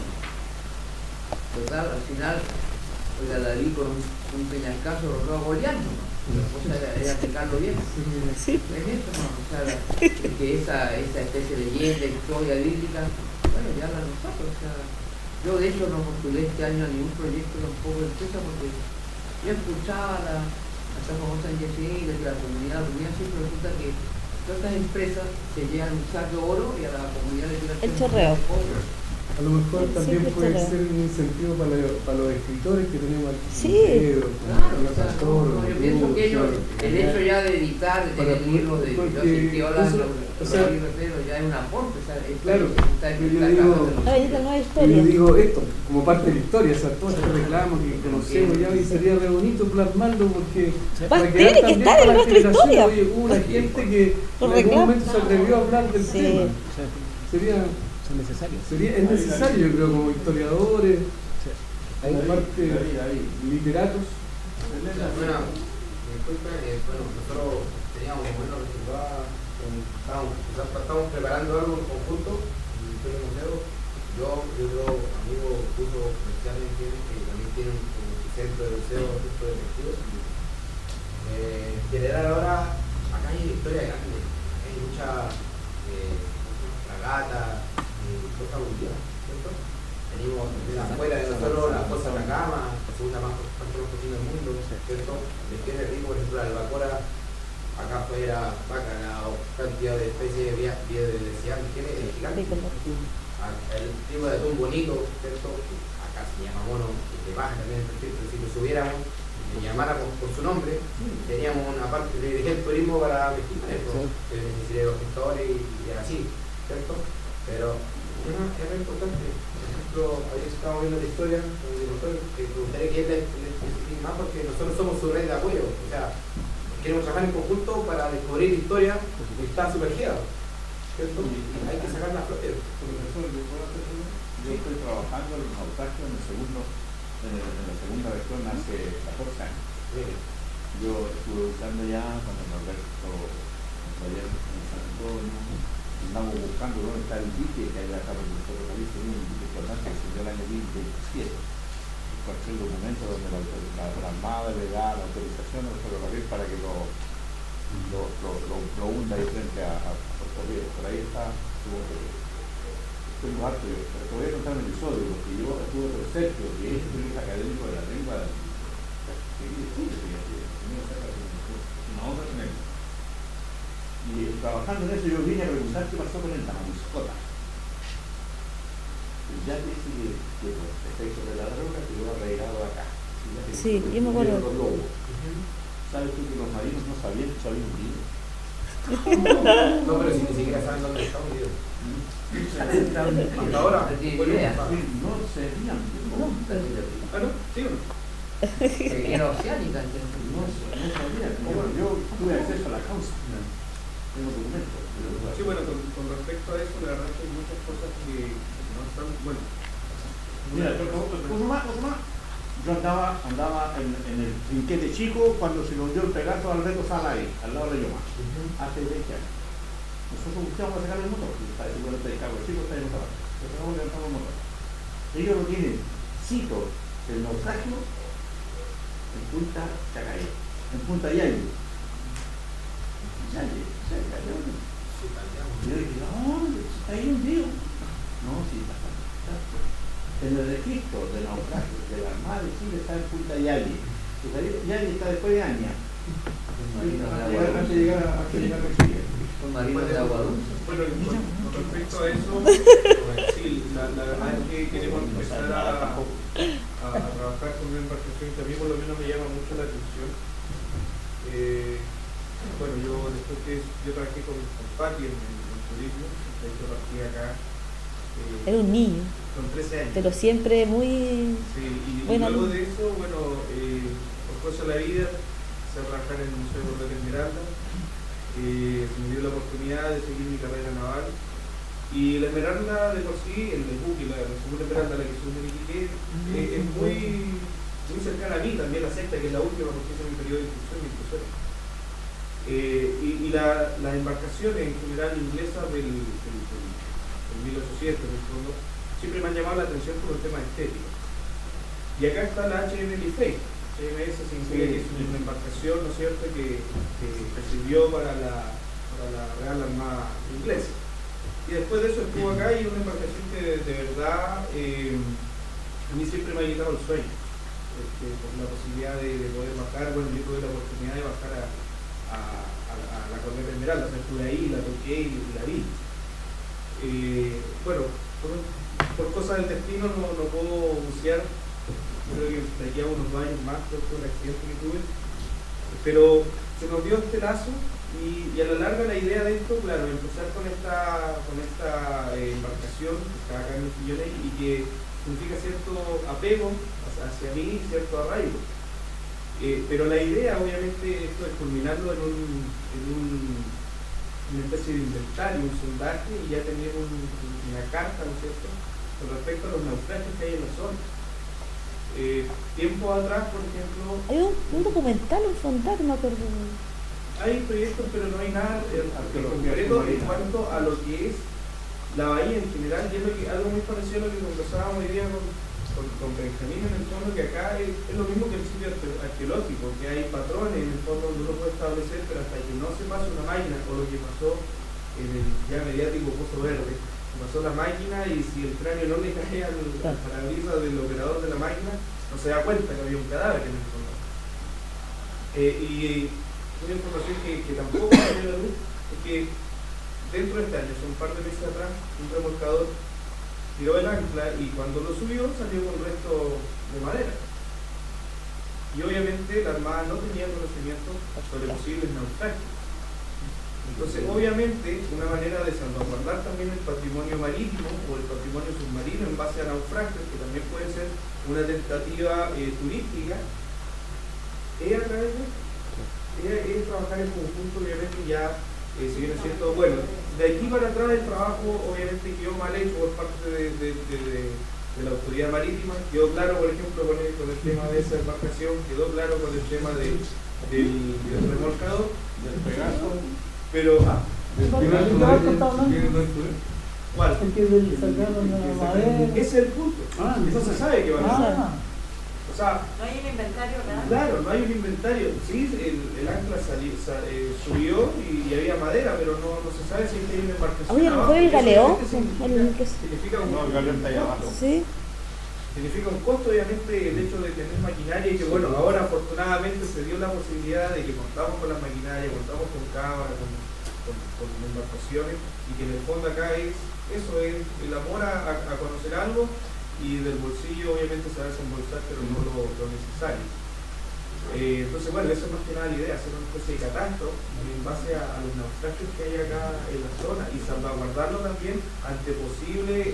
Total, al final, oiga, David con un peñascazo lo va goleando, ¿no? La cosa era aplicarlo bien. Sí. Es eso, ¿no? O sea, que esa especie de leyenda, historia bíblica, bueno, ya la nosotros. O sea, yo de hecho no postulé este año a ningún proyecto tampoco de empresa porque yo escuchaba a esta famosa NGC de la comunidad siempre resulta que todas estas empresas se llevan un saco de oro y a la comunidad le tiran el chorreo. A lo mejor también puede ser un incentivo para los escritores que tenemos aquí. Pedro, yo pienso que ellos, el hecho ya de editar, de tener libros de ya es un aporte, o sea, claro, yo digo esto como parte de la historia, o sea, todo este reclamo que conocemos ya, y sería re bonito plasmarlo porque tiene que estar en nuestra historia. Oye, hubo una gente que en algún momento se atrevió a hablar del tema. Es necesario, yo creo, como historiadores, como parte literatos. Bueno, disculpen, nosotros teníamos menos reservadas, estábamos preparando algo en conjunto, el Ministerio del Museo, yo y otro amigo puso comerciales que también tienen un centro de museo, centro de vestidos. En general ahora, acá hay historia grande, hay mucha fragata, cosa mundial, ¿cierto? Venimos afuera de nosotros la fosa de Atacama, la segunda más profunda del mundo, ¿cierto? Después de Rico, por ejemplo, la albacora, acá afuera, bacalao, cantidad de especies de biodiversidad, es gigante. El tipo de atún bonito, ¿cierto? Acá se llama mono, que baja también el perfil, pero si lo subiéramos, le llamáramos por su nombre, teníamos una parte de el turismo para mexicanos, que necesitaría los gestores y así, ¿cierto? Pero es muy importante. Por ejemplo, hoy estamos viendo la historia con el director, que me gustaría que él le explique más porque nosotros somos su red de apoyo. O sea, queremos trabajar en conjunto para descubrir historia que está sumergida, ¿cierto? Hay que sacar las flores. Yo estoy trabajando en los naufragios en la segunda versión hace 14 años. Yo estuve buscando ya cuando Norberto ayer en San Antonio. Andamos buscando dónde está el dique que hay acá por el ferrocarril, un dique importante que se dio el año 2027. Cualquier documento donde la Armada le da la autorización al ferrocarril para que lo hunda ahí frente a Puerto Rico. Por ahí está, estoy muy harto yo, pero te voy a contar un episodio, porque yo estuve con Sergio, que es un académico de la lengua de una obra con él. Y trabajando en eso yo vine a preguntar qué pasó con el Tamamuscota. Ya dice que por efecto de la droga quedó arraigado acá. Sí, yo me acuerdo. ¿Sabes tú que los marinos no sabían que se había hundido? No, pero si ni siquiera saben dónde está hundido. Hasta ahora, no sabían. ¿Ah, no? ¿Sí o no? Era oceánica, no sabía. Yo tuve acceso a la causa. Tengo documentos. Sí, bueno, con respecto a eso, la verdad es que hay muchas cosas que no están, bueno. Mira, yo andaba en el trinquete chico cuando se nos dio el pegazo al Alberto Sala ahí, al lado de la Yoma, hace 20 años. Nosotros buscamos sacar el motor, está ese bueno de cargo chico, está en el motor. Nosotros levantamos el motor. Ellos lo tienen, cito, el naufragio en Punta Chacay. en Punta Yalle. Yalle. Y yo dije, no, está ahí hundido. No, sí, está. En el registro de naufragios de la Armada de Chile está en Punta Yalle. Yalle está después de Aña. Antes de llegar a Chile. Son marinos de agua dulce. Bueno, con respecto a eso, sí, la verdad es que queremos empezar a trabajar con una embarcación que a mí por lo menos me llama mucho la atención. Bueno, después que yo trabajé con Pati en turismo, yo partí acá. Era un niño. Con 13 años. Pero siempre muy... Sí, y bueno, luego de eso, bueno, por cosas de la vida, empecé a trabajar en el Museo de Borges Esmeralda. Se me dio la oportunidad de seguir mi carrera naval. Y la Esmeralda de por sí, el buque, la segunda Esmeralda, la que subí en Iquique, es muy cercana a mí, también la sexta, que es la última, porque es mi periodo de instrucción y crucero. Y las embarcaciones en general inglesas del 1800, en el fondo, siempre me han llamado la atención por el tema estético. Y acá está la HMS Faith. HMS significa que es una embarcación, ¿no es cierto?, que sirvió para la Real Armada inglesa. Y después de eso estuvo acá y una embarcación que de verdad a mí siempre me ha quitado el sueño. Por la posibilidad de poder bajar, bueno, yo tuve la oportunidad de bajar a la Corvette Esmeralda, o sea, estuve ahí, la toqué y la vi. Bueno, por cosas del destino no puedo bucear, creo que de aquí a unos años más por un accidente que tuve, pero se nos dio este lazo y a la larga la idea de esto, claro, empezar con esta embarcación que está acá en los sillones y que significa cierto apego hacia mí, cierto arraigo. Pero la idea, obviamente, esto es culminarlo en una especie de inventario, un sondaje y ya tener una carta, ¿no es cierto?, con respecto a los naufragios que hay en la zona. Tiempo atrás, por ejemplo... Hay un documental, un sondaje, no me acuerdo. Hay proyectos, pero no hay nada en concreto en cuanto a lo que es la bahía en general, y es algo muy parecido a lo que conversábamos hoy día con Benjamín, en el fondo, que acá es lo mismo que el sitio arqueológico, que hay patrones en el fondo donde uno puede establecer, pero hasta que no se pase una máquina, o lo que pasó en el ya mediático Pozo Verde, pasó la máquina y si el cráneo no le cae al parabrisas del operador de la máquina, no se da cuenta que había un cadáver en el fondo. Y una información que tampoco salió a la luz es que dentro de este año, hace un par de meses atrás, un remolcador tiró el ancla y cuando lo subió salió con resto de madera. Y obviamente la Armada no tenía conocimiento sobre posibles naufragios. Entonces, obviamente, una manera de salvaguardar también el patrimonio marítimo o el patrimonio submarino en base a naufragios, que también puede ser una tentativa turística, es a través de esto. Es trabajar en conjunto, obviamente, ya si bien es cierto, bueno, de aquí para atrás el trabajo obviamente quedó mal hecho por parte de la autoridad marítima, quedó claro, por ejemplo, con el tema de esa embarcación, quedó claro con el tema del remolcador, del Pegaso, pero... ¿Cuál? Ese es el punto. Eso se sabe que va a pasar. O sea, no hay un inventario real. Claro, no hay un inventario. Sí, el ancla subió y había madera, pero no se sabe si hay una embarcación. Oye, ¿no fue el galeón? Significa no, el galeón está ahí abajo. Sí. Significa un costo, obviamente, el hecho de tener maquinaria y que, bueno, ahora afortunadamente se dio la posibilidad de que contamos con las maquinarias, contamos con cámaras, con embarcaciones, y que en el fondo acá es el amor a conocer algo, y del bolsillo obviamente se va a desembolsar, pero no lo necesario. Entonces, bueno, eso es más que nada la idea, hacer una especie de catastro en base a los naufragios que hay acá en la zona y salvaguardarlo también ante posibles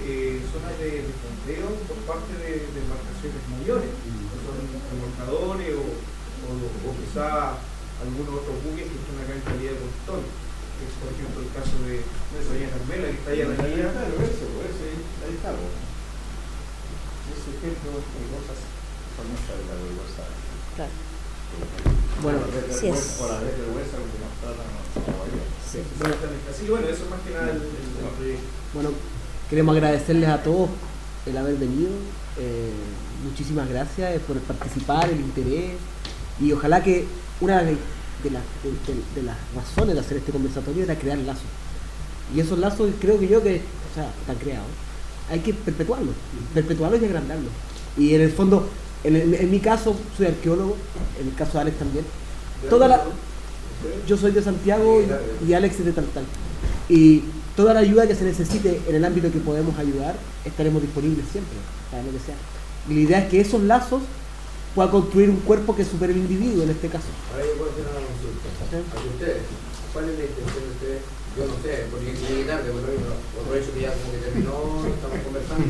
zonas de fondeo por parte de embarcaciones mayores, que son remolcadores o quizá algunos otros buques que están acá en calidad de postón, que es por ejemplo el caso de Doña Carmela, que está ahí en la guía. Ahí está. Ese ejemplo de cosas son muchas de la vergüenza. Claro. Bueno, sí es. O la vergüenza que nos tratan a la bahía. Sí. Así que bueno, eso es más que nada el proyecto. Bueno, queremos agradecerles a todos el haber venido. Muchísimas gracias por participar, el interés. Y ojalá que una de las razones de hacer este conversatorio era crear lazos. Y esos lazos creo que están creados. Hay que perpetuarlos y agrandarlos. Y en el fondo, en mi caso, soy arqueólogo, en el caso de Alex también. Yo soy de Santiago y Alex es de Taltal. Y toda la ayuda que se necesite en el ámbito que podemos ayudar, estaremos disponibles siempre, para lo que sea. Y la idea es que esos lazos puedan construir un cuerpo que supere el individuo en este caso. Ahora yo puedo hacer una consulta. ¿A ustedes? ¿Cuál es la intención de ustedes? Yo no sé, porque llegué tarde, por hecho que ya como que terminó, estamos conversando.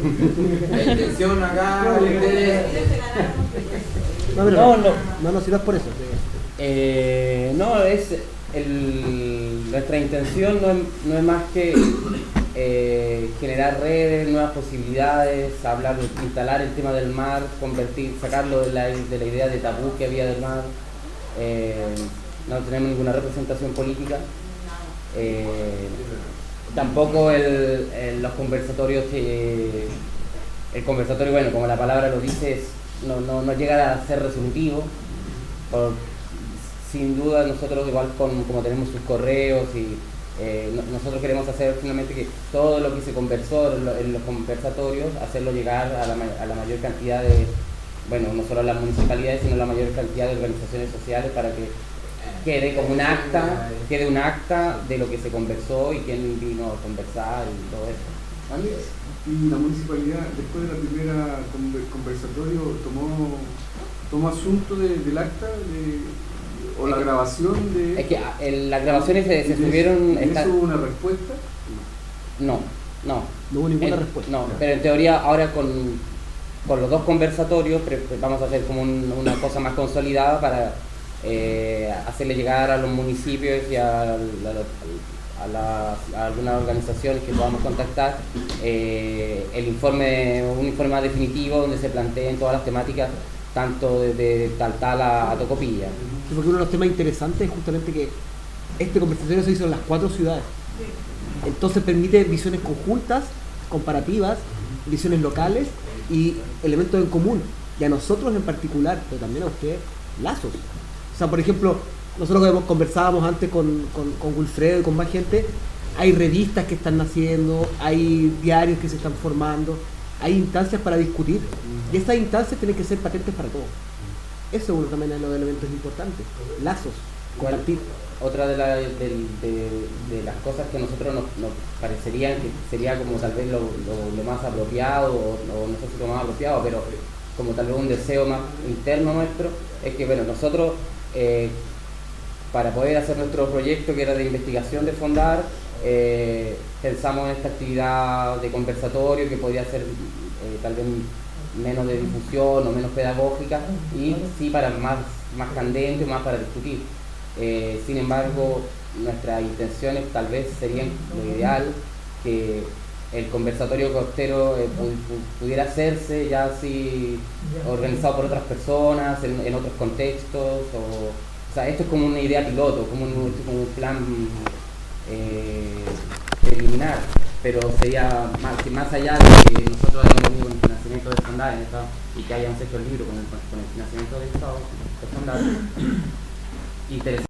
La intención acá de ustedes... No, si no es por eso. Nuestra intención no es más que generar redes, nuevas posibilidades, instalar el tema del mar, sacarlo de la idea de tabú que había del mar. No tenemos ninguna representación política. Tampoco los conversatorios, el conversatorio, bueno, como la palabra lo dice, no llega a ser resolutivo. Sin duda nosotros igual como tenemos sus correos y nosotros queremos hacer finalmente que todo lo que se conversó en los conversatorios, hacerlo llegar a la mayor cantidad de, bueno, no solo a las municipalidades, sino a la mayor cantidad de organizaciones sociales para que quede como un acta de lo que se conversó y quién vino a conversar y todo eso. Alex, ¿y la municipalidad después de la primera conversatorio tomó asunto del acta o la grabación de...? Es que las grabaciones se subieron... ¿Eso hubo una respuesta? No hubo ninguna respuesta. No, pero en teoría ahora con los dos conversatorios vamos a hacer como una cosa más consolidada para hacerle llegar a los municipios y a algunas organizaciones que podamos contactar un informe más definitivo donde se planteen todas las temáticas tanto de Taltal a Tocopilla. Sí, porque uno de los temas interesantes es justamente que este conversatorio se hizo en las 4 ciudades. Entonces permite visiones conjuntas, comparativas, visiones locales y elementos en común. Y a nosotros en particular, pero también a ustedes, lazos. O sea, por ejemplo, nosotros conversábamos antes con Wilfredo y con más gente, hay revistas que están naciendo, hay diarios que se están formando, hay instancias para discutir y esas instancias tienen que ser patentes para todos. Eso es uno también de los elementos importantes, lazos, compartir. Otra de las cosas que a nosotros nos parecerían que sería como tal vez lo más apropiado, o no sé si lo más apropiado, pero como tal vez un deseo más interno nuestro, es que bueno, nosotros para poder hacer nuestro proyecto que era de investigación de Fondar, pensamos en esta actividad de conversatorio que podría ser tal vez menos de difusión o menos pedagógica y sí para más candente, más para discutir. Sin embargo, nuestras intenciones tal vez serían lo ideal que el conversatorio costero pudiera hacerse ya así organizado por otras personas en otros contextos o sea, esto es como una idea piloto, como un plan preliminar, pero sería más allá de que nosotros hayamos venido con el financiamiento de Fondar y que hayamos hecho el libro con el financiamiento del Estado de Fondar, interesante.